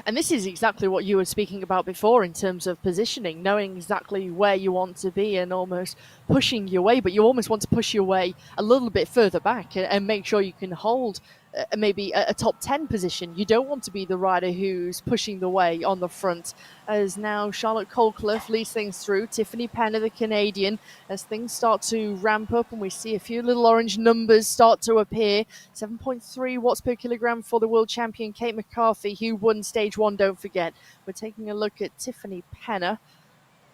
And this is exactly what you were speaking about before in terms of positioning, knowing exactly where you want to be and almost pushing your way, but you almost want to push your way a little bit further back and make sure you can hold maybe a top 10 position. You don't want to be the rider who's pushing the way on the front, as now Charlotte Colcliffe leads things through. Tiffany Penner, the Canadian, as things start to ramp up and we see a few little orange numbers start to appear. 7.3 watts per kilogram for the world champion Kate McCarthy, who won stage 1, don't forget. We're taking a look at Tiffany Penner.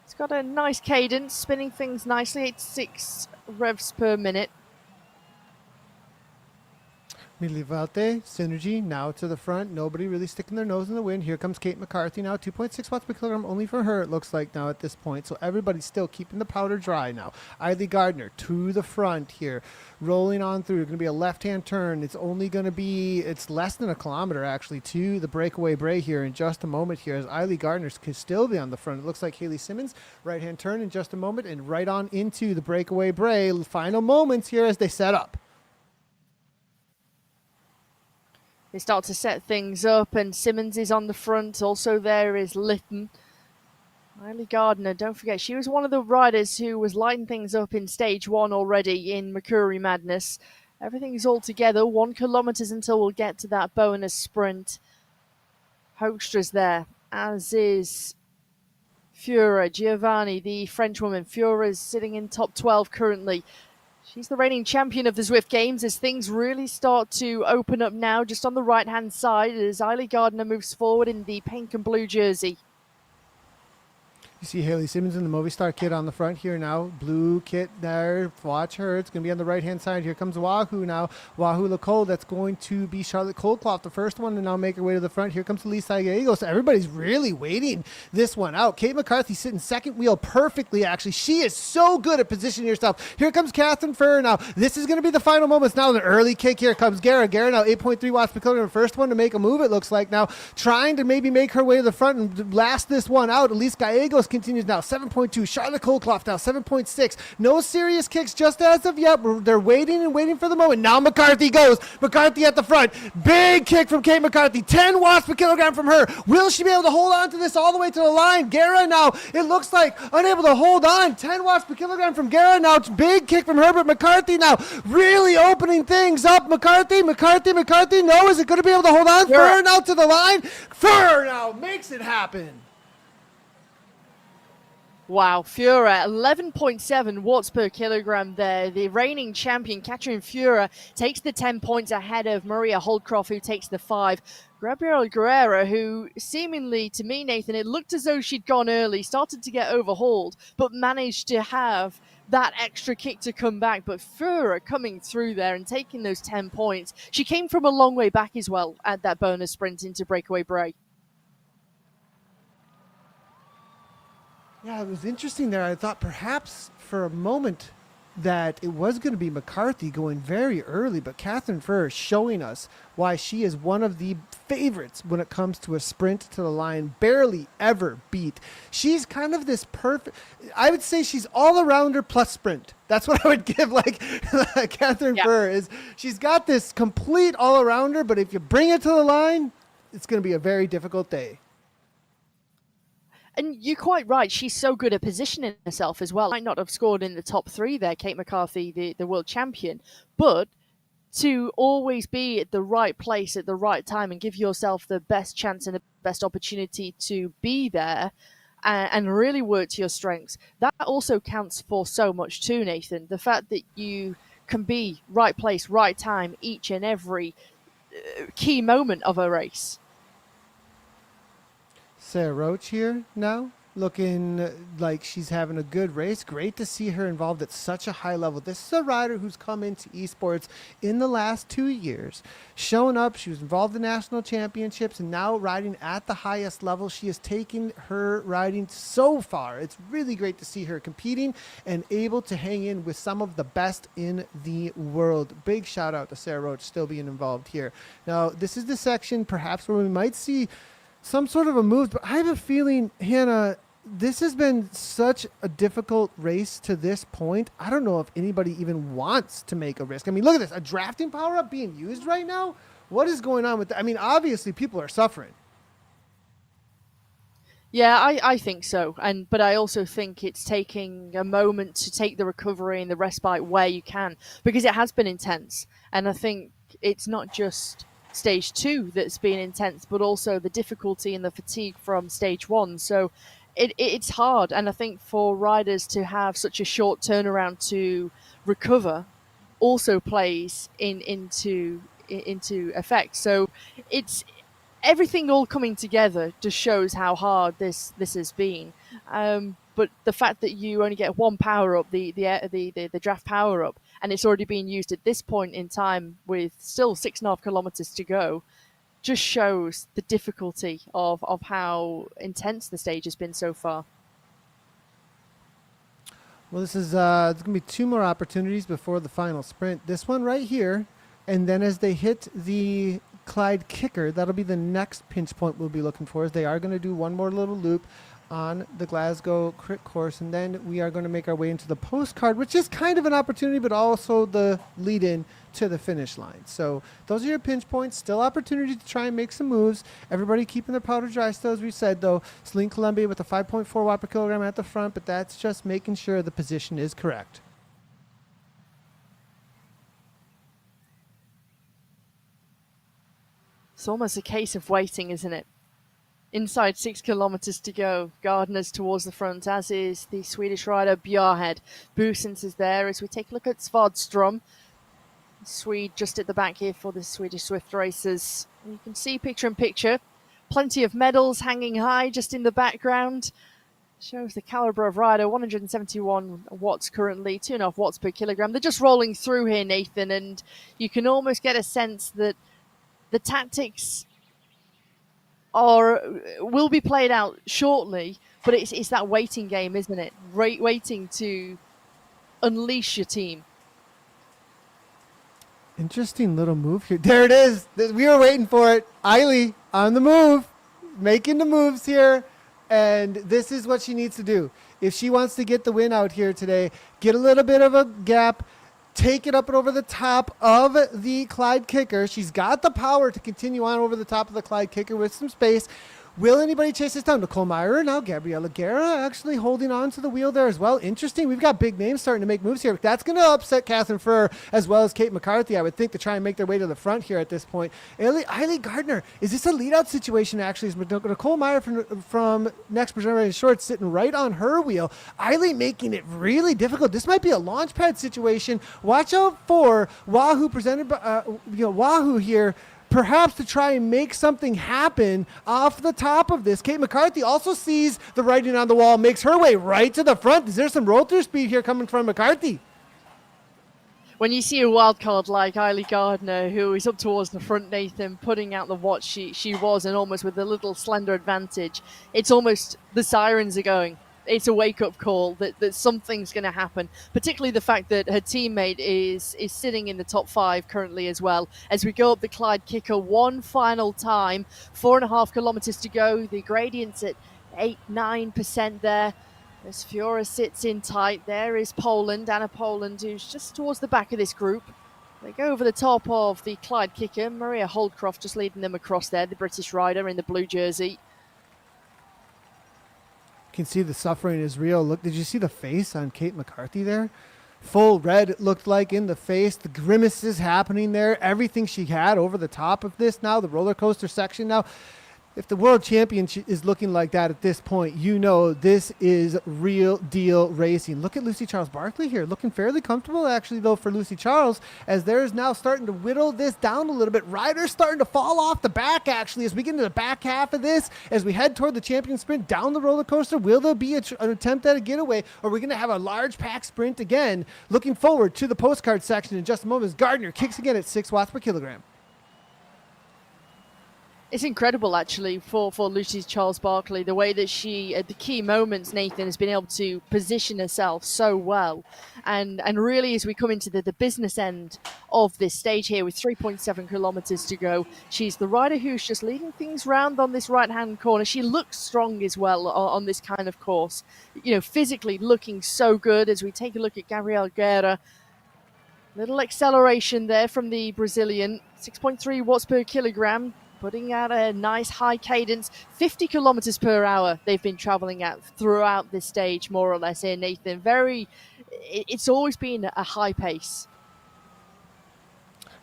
It's got a nice cadence, spinning things nicely, 86 revs per minute. Milivolte, Synergy, now to the front. Nobody really sticking their nose in the wind. Here comes Kate McCarthy now. 2.6 watts per kilogram only for her, it looks like now at this point. So everybody's still keeping the powder dry now. Eiley Gardner to the front here. Rolling on through. Going to be a left-hand turn. It's only going to be, it's less than a kilometer actually to the breakaway Bray here in just a moment here, as Eiley Gardner could still be on the front. It looks like Haley Simmons. Right-hand turn in just a moment and right on into the breakaway Bray. Final moments here as they set up. They start to set things up, and Simmons is on the front. Also there is Lytton. Eiley Gardner, don't forget, she was one of the riders who was lighting things up in stage 1 already in Makuri Madness. Everything's all together. 1 kilometre until we'll get to that bonus sprint. Hoekstra's there, as is Fura Giovanni, the French woman. Fura's sitting in top 12 currently. She's the reigning champion of the Zwift Games, as things really start to open up now, just on the right-hand side, as Eiley Gardner moves forward in the pink and blue jersey. You see Haley Simmons in the Movistar kit on the front here now. Blue kit there. Watch her. It's going to be on the right-hand side. Here comes Wahoo now. Wahoo Lacole. That's going to be Charlotte Colclough, the first one to now make her way to the front. Here comes Lisa Gallegos. So everybody's really waiting this one out. Kate McCarthy sitting second wheel perfectly, actually. She is so good at positioning herself. Here comes Catherine Furr now. This is going to be the final moments now. An early kick. Here comes Gara. Gara now 8.3 watts per kilogram. First one to make a move, it looks like now. Trying to maybe make her way to the front and last this one out. Elise Gallegos continues now, 7.2. Charlotte Colclough now, 7.6. No serious kicks just as of yet. They're waiting and waiting for the moment. Now McCarthy goes. McCarthy at the front. Big kick from Kate McCarthy. 10 watts per kilogram from her. Will she be able to hold on to this all the way to the line? Gara now, it looks like unable to hold on. 10 watts per kilogram from Gara now. It's big kick from Herbert McCarthy now. Really opening things up. McCarthy. No, is it going to be able to hold on? Furr now to the line. Furr now makes it happen. Wow, Fura, 11.7 watts per kilogram there. The reigning champion, Katrin Fura, takes the 10 points ahead of Maria Holdcroft, who takes the 5. Gabrielle Guerrera, who seemingly, to me, Nathan, it looked as though she'd gone early, started to get overhauled, but managed to have that extra kick to come back. But Fura coming through there and taking those 10 points. She came from a long way back as well at that bonus sprint into Breakaway Bray. Yeah, it was interesting there. I thought perhaps for a moment that it was going to be McCarthy going very early, but Catherine Furr showing us why she is one of the favorites when it comes to a sprint to the line, barely ever beat. She's kind of this perfect, I would say she's all-arounder plus sprint. That's what I would give like Catherine Furr is. She's got this complete all-arounder, but if you bring it to the line, it's going to be a very difficult day. And you're quite right. She's so good at positioning herself as well. Might not have scored in the top 3 there, Kate McCarthy, the world champion. But to always be at the right place at the right time and give yourself the best chance and the best opportunity to be there and really work to your strengths, that also counts for so much too, Nathan. The fact that you can be right place, right time each and every key moment of a race. Sarah Roach here now, looking like she's having a good race. Great to see her involved at such a high level. This is a rider who's come into esports in the last 2 years, shown up. She was involved in national championships and now riding at the highest level. She is taking her riding so far. It's really great to see her competing and able to hang in with some of the best in the world. Big shout out to Sarah Roach still being involved here. Now, this is the section perhaps where we might see some sort of a move, but I have a feeling, Hannah, this has been such a difficult race to this point. I don't know if anybody even wants to make a risk. I mean, look at this, a drafting power up being used right now. What is going on with that? I mean, obviously people are suffering. Yeah, I think so, but I also think it's taking a moment to take the recovery and the respite where you can, because it has been intense, and I think it's not just stage 2 that's been intense, but also the difficulty and the fatigue from stage 1. So it's hard, and I think for riders to have such a short turnaround to recover also plays into effect. So it's everything all coming together just shows how hard this has been. But the fact that you only get one power up, the draft power up, and it's already being used at this point in time with still 6.5 kilometers to go, just shows the difficulty of how intense the stage has been so far. Well, this is there's going to be 2 more opportunities before the final sprint. This one right here, and then as they hit the Clyde kicker, that'll be the next pinch point we'll be looking for, as they are going to do one more little loop on the Glasgow crit course, and then we are going to make our way into the postcard, which is kind of an opportunity but also the lead in to the finish line. So those are your pinch points. Still opportunity to try and make some moves. Everybody keeping their powder dry still, as we said, though. Celine Columbia with a 5.4 watt per kilogram at the front, but that's just making sure the position is correct. It's almost a case of waiting, isn't it? Inside 6 kilometers to go. Gardner's towards the front, as is the Swedish rider Bjarhed. Busens is there as we take a look at Svardström. Swede just at the back here for the Swedish Zwift racers. You can see picture in picture. Plenty of medals hanging high just in the background. Shows the caliber of rider, 171 watts currently, 2.5 watts per kilogram. They're just rolling through here, Nathan, and you can almost get a sense that the tactics will be played out shortly, but it's that waiting game, isn't it? Waiting to unleash your team. Interesting little move here. There it is. We were waiting for it. Eiley on the move, making the moves here, and this is what she needs to do. If she wants to get the win out here today, get a little bit of a gap, take it up and over the top of the Clyde kicker. She's got the power to continue on over the top of the Clyde kicker with some space. Will anybody chase this down? Nicole Meyer, now Gabriella Guerra actually holding on to the wheel there as well. Interesting. We've got big names starting to make moves here. That's going to upset Catherine Furr as well as Kate McCarthy, I would think, to try and make their way to the front here at this point. Eiley Gardner, is this a lead-out situation actually? Is Nicole Meyer from Next Generation Shorts sitting right on her wheel? Eiley making it really difficult. This might be a launch pad situation. Watch out for Wahoo presented by Wahoo here, perhaps to try and make something happen off the top of this. Kate McCarthy also sees the writing on the wall, makes her way right to the front. Is there some roll through speed here coming from McCarthy? When you see a wild card like Eiley Gardner, who is up towards the front, Nathan, putting out the watch she was, and almost with a little slender advantage, it's almost the sirens are going. It's a wake-up call that something's going to happen, particularly the fact that her teammate is sitting in the top 5 currently as well. As we go up the Clyde kicker one final time, 4.5 kilometers to go. The gradient's at 8-9% there. As Fiora sits in tight, there is Poland, Anna Poland, who's just towards the back of this group. They go over the top of the Clyde kicker. Maria Holdcroft just leading them across there, the British rider in the blue jersey. Can see the suffering is real. Look, did you see the face on Kate McCarthy there? Full red, it looked like, in the face. The grimaces happening there. Everything she had over the top of this now, the roller coaster section now. If the world championship is looking like that at this point, you know this is real deal racing. Look at Lucy Charles Barkley here, looking fairly comfortable actually though for Lucy Charles, as there's now starting to whittle this down a little bit. Riders starting to fall off the back actually as we get into the back half of this, as we head toward the champion sprint down the roller coaster. Will there be an attempt at a getaway, or are we going to have a large pack sprint again? Looking forward to the postcard section in just a moment as Gardner kicks again at 6 watts per kilogram. It's incredible, actually, for Lucy Charles-Barclay, the way that she, at the key moments, Nathan, has been able to position herself so well. And really, as we come into the business end of this stage here with 3.7 kilometres to go, she's the rider who's just leading things round on this right-hand corner. She looks strong as well on this kind of course. You know, physically looking so good as we take a look at Gabrielle Guerra. Little acceleration there from the Brazilian, 6.3 watts per kilogram. Putting out a nice high cadence, 50 kilometers per hour they've been traveling at throughout this stage, more or less here, Nathan. It's always been a high pace.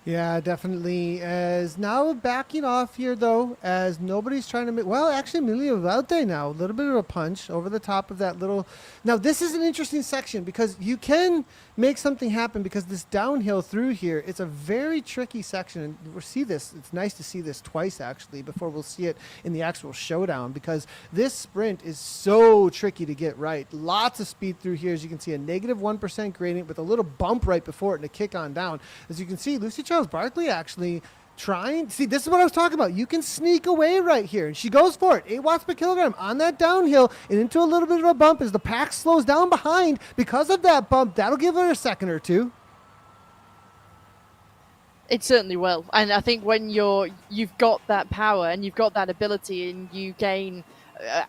Yeah, definitely. As now backing off here, though, as nobody's trying to make... Well, actually, Amelia Valte now. A little bit of a punch over the top of that little... Now, this is an interesting section because you can make something happen because this downhill through here, it's a very tricky section. And we'll see this. It's nice to see this twice, actually, before we'll see it in the actual showdown because this sprint is so tricky to get right. Lots of speed through here. As you can see, a negative 1% gradient with a little bump right before it and a kick on down. As you can see, Lucy Charles-Barclay actually trying. See, this is what I was talking about. You can sneak away right here. And she goes for it. 8 watts per kilogram on that downhill and into a little bit of a bump as the pack slows down behind. Because of that bump, that'll give her a second or two. It certainly will. And I think when you've got that power and you've got that ability and you gain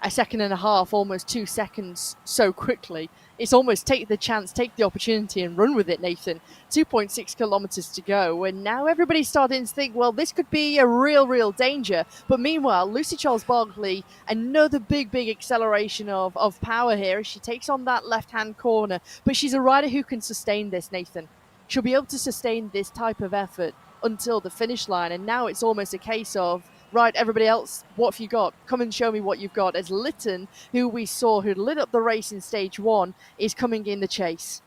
a second and a half, almost 2 seconds so quickly, it's almost take the opportunity and run with it, Nathan. 2.6 kilometers to go. And now everybody's starting to think, well, this could be a real danger. But meanwhile, Lucy Charles-Barclay, another big acceleration of power here as she takes on that left-hand corner. But she's a rider who can sustain this, Nathan. She'll be able to sustain this type of effort until the finish line. And now it's almost a case of, right, everybody else, what have you got? Come and show me what you've got. As Lytton, who we saw, who lit up the race in stage 1, is coming in the chase.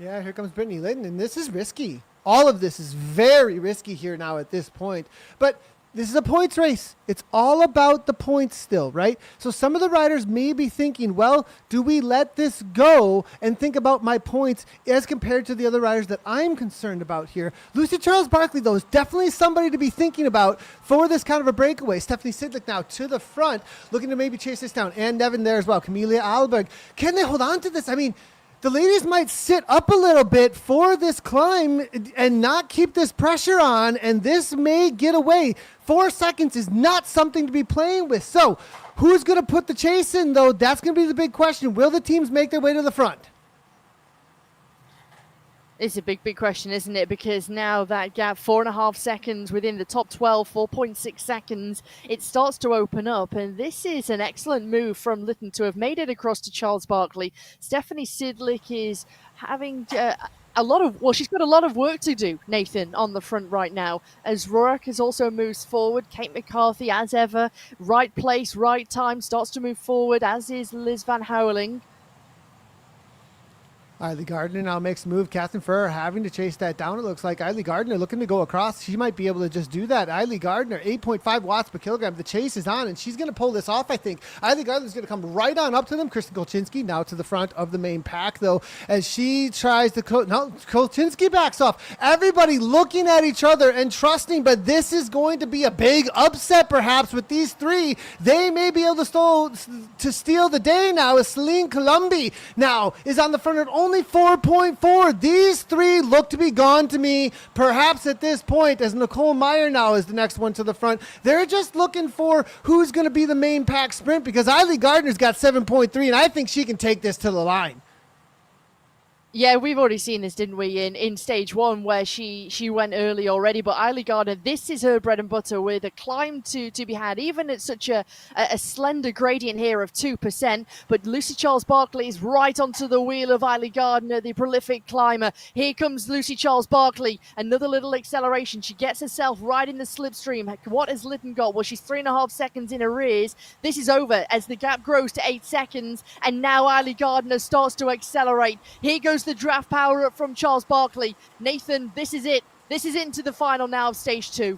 Yeah, here comes Brittany Lytton, and this is risky. All of this is very risky here now at this point. But this is a points race. It's all about the points still, right? So some of the riders may be thinking, well, do we let this go and think about my points as compared to the other riders that I'm concerned about here? Lucy Charles-Barclay, though, is definitely somebody to be thinking about for this kind of a breakaway. Stephanie Sidlick now to the front, looking to maybe chase this down. And Nevin there as well. Camelia Alberg. Can they hold on to this? I mean, the ladies might sit up a little bit for this climb and not keep this pressure on, and this may get away. 4 seconds is not something to be playing with. So who's going to put the chase in, though? That's going to be the big question. Will the teams make their way to the front? It's a big question, isn't it? Because now that gap, 4.5 seconds within the top 12, 4.6 seconds, it starts to open up. And this is an excellent move from Lytton to have made it across to Charles-Barclay. Stephanie Sidlick is having she's got a lot of work to do, Nathan, on the front right now. As Rourke has also moves forward, Kate McCarthy, as ever, right place, right time, starts to move forward, as is Liz Van Houweling. Eiley Gardner now makes a move. Catherine Ferrer having to chase that down. It looks like Eiley Gardner looking to go across. She might be able to just do that. Eiley Gardner, 8.5 watts per kilogram. The chase is on, and she's going to pull this off, I think. Eiley Gardner's going to come right on up to them. Kristen Kolchinsky now to the front of the main pack, though, as she tries to... Kolchinsky backs off. Everybody looking at each other and trusting, but this is going to be a big upset, perhaps, with these three. They may be able to steal the day now, as Celine Colombi now is on the front of only 4.4. These three look to be gone to me, perhaps at this point, as Nicole Meyer now is the next one to the front. They're just looking for who's going to be the main pack sprint, because Eiley Gardner's got 7.3, and I think she can take this to the line. Yeah, we've already seen this, didn't we, in stage 1, where she went early already. But Eiley Gardner, this is her bread and butter, with a climb to be had, even at such a slender gradient here of 2%. But Lucy Charles-Barclay is right onto the wheel of Eiley Gardner, the prolific climber. Here comes Lucy Charles-Barclay, another little acceleration. She gets herself right in the slipstream. What has Lytton got? Well, she's 3.5 seconds in arrears. This is over as the gap grows to 8 seconds. And now Eiley Gardner starts to accelerate. Here goes the draft power up from Charles-Barclay. Nathan, this is it. This is into the final now of stage 2.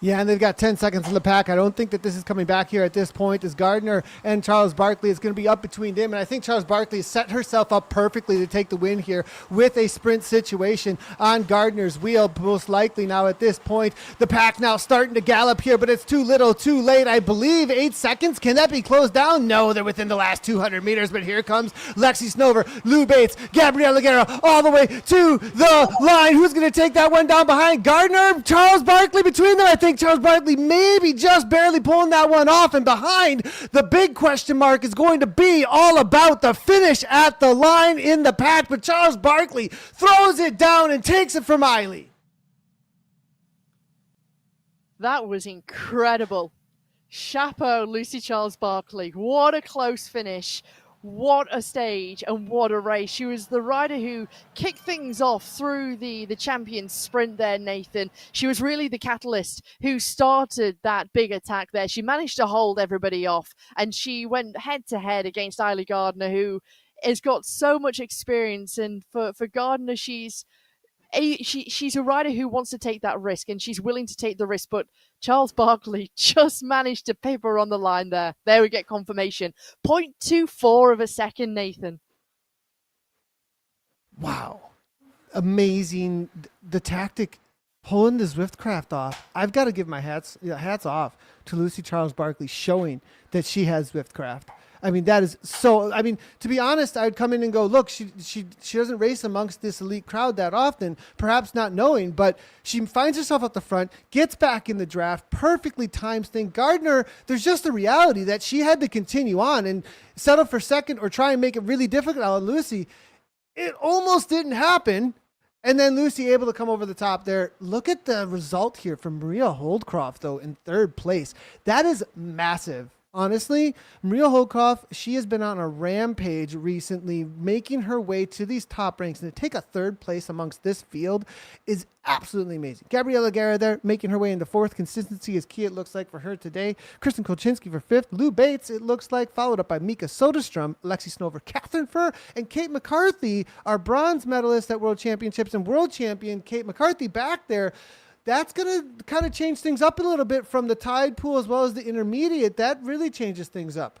Yeah, and they've got 10 seconds in the pack. I don't think that this is coming back here at this point as Gardner and Charles Barkley is going to be up between them. And I think Charles Barkley has set herself up perfectly to take the win here with a sprint situation on Gardner's wheel, most likely now at this point. The pack now starting to gallop here, but it's too little, too late. I believe 8 seconds. Can that be closed down? No, they're within the last 200 meters, but here comes Lexi Snover, Lou Bates, Gabriela Guerra all the way to the line. Who's going to take that one down behind? Gardner, Charles Barkley between them. I think Charles Barkley maybe just barely pulling that one off, and behind the big question mark is going to be all about the finish at the line in the pack, but Charles Barkley throws it down and takes it from Eiley. That was incredible. Chapeau, Lucy Charles Barkley. What a close finish. What a stage and what a race. She was the rider who kicked things off through the champion sprint there, Nathan. She was really the catalyst who started that big attack there. She managed to hold everybody off, and she went head-to-head against Eiley Gardner, who has got so much experience. And for Gardner, she's a rider who wants to take that risk, and she's willing to take the risk, but Charles Barkley just managed to pip her on the line there. There we get confirmation. 0.24 of a second, Nathan. Wow. Amazing. The tactic, pulling the Zwift craft off. I've got to give my hats off to Lucy Charles Barkley, showing that she has Zwift craft. I mean, that is so, I mean, to be honest, I would come in and go, look, she doesn't race amongst this elite crowd that often, perhaps not knowing, but she finds herself at the front, gets back in the draft, perfectly times thing. Gardner, there's just the reality that she had to continue on and settle for second or try and make it really difficult on Lucy. It almost didn't happen. And then Lucy able to come over the top there. Look at the result here from Maria Holdcroft, though, in third place. That is massive. Honestly, Maria Holdcroft, she has been on a rampage recently, making her way to these top ranks. And to take a third place amongst this field is absolutely amazing. Gabriela Guerra there, making her way into fourth. Consistency is key, it looks like, for her today. Kristen Kolchinski for fifth. Lou Bates, it looks like, followed up by Mika Soderstrom, Lexi Snover, Catherine Furr, and Kate McCarthy, our bronze medalist at World Championships, and world champion Kate McCarthy back there. That's going to kind of change things up a little bit from the tide pool as well as the intermediate. That really changes things up.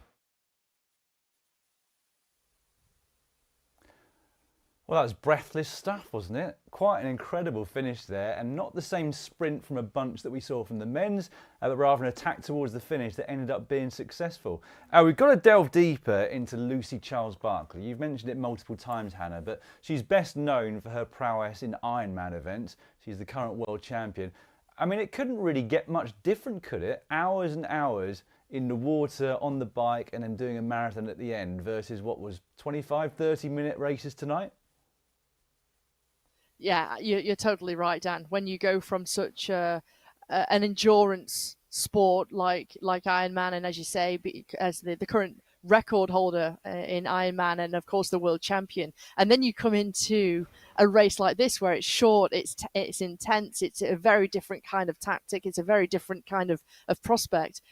Well, that was breathless stuff, wasn't it? Quite an incredible finish there, and not the same sprint from a bunch that we saw from the men's, but rather an attack towards the finish that ended up being successful. We've got to delve deeper into Lucy Charles Barkley. You've mentioned it multiple times, Hannah, but she's best known for her prowess in Ironman events. She's the current world champion. I mean, it couldn't really get much different, could it? Hours and hours in the water, on the bike, and then doing a marathon at the end versus what was 25, 30-minute races tonight? Yeah, you're totally right, Dan. When you go from such an endurance sport like Ironman, and as you say, as the current record holder in Ironman, and of course the world champion, and then you come into a race like this where it's short, it's intense, it's a very different kind of tactic, it's a very different kind of prospect.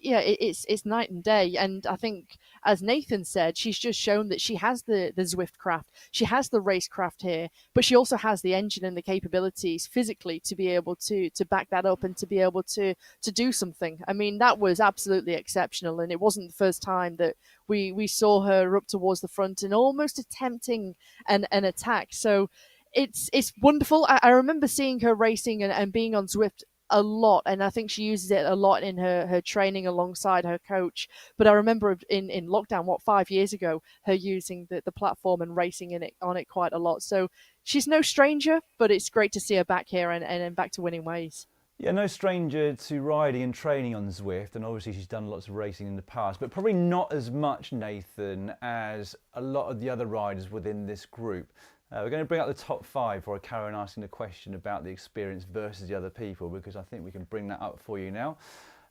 Yeah, it's night and day. And I think, as Nathan said, she's just shown that she has the Zwift craft, she has the racecraft here, but she also has the engine and the capabilities physically to be able to back that up and to be able to do something. I mean, that was absolutely exceptional, and it wasn't the first time that we saw her up towards the front and almost attempting an attack. So it's wonderful. I remember seeing her racing and being on Zwift a lot, and I think she uses it a lot in her training alongside her coach. But I remember in lockdown, 5 years ago, her using the platform and racing on it quite a lot. So she's no stranger, but it's great to see her back here and back to winning ways. Yeah, no stranger to riding and training on Zwift, and obviously she's done lots of racing in the past, but probably not as much, Nathan, as a lot of the other riders within this group. We're going to bring up the top 5 before I carry on asking the question about the experience versus the other people, because I think we can bring that up for you now.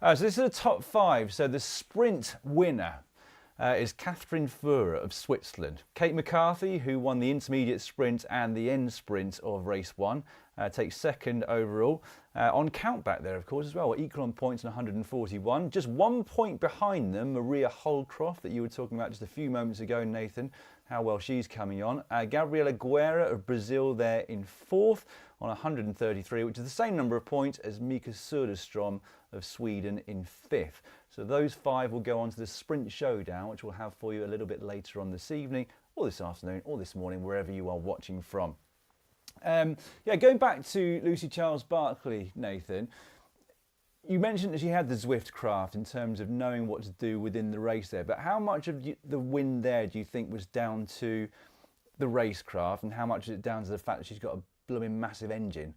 So this is the top 5. So the sprint winner is Catherine Furr of Switzerland. Kate McCarthy, who won the intermediate sprint and the end sprint of race 1, takes second overall. On countback there, of course, as well, equal on points and 141. Just 1 point behind them, Maria Holdcroft, that you were talking about just a few moments ago, Nathan, how well she's coming on. Gabriela Guerra of Brazil there in 4th on 133, which is the same number of points as Mika Söderström of Sweden in 5th. So those 5 will go on to the Sprint Showdown, which we'll have for you a little bit later on this evening, or this afternoon, or this morning, wherever you are watching from. Going back to Lucy Charles-Barclay, Nathan, you mentioned that she had the Zwift craft in terms of knowing what to do within the race there, but how much of the win there do you think was down to the racecraft, and how much is it down to the fact that she's got a blooming massive engine?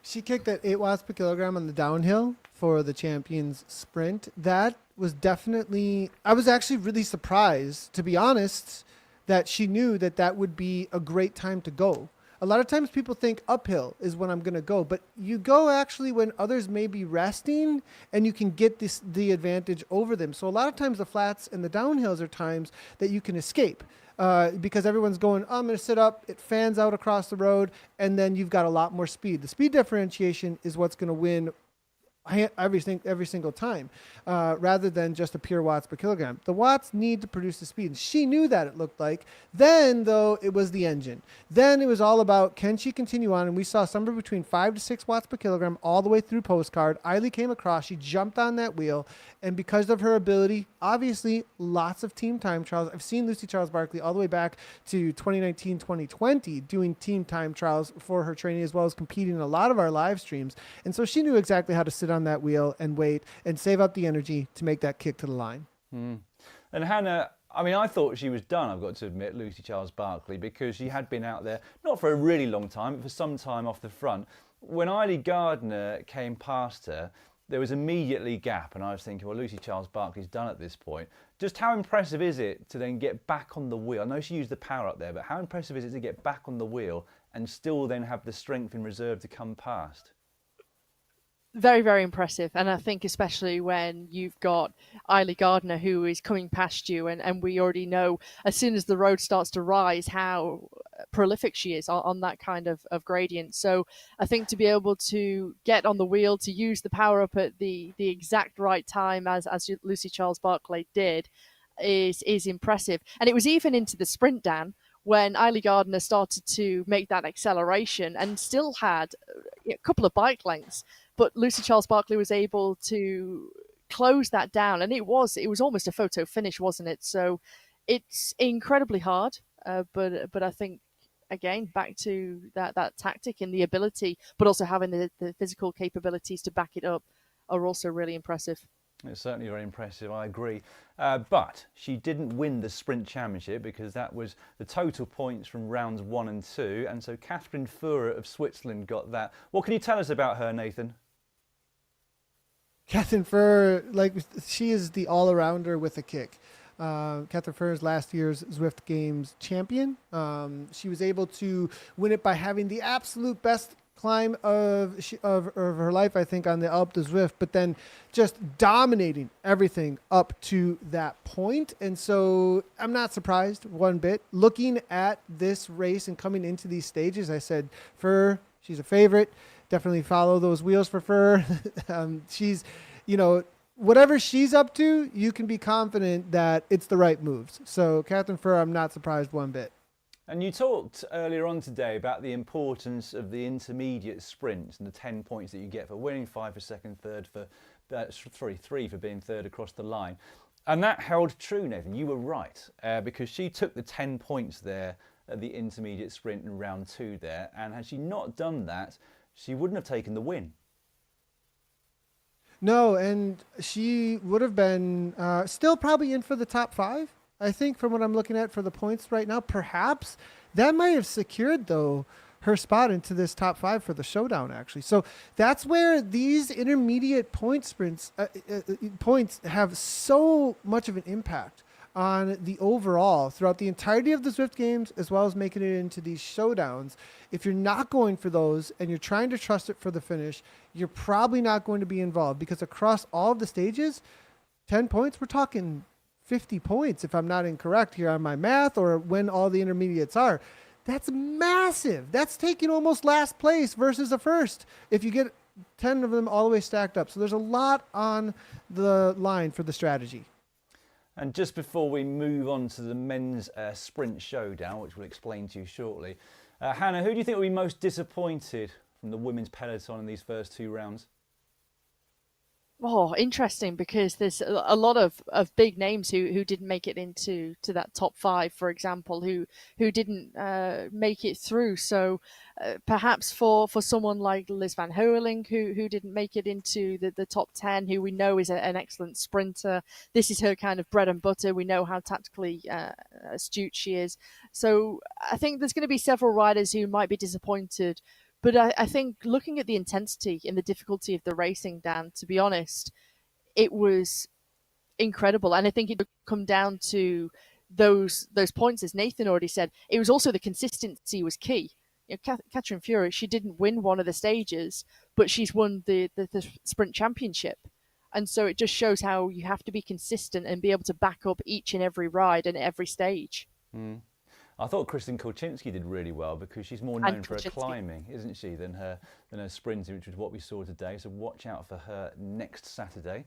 She kicked at 8 watts per kilogram on the downhill for the Champions Sprint. That was definitely, I was actually really surprised, to be honest, that she knew that that would be a great time to go. A lot of times people think uphill is when I'm going to go, but you go actually when others may be resting and you can get the advantage over them. So a lot of times the flats and the downhills are times that you can escape. Because everyone's going, I'm going to sit up, it fans out across the road, and then you've got a lot more speed. The speed differentiation is what's going to win every single time, rather than just a pure watts per kilogram. The watts need to produce the speed. She knew that, it looked like. Then, though, it was the engine. Then it was all about, can she continue on? And we saw somewhere between 5 to 6 watts per kilogram all the way through postcard. Eiley came across, she jumped on that wheel, and because of her ability, obviously, lots of team time trials. I've seen Lucy Charles-Barclay all the way back to 2019, 2020, doing team time trials for her training, as well as competing in a lot of our live streams. And so she knew exactly how to sit on that wheel and wait and save up the energy to make that kick to the line. And Hannah, I mean, I thought she was done, I've got to admit, Lucy Charles-Barclay, because she had been out there, not for a really long time, but for some time off the front. When Eiley Gardner came past her, there was immediately gap, and I was thinking, well, Lucy Charles-Barclay's done at this point. Just how impressive is it to then get back on the wheel? I know she used the power up there, but how impressive is it to get back on the wheel and still then have the strength in reserve to come past? Very, very impressive. And I think especially when you've got Eiley Gardner who is coming past you, and we already know as soon as the road starts to rise how prolific she is on that kind of gradient. So I think to be able to get on the wheel, to use the power up at the exact right time as Lucy Charles-Barclay did is impressive. And it was even into the sprint, Dan, when Eiley Gardner started to make that acceleration and still had a couple of bike lengths. But Lucy Charles-Barclay was able to close that down, and it was almost a photo finish, wasn't it? So it's incredibly hard, but I think, again, back to that tactic and the ability, but also having the physical capabilities to back it up are also really impressive. It's certainly very impressive, I agree. But she didn't win the Sprint Championship because that was the total points from rounds 1 and 2. And so Catherine Furrer of Switzerland got that. What can you tell us about her, Nathan? Catherine Furrer, she is the all-arounder with a kick. Catherine Furrer is last year's Zwift Games champion. She was able to win it by having the absolute best climb of her life, I think, on the Alpe de Zwift, but then just dominating everything up to that point. And so I'm not surprised one bit. Looking at this race and coming into these stages, I said, Furrer, she's a favorite. Definitely follow those wheels for Furrer. She's, whatever she's up to, you can be confident that it's the right moves. So Catherine Furrer, I'm not surprised one bit. And you talked earlier on today about the importance of the intermediate sprints and the 10 points that you get for winning, 5 for second, third for, 3 for being third across the line. And that held true, Nathan. You were right, because she took the 10 points there at the intermediate sprint in round 2 there. And had she not done that, she wouldn't have taken the win. No, and she would have been still probably in for the top 5. I think from what I'm looking at for the points right now, perhaps that might have secured, though, her spot into this top 5 for the Showdown, actually. So that's where these intermediate point sprints, points have so much of an impact on the overall throughout the entirety of the Zwift Games, as well as making it into these Showdowns. If you're not going for those and you're trying to trust it for the finish, you're probably not going to be involved, because across all of the stages, 10 points, we're talking 50 points, if I'm not incorrect here on my math, or when all the intermediates are. That's massive. That's taking almost last place versus a first if you get 10 of them all the way stacked up. So there's a lot on the line for the strategy. And just before we move on to the men's sprint showdown, which we'll explain to you shortly, Hannah, who do you think will be most disappointed from the women's peloton in these first 2 rounds? Oh, interesting, because there's a lot of big names who didn't make it into that top 5, for example, who didn't make it through. So perhaps for someone like Liz Van Hoerling, who didn't make it into the top 10, who we know is an excellent sprinter. This is her kind of bread and butter. We know how tactically astute she is. So I think there's going to be several riders who might be disappointed. But I think looking at the intensity and the difficulty of the racing, Dan, to be honest, it was incredible. And I think it would come down to those points, as Nathan already said. It was also the consistency was key. You know, Catherine Fury, she didn't win one of the stages, but she's won the sprint championship. And so it just shows how you have to be consistent and be able to back up each and every ride and every stage. I thought Kristen Kolczynski did really well, because she's more known for her climbing, isn't she, than her sprinting, which was what we saw today. So watch out for her next Saturday.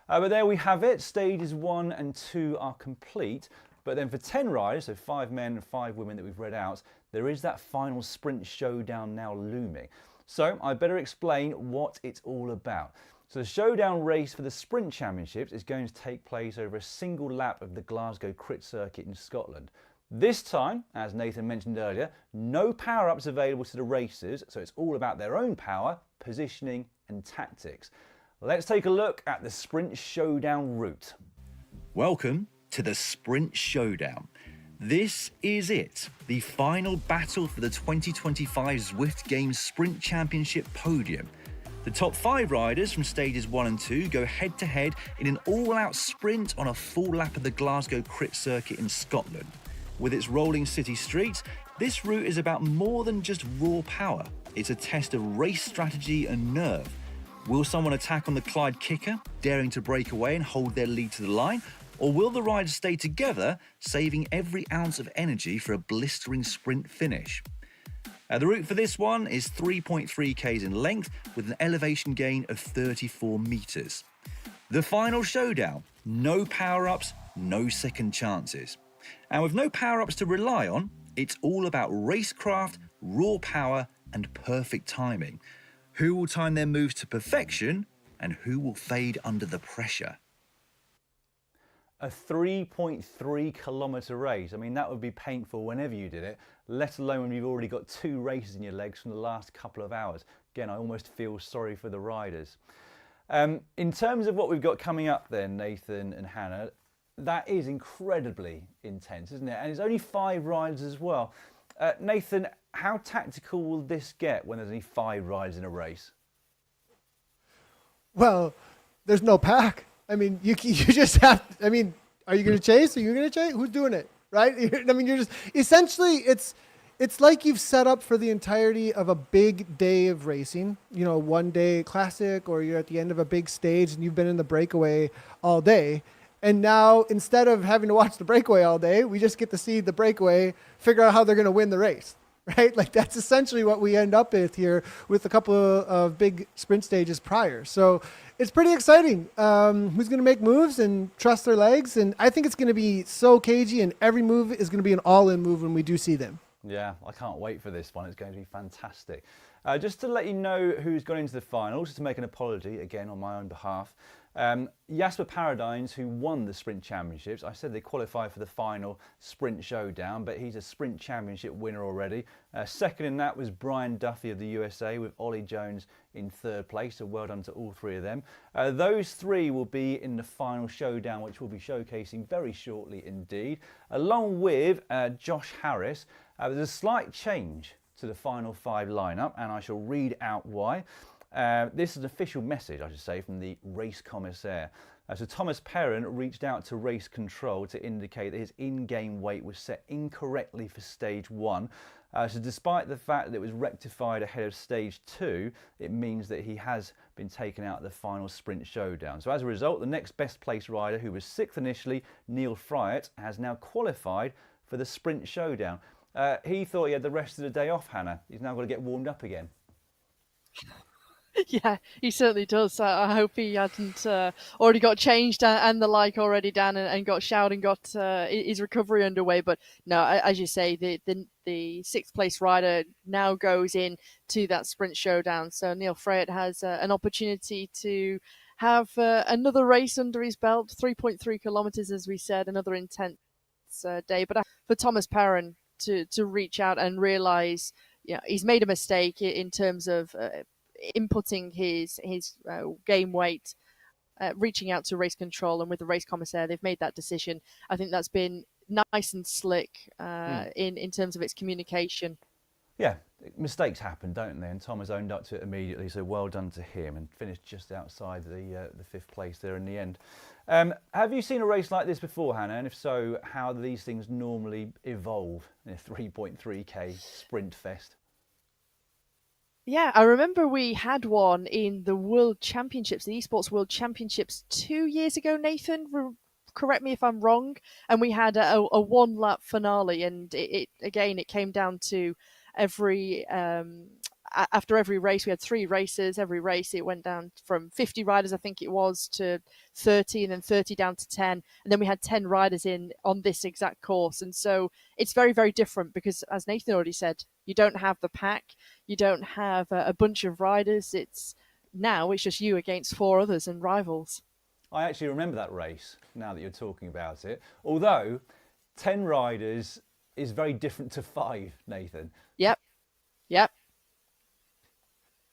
But there we have it. Stages 1 and 2 are complete. But then for 10 riders, so 5 men and 5 women that we've read out, there is that final sprint showdown now looming. So I better explain what it's all about. So the showdown race for the sprint championships is going to take place over a single lap of the Glasgow crit circuit in Scotland. This time, as Nathan mentioned earlier, no power-ups available to the racers, so it's all about their own power, positioning and tactics. Let's take a look at the Sprint Showdown route. Welcome to the Sprint Showdown. This is it, the final battle for the 2025 Zwift Games Sprint Championship podium. The top 5 riders from stages 1 and 2 go head-to-head in an all-out sprint on a full lap of the Glasgow crit circuit in Scotland. With its rolling city streets, this route is about more than just raw power. It's a test of race strategy and nerve. Will someone attack on the Clyde kicker, daring to break away and hold their lead to the line? Or will the riders stay together, saving every ounce of energy for a blistering sprint finish? The route for this one is 3.3 k's in length with an elevation gain of 34 metres. The final showdown, no power-ups, no second chances. And with no power-ups to rely on, it's all about racecraft, raw power and perfect timing. Who will time their moves to perfection and who will fade under the pressure? A 3.3 kilometre race. I mean, that would be painful whenever you did it, let alone when you've already got 2 races in your legs from the last couple of hours. Again, I almost feel sorry for the riders. In terms of what we've got coming up then, Nathan and Hannah, that is incredibly intense, isn't it? And it's only 5 riders as well. Nathan, how tactical will this get when there's only 5 riders in a race? Well, there's no pack. I mean, you just have, I mean, are you going to chase? Are you going to chase? Who's doing it? Right? I mean, you're just, essentially, it's like you've set up for the entirety of a big day of racing, you know, 1 day classic, or you're at the end of a big stage and you've been in the breakaway all day. And now, instead of having to watch the breakaway all day, we just get to see the breakaway figure out how they're going to win the race, right? Like, that's essentially what we end up with here with a couple of big sprint stages prior. So it's pretty exciting. Who's going to make moves and trust their legs? And I think it's going to be so cagey, and every move is going to be an all-in move when we do see them. Yeah, I can't wait for this one. It's going to be fantastic. Just to let you know who's gone into the final, just to make an apology again on my own behalf. Jasper Paradines, who won the sprint championships, I said they qualified for the final sprint showdown, but he's a sprint championship winner already. Second in that was Brian Duffy of the USA, with Ollie Jones in 3rd place, so well done to all 3 of them. Those 3 will be in the final showdown, which we'll be showcasing very shortly indeed, along with Josh Harris. There's a slight change to the final 5 lineup, and I shall read out why. This is an official message, I should say, from the race commissaire. So Thomas Perrin reached out to race control to indicate that his in-game weight was set incorrectly for stage 1. So despite the fact that it was rectified ahead of stage 2, it means that he has been taken out of the final sprint showdown. So as a result, the next best placed rider, who was 6th initially, Neil Friat, has now qualified for the sprint showdown. He thought he had the rest of the day off, Hannah. He's now got to get warmed up again. Yeah, he certainly does. I hope he hadn't already got changed and the like already, Dan, and got showered and got his recovery underway. But no, as you say, the sixth place rider now goes in to that sprint showdown. So Neil Freyet has an opportunity to have another race under his belt, 3.3 kilometers, as we said, another intense day. But for Thomas Perrin to reach out and realize, he's made a mistake in terms of inputting his game weight, reaching out to race control, and with the race commissaire, they've made that decision. I think that's been nice and slick in terms of its communication. Yeah, mistakes happen, don't they? And Tom has owned up to it immediately, so well done to him, and finished just outside the fifth place there in the end. Have you seen a race like this before, Hannah? And if so, how do these things normally evolve in a 3.3k sprint fest? Yeah, I remember we had one in the World Championships, the Esports World Championships 2 years ago, Nathan. Correct me if I'm wrong. And we had a one-lap finale, and it came down to after every race, we had 3 races. Every race, it went down from 50 riders, I think it was, to 30, and then 30 down to 10. And then we had 10 riders on this exact course. And so it's very, very different because, as Nathan already said, you don't have the pack. You don't have a bunch of riders. It's just you against 4 others and rivals. I actually remember that race now that you're talking about it. Although 10 riders is very different to 5, Nathan. Yep.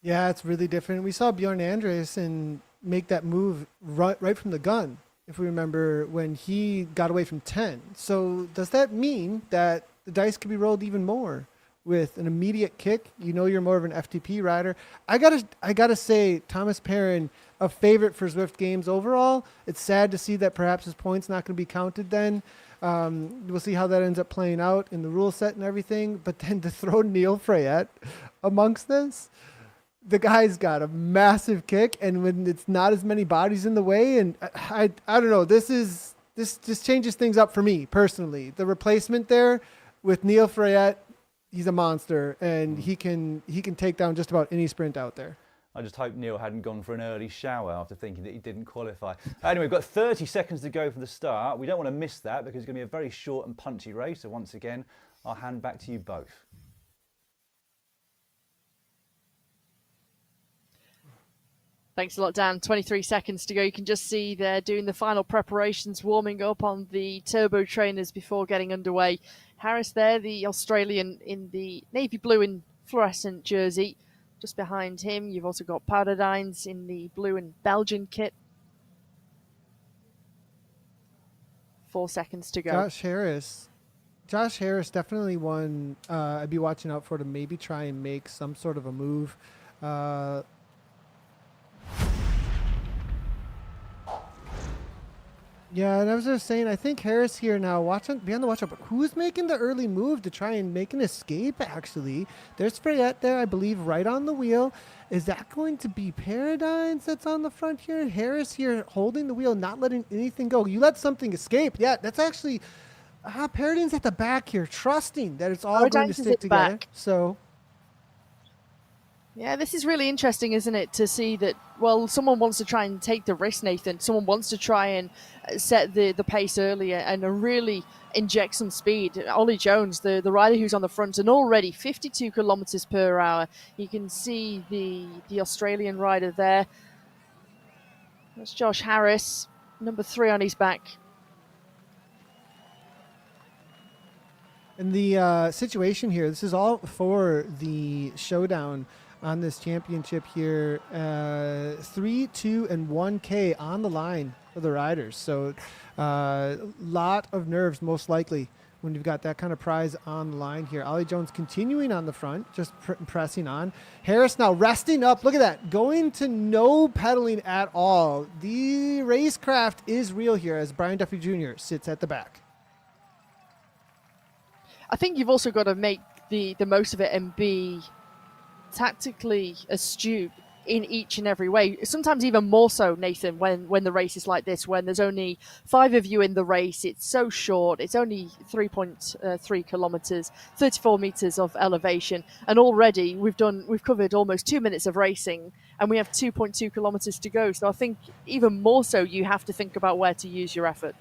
Yeah, it's really different. We saw Bjorn Andreasen make that move right from the gun, if we remember, when he got away from 10. So does that mean that the dice could be rolled even more with an immediate kick? You're more of an FTP rider. I gotta say, Thomas Perrin, a favorite for Zwift Games overall. It's sad to see that perhaps his points not going to be counted then. We'll see how that ends up playing out in the rule set and everything. But then to throw Neil Freyet amongst this, the guy's got a massive kick, and when it's not as many bodies in the way, and I don't know, this just changes things up for me personally. The replacement there with Neil Freyet, he's a monster, and he can take down just about any sprint out there. I just hope Neil hadn't gone for an early shower after thinking that he didn't qualify. Anyway, we've got 30 seconds to go from the start. We don't want to miss that because it's going to be a very short and punchy race. So once again, I'll hand back to you both. Thanks a lot, Dan. 23 seconds to go. You can just see they're doing the final preparations, warming up on the turbo trainers before getting underway. Harris there, the Australian in the navy blue and fluorescent jersey. Just behind him, you've also got Paradines in the blue and Belgian kit. 4 seconds to go. Josh Harris, definitely one I'd be watching out for to maybe try and make some sort of a move. Yeah, and I was just saying, I think Harris here now, be on the watch out, but who's making the early move to try and make an escape, actually? There's Freyet there, I believe, right on the wheel. Is that going to be Paradines that's on the front here? Harris here holding the wheel, not letting anything go. You let something escape. Yeah, that's actually... Paradines at the back here, trusting that it's all going to stick together. Back. So... Yeah, this is really interesting, isn't it, to see that, someone wants to try and take the risk, Nathan. Someone wants to try and set the pace earlier and really inject some speed. Ollie Jones, the rider who's on the front, and already 52 kilometers per hour. You can see the Australian rider there. That's Josh Harris, number 3 on his back. And the situation here, this is all for the showdown on this championship here. 3, 2, and 1K on the line for the riders. So lot of nerves, most likely, when you've got that kind of prize on the line here. Ollie Jones continuing on the front, just pressing on. Harris now resting up. Look at that. Going to no pedaling at all. The racecraft is real here as Brian Duffy Jr. sits at the back. I think you've also got to make the most of it and be tactically astute in each and every way. Sometimes even more so, Nathan, when the race is like this, when there's only 5 of you in the race. It's so short. It's only 3.3 kilometers, 34 meters of elevation, and already we've covered almost 2 minutes of racing, and we have 2.2 kilometers to go. So I think even more so, you have to think about where to use your effort.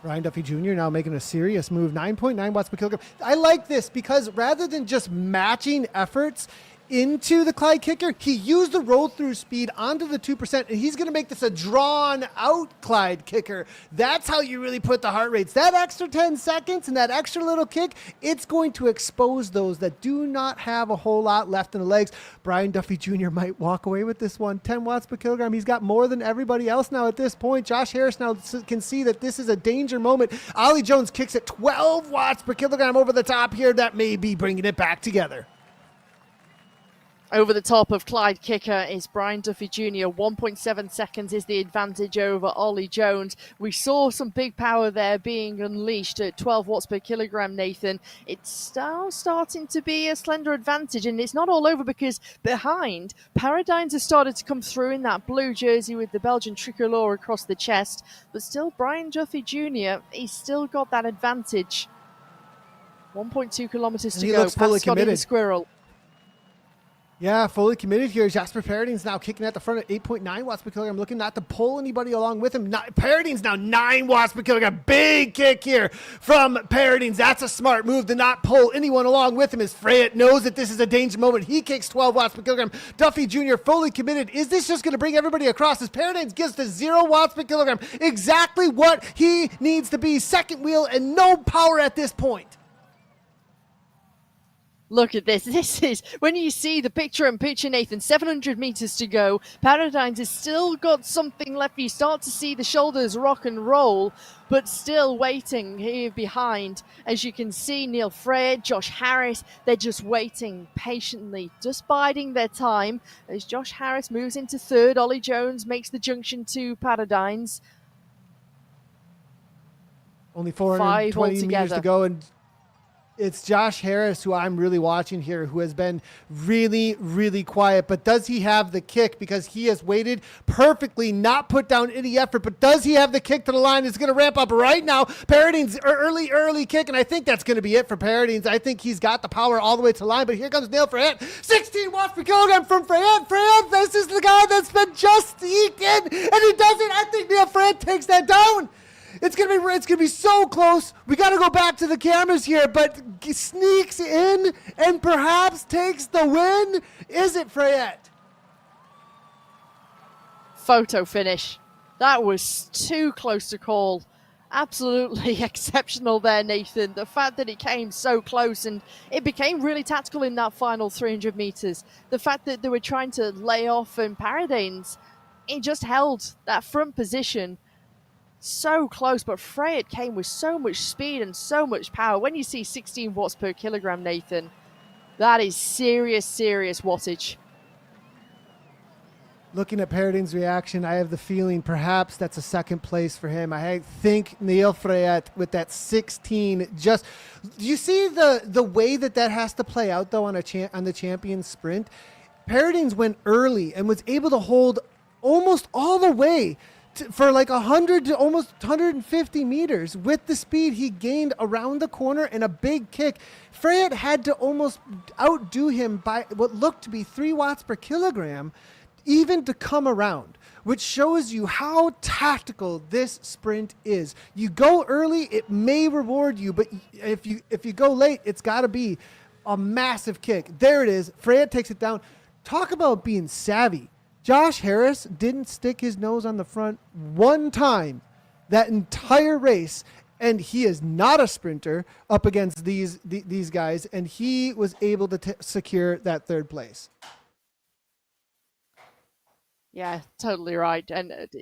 Brian Duffy Jr. now making a serious move, 9.9 watts per kilogram. I like this because rather than just matching efforts into the Clyde kicker, he used the roll through speed onto the 2%, and he's going to make this a drawn out Clyde kicker. That's how you really put the heart rates. That extra 10 seconds and that extra little kick, it's going to expose those that do not have a whole lot left in the legs. Brian Duffy Jr. might walk away with this one. 10 watts per kilogram. He's got more than everybody else now at this point. Josh Harris now can see that this is a danger moment. Ollie Jones kicks at 12 watts per kilogram over the top here. That may be bringing it back together. Over the top of Clyde kicker is Brian Duffy Jr. 1.7 seconds is the advantage over Ollie Jones. We saw some big power there being unleashed at 12 watts per kilogram, Nathan. It's now starting to be a slender advantage, and it's not all over because behind, Paradigms has started to come through in that blue jersey with the Belgian tricolour across the chest, but still Brian Duffy Jr., he's still got that advantage. 1.2 kilometers to go. Looks fully Past Scotty committed. the Squirrel. Yeah, fully committed here. Jasper Paradine's now kicking at the front at 8.9 watts per kilogram, looking not to pull anybody along with him. Paradine's now 9 watts per kilogram. Big kick here from Paradine's. That's a smart move to not pull anyone along with him, as Freyet knows that this is a danger moment. He kicks 12 watts per kilogram. Duffy Jr. fully committed. Is this just going to bring everybody across as Paradine's gets to 0 watts per kilogram? Exactly what he needs to be. Second wheel and no power at this point. Look at this. This is when you see the picture-in-picture, Nathan, 700 meters to go. Paradigms has still got something left. You start to see the shoulders rock and roll, but still waiting here behind. As you can see, Neil Freyet, Josh Harris, they're just waiting patiently, just biding their time. As Josh Harris moves into third, Ollie Jones makes the junction to Paradigms. Only 420 meters to go, and it's Josh Harris who I'm really watching here, who has been really, really quiet. But does he have the kick? Because he has waited perfectly, not put down any effort. But does he have the kick to the line? It's going to ramp up right now. Paradine's early kick, and I think that's going to be it for Paradine's. I think he's got the power all the way to the line. But here comes Neil Freyet. 16 watts per kilogram from Freyet. Freyet, this is the guy that's been just eked in, and he does it. I think Neil Freyet takes that down. It's gonna be so close. We got to go back to the cameras here, but sneaks in and perhaps takes the win. Is it Freyet? Photo finish. That was too close to call. Absolutely exceptional there, Nathan. The fact that it came so close and it became really tactical in that final 300 meters. The fact that they were trying to lay off and Paradanes, he just held that front position. So close, but Freyet came with so much speed and so much power. When you see 16 watts per kilogram, Nathan, that is serious wattage. Looking at Paradine's reaction, I have the feeling perhaps that's a second place for him. I think Neil Freyet with that 16. Just, do you see the way that has to play out though on the champion sprint? Paradine's went early and was able to hold almost all the way for like 100 to almost 150 meters with the speed he gained around the corner and a big kick. Freyet had to almost outdo him by what looked to be 3 watts per kilogram even to come around, which shows you how tactical this sprint is. You go early, it may reward you, but if you go late, it's got to be a massive kick. There it is. Freyet takes it down. Talk about being savvy. Josh Harris didn't stick his nose on the front one time that entire race, and he is not a sprinter up against these guys, and he was able to secure that third place. Yeah, totally right. And it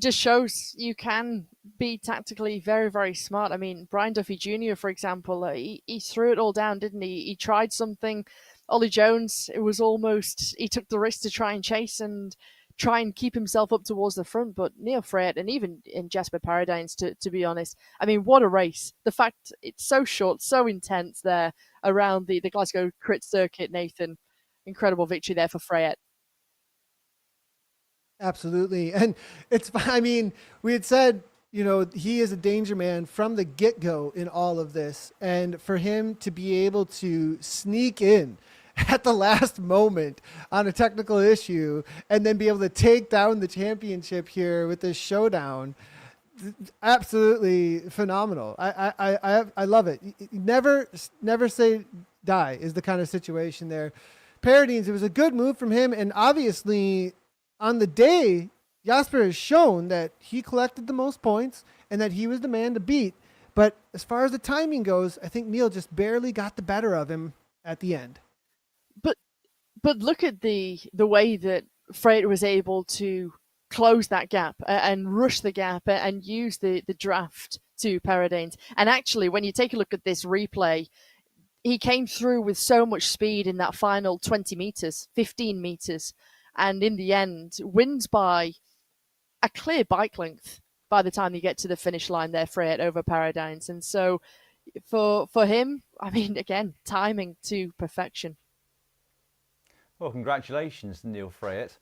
just shows you can be tactically very, very smart. I mean, Brian Duffy Jr., for example, he threw it all down, didn't he? He tried something. Ollie Jones, it was almost, he took the risk to try and chase and try and keep himself up towards the front, but Neil Freyet and even in Jasper Paradine's, to be honest, I mean, what a race. The fact it's so short, so intense there around the Glasgow Crit Circuit, Nathan. incredible victory there for Freyet. Absolutely. And I mean, we had said, he is a danger man from the get-go in all of this. And for him to be able to sneak in at the last moment on a technical issue and then be able to take down the championship here with this showdown, absolutely phenomenal. I love it. Never say die is the kind of situation there. Paradines, it was a good move from him, and obviously on the day, Jasper has shown that he collected the most points and that he was the man to beat. But as far as the timing goes, I think Neil just barely got the better of him at the end. But look at the way that Freyet was able to close that gap and rush the gap and use the draft to Paradines. And actually, when you take a look at this replay, he came through with so much speed in that final 20 meters, 15 meters. And in the end, wins by a clear bike length by the time you get to the finish line there, Freyet over Paradines. And so for him, I mean, again, timing to perfection. Well, congratulations to Neil Freyet.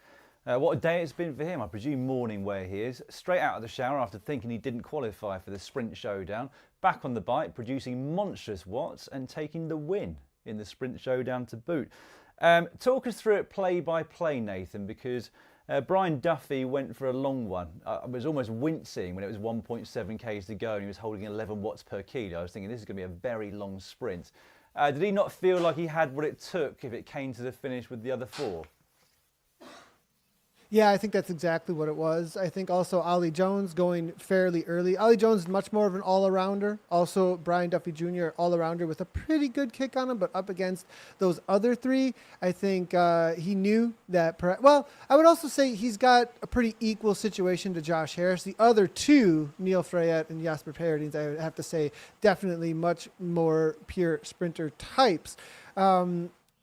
What a day it's been for him. I presume morning where he is. Straight out of the shower after thinking he didn't qualify for the sprint showdown. Back on the bike, producing monstrous watts and taking the win in the sprint showdown to boot. Talk us through it play by play, Nathan, because Brian Duffy went for a long one. I was almost wincing when it was 1.7 k's to go and he was holding 11 watts per kilo. I was thinking this is going to be a very long sprint. Did he not feel like he had what it took if it came to the finish with the other four? Yeah, I think that's exactly what it was. I think also Ollie Jones going fairly early. Ollie Jones is much more of an all-arounder. Also, Brian Duffy Jr., all-arounder with a pretty good kick on him, but up against those other three, I think he knew that. Well, I would also say he's got a pretty equal situation to Josh Harris. The other two, Neil Freyet and Jasper Paradines, I would have to say definitely much more pure sprinter types.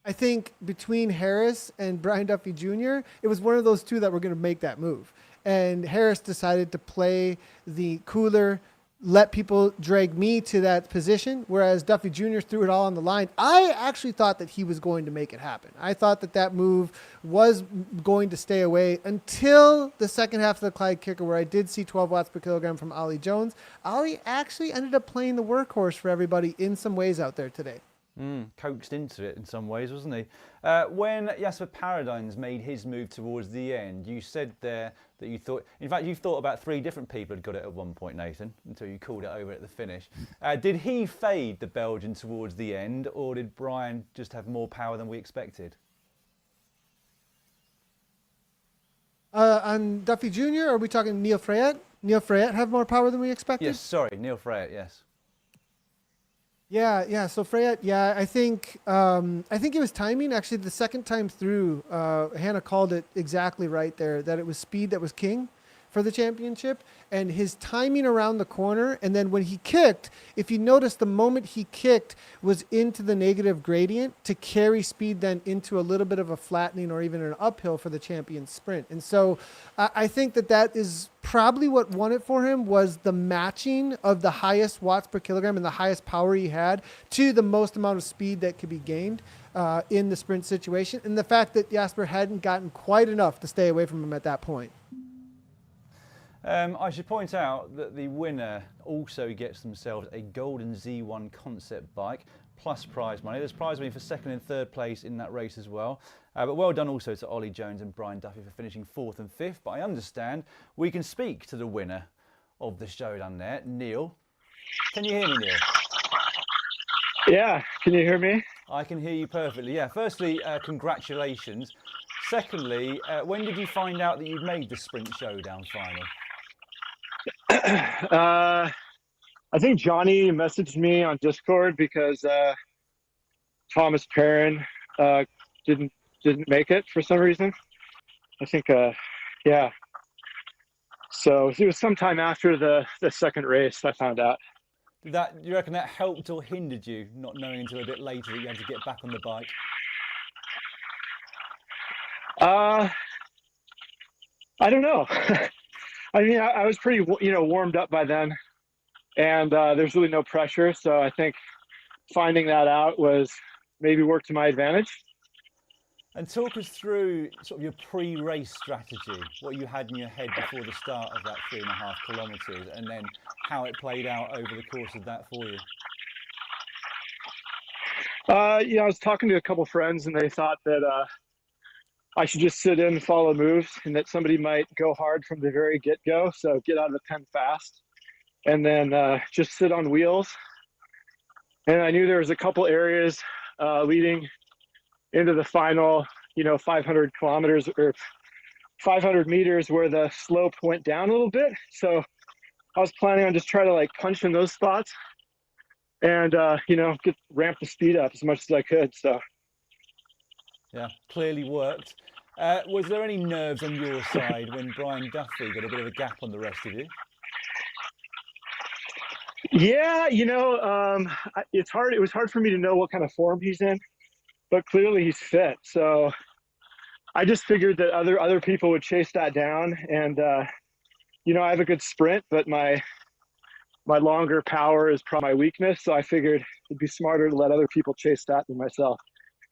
I think between Harris and Brian Duffy Jr., it was one of those two that were going to make that move. And Harris decided to play the cooler, let people drag me to that position, whereas Duffy Jr. threw it all on the line. I actually thought that he was going to make it happen. I thought that that move was going to stay away until the second half of the Clyde kicker, where I did see 12 watts per kilogram from Ollie Jones. Ollie actually ended up playing the workhorse for everybody in some ways out there today. Coaxed into it in some ways, wasn't he? When Jasper Paradines made his move towards the end, you said there that you thought, in fact, you thought about 3 different people had got it at one point, Nathan, until you called it over at the finish. Did he fade the Belgian towards the end, or did Brian just have more power than we expected? On Duffy Jr., are we talking Neil Freyet? Neil Freyet have more power than we expected? Yes, sorry, Neil Freyet, yes. Yeah. So Freyet, I think it was timing. Actually, the second time through, Hannah called it exactly right there, that it was speed that was king for the championship, and his timing around the corner. And then when he kicked, if you notice, the moment he kicked was into the negative gradient to carry speed then into a little bit of a flattening or even an uphill for the champion sprint. And so I think that is probably what won it for him, was the matching of the highest watts per kilogram and the highest power he had to the most amount of speed that could be gained in the sprint situation. And the fact that Jasper hadn't gotten quite enough to stay away from him at that point. I should point out that the winner also gets themselves a golden Z1 concept bike plus prize money. There's prize money for second and third place in that race as well. But well done also to Ollie Jones and Brian Duffy for finishing 4th and 5th. But I understand we can speak to the winner of the showdown there, Neil. Can you hear me, Neil? Yeah, can you hear me? I can hear you perfectly. Yeah, firstly, congratulations. Secondly, when did you find out that you'd made the sprint showdown final? I think Johnny messaged me on Discord because Thomas Perrin didn't make it for some reason. I think yeah. So it was sometime after the second race I found out. Do you reckon that helped or hindered you, not knowing until a bit later that you had to get back on the bike? I don't know. I mean, I was pretty, warmed up by then, and there's really no pressure. So I think finding that out was maybe worked to my advantage. And talk us through sort of your pre-race strategy, what you had in your head before the start of that 3.5 kilometres, and then how it played out over the course of that for you. I was talking to a couple friends, and they thought that I should just sit in and follow moves, and that somebody might go hard from the very get-go, so get out of the pen fast, and then just sit on wheels. And I knew there was a couple areas leading into the final, 500 kilometers or 500 meters where the slope went down a little bit. So I was planning on just trying to like punch in those spots and, ramp the speed up as much as I could. So. Yeah, clearly worked. Was there any nerves on your side when Brian Duffy got a bit of a gap on the rest of you? Yeah, it's hard. It was hard for me to know what kind of form he's in, but clearly he's fit. So I just figured that other people would chase that down. And, I have a good sprint, but my longer power is probably my weakness. So I figured it'd be smarter to let other people chase that than myself.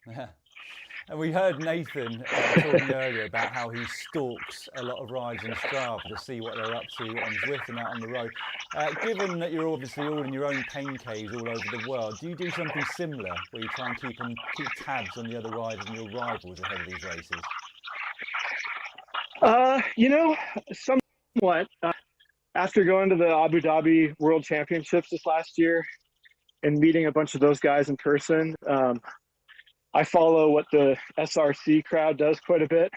Yeah. And we heard Nathan talking earlier about how he stalks a lot of rides on Strava to see what they're up to on Zwift and out on the road. Given that you're obviously all in your own pain caves all over the world, do you do something similar where you try and keep tabs on the other riders and your rivals ahead of these races? Somewhat. After going to the Abu Dhabi World Championships this last year and meeting a bunch of those guys in person, I follow what the SRC crowd does quite a bit.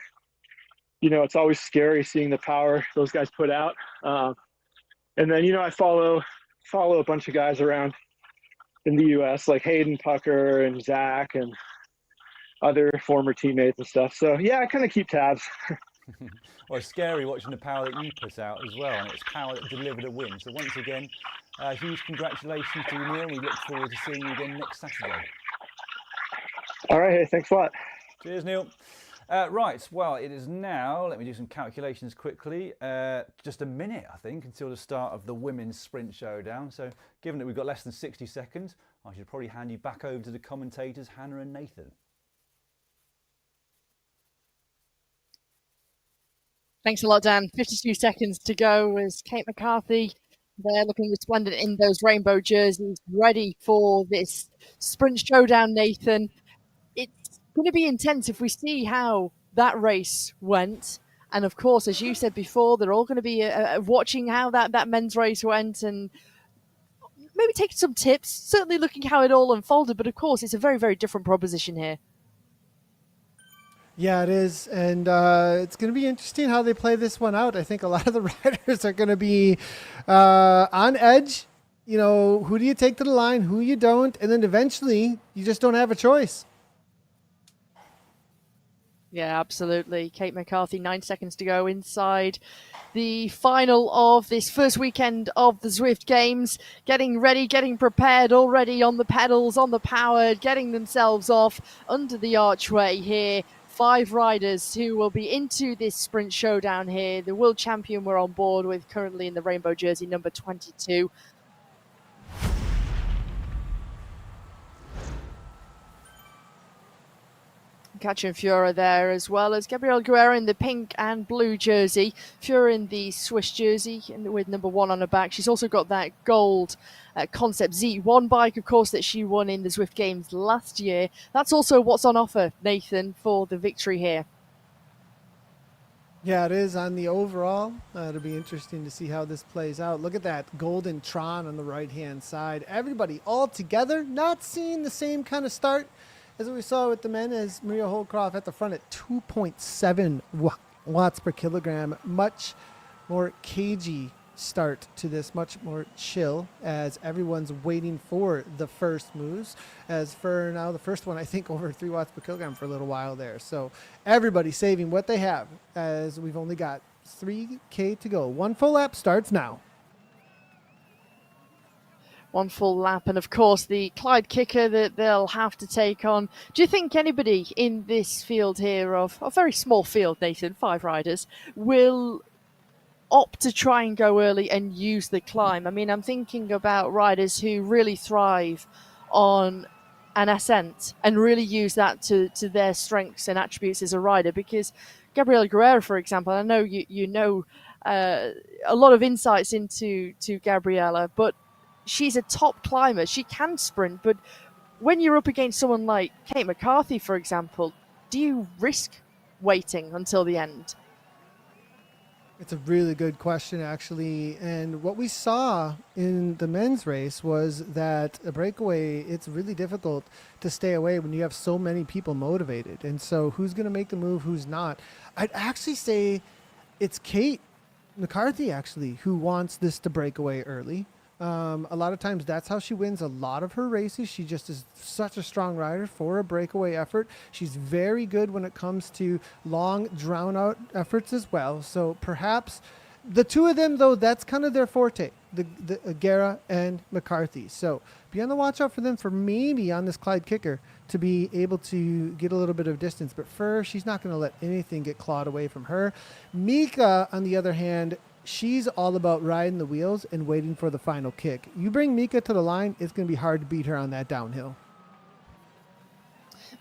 It's always scary seeing the power those guys put out. And then, I follow a bunch of guys around in the US like Hayden Pucker and Zach and other former teammates and stuff. So yeah, I kind of keep tabs. Well, it's scary watching the power that you put out as well, and it's power that delivered a win. So once again, huge congratulations to you, Neil. We look forward to seeing you again next Saturday. All right, hey, thanks a lot. Cheers, Neil. Right, well, it is now, let me do some calculations quickly, just a minute, I think, until the start of the women's sprint showdown. So given that we've got less than 60 seconds, I should probably hand you back over to the commentators, Hannah and Nathan. Thanks a lot, Dan. 52 seconds to go as Kate McCarthy, they're looking resplendent in those rainbow jerseys, ready for this sprint showdown, Nathan. It's going to be intense if we see how that race went. And of course, as you said before, they're all going to be watching how that men's race went and maybe taking some tips, certainly looking how it all unfolded. But of course, it's a very, very different proposition here. Yeah, it is. And it's going to be interesting how they play this one out. I think a lot of the riders are going to be on edge. Who do you take to the line, who you don't, and then eventually you just don't have a choice. Yeah, absolutely. Kate McCarthy, 9 seconds to go inside the final of this first weekend of the Zwift Games. Getting ready, getting prepared already on the pedals, on the power, getting themselves off under the archway here. 5 riders who will be into this sprint showdown here. The world champion we're on board with currently in the rainbow jersey, number 22. Katrin Fura there, as well as Gabriel Guerra in the pink and blue jersey. Fura in the Swiss jersey with number 1 on her back. She's also got that gold Concept Z1 bike, of course, that she won in the Zwift Games last year. That's also what's on offer, Nathan, for the victory here. Yeah, it is on the overall. It'll be interesting to see how this plays out. Look at that golden Tron on the right-hand side. Everybody all together, not seeing the same kind of start as we saw with the men, as Maria Holcroft at the front at 2.7 watts per kilogram. Much more cagey start to this, much more chill as everyone's waiting for the first moves. As for now, the first one, I think over 3 watts per kilogram for a little while there. So everybody saving what they have, as we've only got 3K to go. 1 full lap starts now. 1 full lap, and of course the Clyde kicker that they'll have to take on. Do you think anybody in this field here, of a very small field, Nathan, 5 riders, will opt to try and go early and use the climb? I mean, I'm thinking about riders who really thrive on and ascent and really use that to their strengths and attributes as a rider. Because Gabriela Guerrero, for example, I know you know a lot of insights into Gabriela, but she's a top climber. She can sprint, but when you're up against someone like Kate McCarthy, for example, do you risk waiting until the end? It's a really good question, actually. And what we saw in the men's race was that a breakaway, it's really difficult to stay away when you have so many people motivated. And so who's going to make the move, who's not? I'd actually say it's Kate McCarthy, actually, who wants this to break away early. A lot of times that's how she wins a lot of her races. She just is such a strong rider for a breakaway effort. She's very good when it comes to long, drawn-out efforts as well. So perhaps the two of them, though, that's kind of their forte, the Guerra and McCarthy. So be on the watch out for them for maybe on this Clyde kicker to be able to get a little bit of distance. But she's not going to let anything get clawed away from her. Mika, on the other hand, she's all about riding the wheels and waiting for the final kick. You bring Mika to the line, it's going to be hard to beat her on that downhill.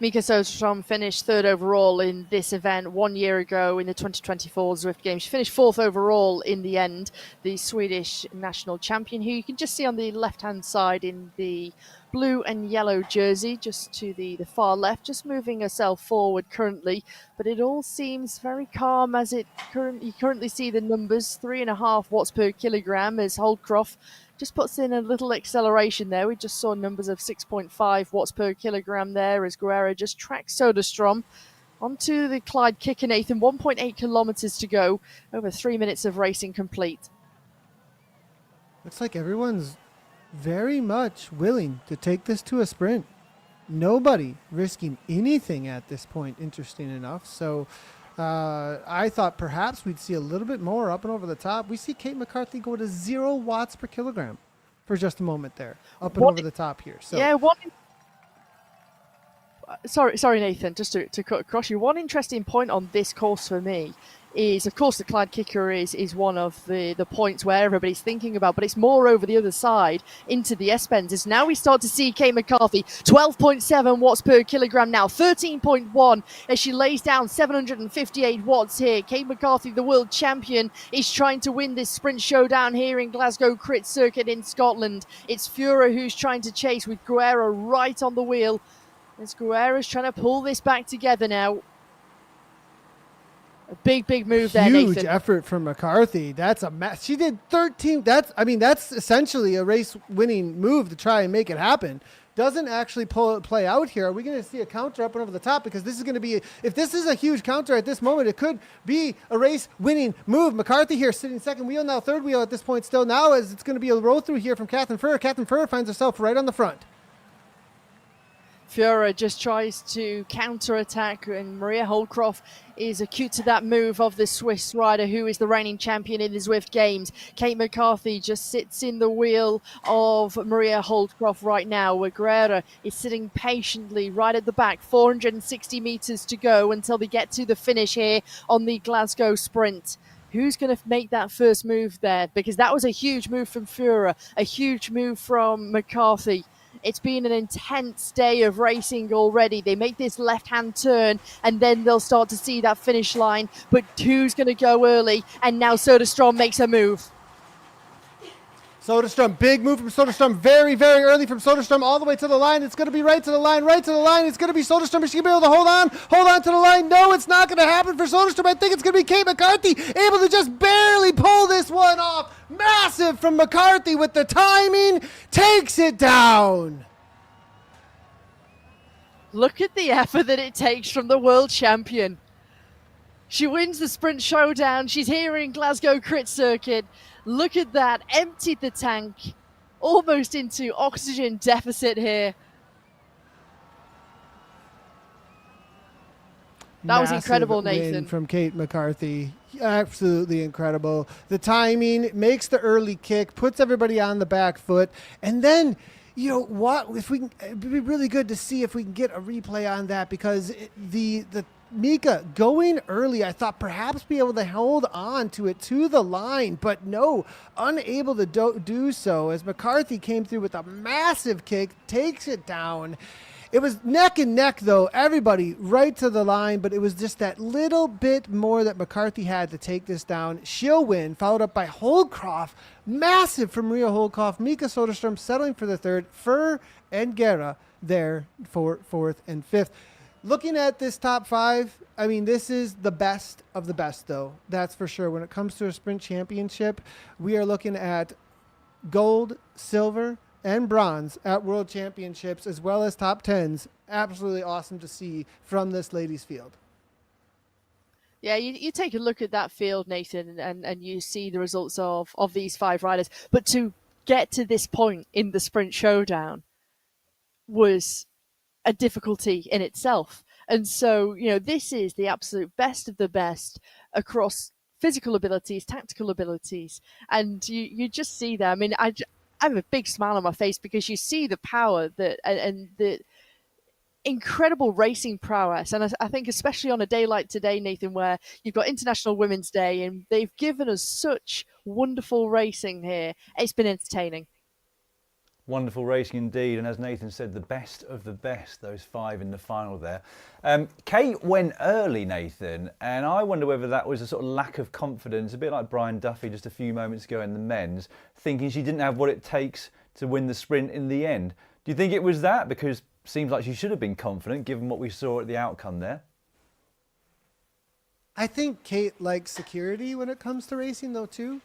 Mika Soderstrom finished third overall in this event 1 year ago in the 2024 Zwift Games. She finished fourth overall in the end, the Swedish national champion, who you can just see on the left-hand side in the blue and yellow jersey, just to the far left, just moving herself forward currently. But it all seems very calm as you currently see the numbers, 3.5 watts per kilogram as Holdcroft just puts in a little acceleration there. We just saw numbers of 6.5 watts per kilogram there as Guerrero just tracks Soderstrom onto the Clyde kicker, Nathan. 1.8 kilometers to go, over 3 minutes of racing complete. Looks like everyone's very much willing to take this to a sprint. Nobody risking anything at this point, interesting enough. So I thought perhaps we'd see a little bit more up and over the top. We see Kate McCarthy go to 0 watts per kilogram for just a moment there, up and over the top here. So yeah, sorry, Nathan, just to cut across you. One interesting point on this course for me is, of course, the Clyde kicker is one of the points where everybody's thinking about, but it's more over the other side into the S-bends. As now we start to see Kate McCarthy, 12.7 watts per kilogram now, 13.1 as she lays down 758 watts here. Kate McCarthy, the world champion, is trying to win this sprint showdown here in Glasgow Crit Circuit in Scotland. It's Fura who's trying to chase with Guerrero right on the wheel. As Guerrero's trying to pull this back together now. A big move there, Nathan. Huge effort from McCarthy. That's a mess. She did 13. That's essentially a race-winning move to try and make it happen. Doesn't actually play out here. Are we going to see a counter up and over the top? Because this is going to be, if this is a huge counter at this moment, it could be a race-winning move. McCarthy here sitting second wheel, now third wheel at this point still. Now as it's going to be a roll through here from Catherine Furr. Catherine Furr finds herself right on the front. Fura just tries to counter-attack, and Maria Holdcroft is acute to that move of the Swiss rider who is the reigning champion in the Zwift Games. Kate McCarthy just sits in the wheel of Maria Holdcroft right now, where Guerrero is sitting patiently right at the back. 460 meters to go until they get to the finish here on the Glasgow Sprint. Who's going to make that first move there? Because that was a huge move from Fura, a huge move from McCarthy. It's been an intense day of racing already. They make this left-hand turn, and then they'll start to see that finish line. But who's going to go early? And now Soderstrom makes a move. Soderstrom, big move from Soderstrom, very, very early from Soderstrom, all the way to the line. It's going to be right to the line. It's going to be Soderstrom. Is she going to be able to hold on to the line? No, it's not going to happen for Soderstrom. I think it's going to be Kate McCarthy able to just barely pull this one off. Massive from McCarthy with the timing, takes it down. Look at the effort that it takes from the world champion. She wins the sprint showdown. She's here in Glasgow Crit Circuit. Look at that, emptied the tank, almost into oxygen deficit here. That was incredible, Nathan. Win from Kate McCarthy. Absolutely incredible. The timing makes the early kick, puts everybody on the back foot, and then, you know what? If we can, it'd be really good to see if we can get a replay on that, because the Mika going early, I thought perhaps be able to hold on to it to the line, but no, unable to do so as McCarthy came through with a massive kick, takes it down. It was neck and neck, though. Everybody right to the line, but it was just that little bit more that McCarthy had to take this down. She'll win, followed up by Holcroft. Massive from Maria Holcroft. Mika Soderstrom settling for the third. Fur and Guerra there for fourth and fifth. Looking at this top five, I mean, this is the best of the best, though. That's for sure. When it comes to a sprint championship, we are looking at gold, silver, and bronze at world championships, as well as top tens. Absolutely awesome to see from this ladies field. Yeah, you take a look at that field, Nathan, and you see the results of these five riders. But to get to this point in the sprint showdown was a difficulty in itself. And so, this is the absolute best of the best across physical abilities, tactical abilities. And you just see that. I mean, I have a big smile on my face because you see the power and the incredible racing prowess. And I think especially on a day like today, Nathan, where you've got International Women's Day and they've given us such wonderful racing here, it's been entertaining. Wonderful racing indeed, and as Nathan said, the best of the best, those five in the final there. Kate went early, Nathan, and I wonder whether that was a sort of lack of confidence, a bit like Brian Duffy just a few moments ago in the men's, thinking she didn't have what it takes to win the sprint in the end. Do you think it was that? Because it seems like she should have been confident given what we saw at the outcome there. I think Kate likes security when it comes to racing, though, too.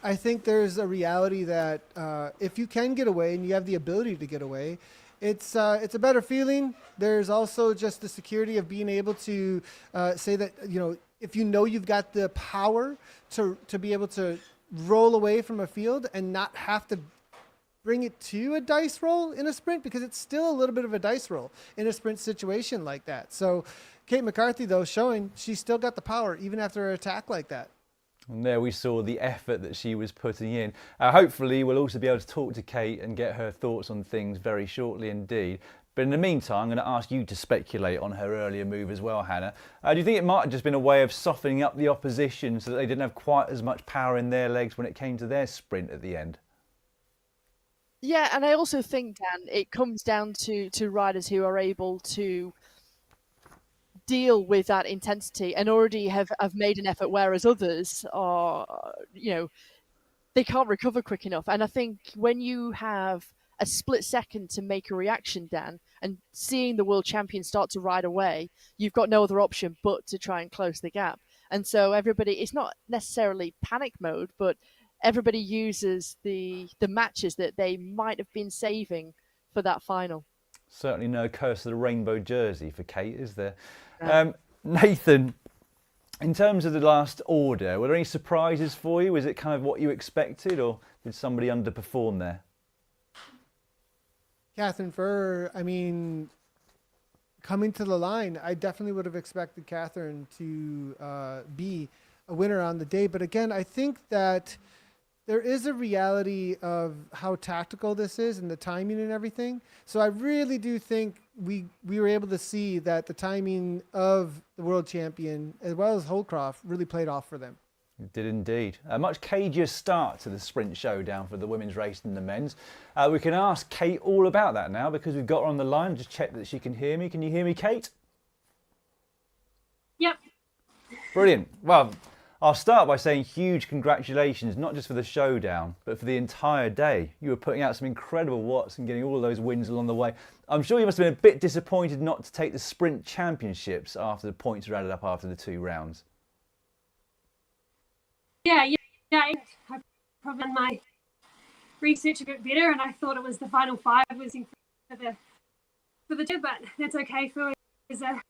I think there's a reality that if you can get away and you have the ability to get away, it's a better feeling. There's also just the security of being able to say that, if you've got the power to be able to roll away from a field and not have to bring it to a dice roll in a sprint, because it's still a little bit of a dice roll in a sprint situation like that. So Kate McCarthy, though, showing she's still got the power even after an attack like that. And there we saw the effort that she was putting in. Hopefully we'll also be able to talk to Kate and get her thoughts on things very shortly indeed. But in the meantime, I'm going to ask you to speculate on her earlier move as well, Hannah. Do you think it might have just been a way of softening up the opposition so that they didn't have quite as much power in their legs when it came to their sprint at the end? Yeah, and I also think, Dan, it comes down to riders who are able to deal with that intensity and already have made an effort, whereas others are, they can't recover quick enough. And I think when you have a split second to make a reaction, Dan, and seeing the world champion start to ride away, you've got no other option but to try and close the gap. And so everybody, it's not necessarily panic mode, but everybody uses the matches that they might have been saving for that final. Certainly no curse of the rainbow jersey for Kate, is there? Nathan, in terms of the last order, were there any surprises for you? Was it kind of what you expected, or did somebody underperform there? Catherine Furr, coming to the line, I definitely would have expected Catherine to be a winner on the day. But again, I think that there is a reality of how tactical this is and the timing and everything. So I really do think we were able to see that the timing of the world champion as well as Holcroft really played off for them. It did indeed. A much cagier start to the sprint showdown for the women's race than the men's. We can ask Kate all about that now because we've got her on the line. Just check that she can hear me. Can you hear me, Kate? Yep. Brilliant. Well, I'll start by saying huge congratulations, not just for the showdown, but for the entire day. You were putting out some incredible watts and getting all of those wins along the way. I'm sure you must have been a bit disappointed not to take the sprint championships after the points were added up after the 2 rounds. Yeah. I probably done my research a bit better, and I thought it was the final 5 was for the 2, but that's okay for it's a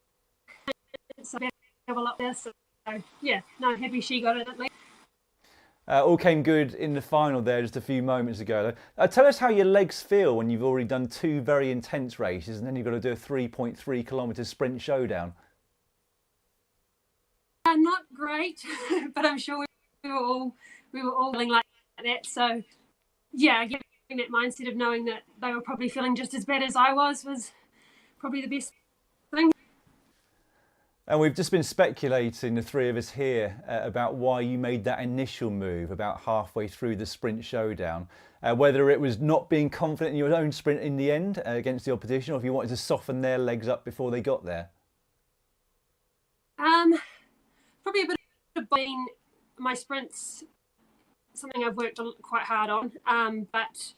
level up there. So yeah, no, happy she got it at least. All came good in the final there just a few moments ago. Tell us how your legs feel when you've already done 2 very intense races and then you've got to do a 3.3 kilometre sprint showdown. Not great, but I'm sure we were all feeling like that. So yeah, getting that mindset of knowing that they were probably feeling just as bad as I was probably the best thing. And we've just been speculating, the three of us here, about why you made that initial move about halfway through the sprint showdown. Whether it was not being confident in your own sprint in the end against the opposition, or if you wanted to soften their legs up before they got there. Probably a bit of buying my sprints, something I've worked quite hard on. But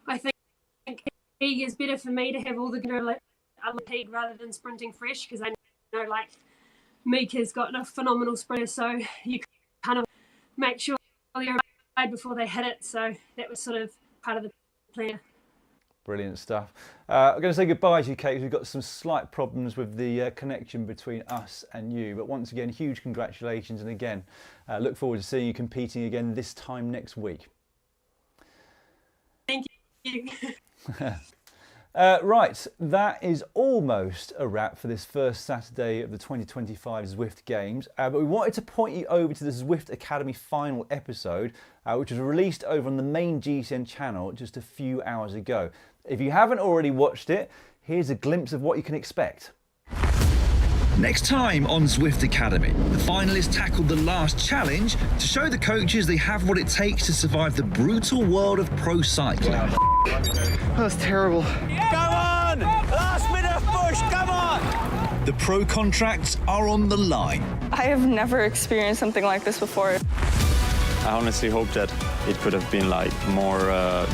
I think peak is better for me to have all the good peak rather than sprinting fresh, because I know like Mika's got a phenomenal sprinter, so you kind of make sure you're right before they hit it. So that was sort of part of the plan. Brilliant stuff. I'm going to say goodbye to you, Kate, because we've got some slight problems with the connection between us and you. But once again, huge congratulations. And again, look forward to seeing you competing again this time next week. Thank you. Right, that is almost a wrap for this first Saturday of the 2025 Zwift Games. But we wanted to point you over to the Zwift Academy final episode, which was released over on the main GCN channel just a few hours ago. If you haven't already watched it, here's a glimpse of what you can expect. Next time on Zwift Academy, the finalists tackled the last challenge to show the coaches they have what it takes to survive the brutal world of pro cycling. That was terrible. Come on! Last minute push, come on! The pro contracts are on the line. I have never experienced something like this before. I honestly hope that it could have been like more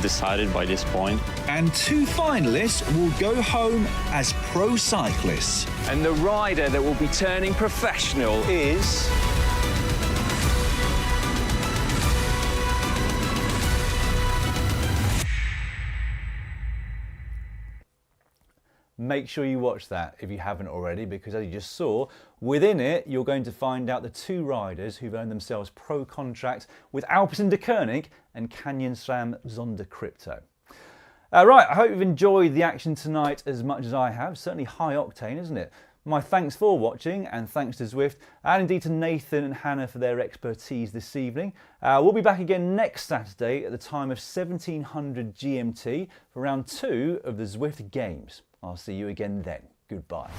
decided by this point. And two finalists will go home as pro cyclists. And the rider that will be turning professional is... Make sure you watch that if you haven't already, because as you just saw, within it you're going to find out the two riders who've earned themselves pro contracts with Alpecin de Koenig and Canyon SRAM Zonda Crypto. Right, I hope you've enjoyed the action tonight as much as I have. Certainly high octane, isn't it? My thanks for watching, and thanks to Zwift, and indeed to Nathan and Hannah for their expertise this evening. We'll be back again next Saturday at the time of 1700 GMT for round 2 of the Zwift Games. I'll see you again then. Goodbye.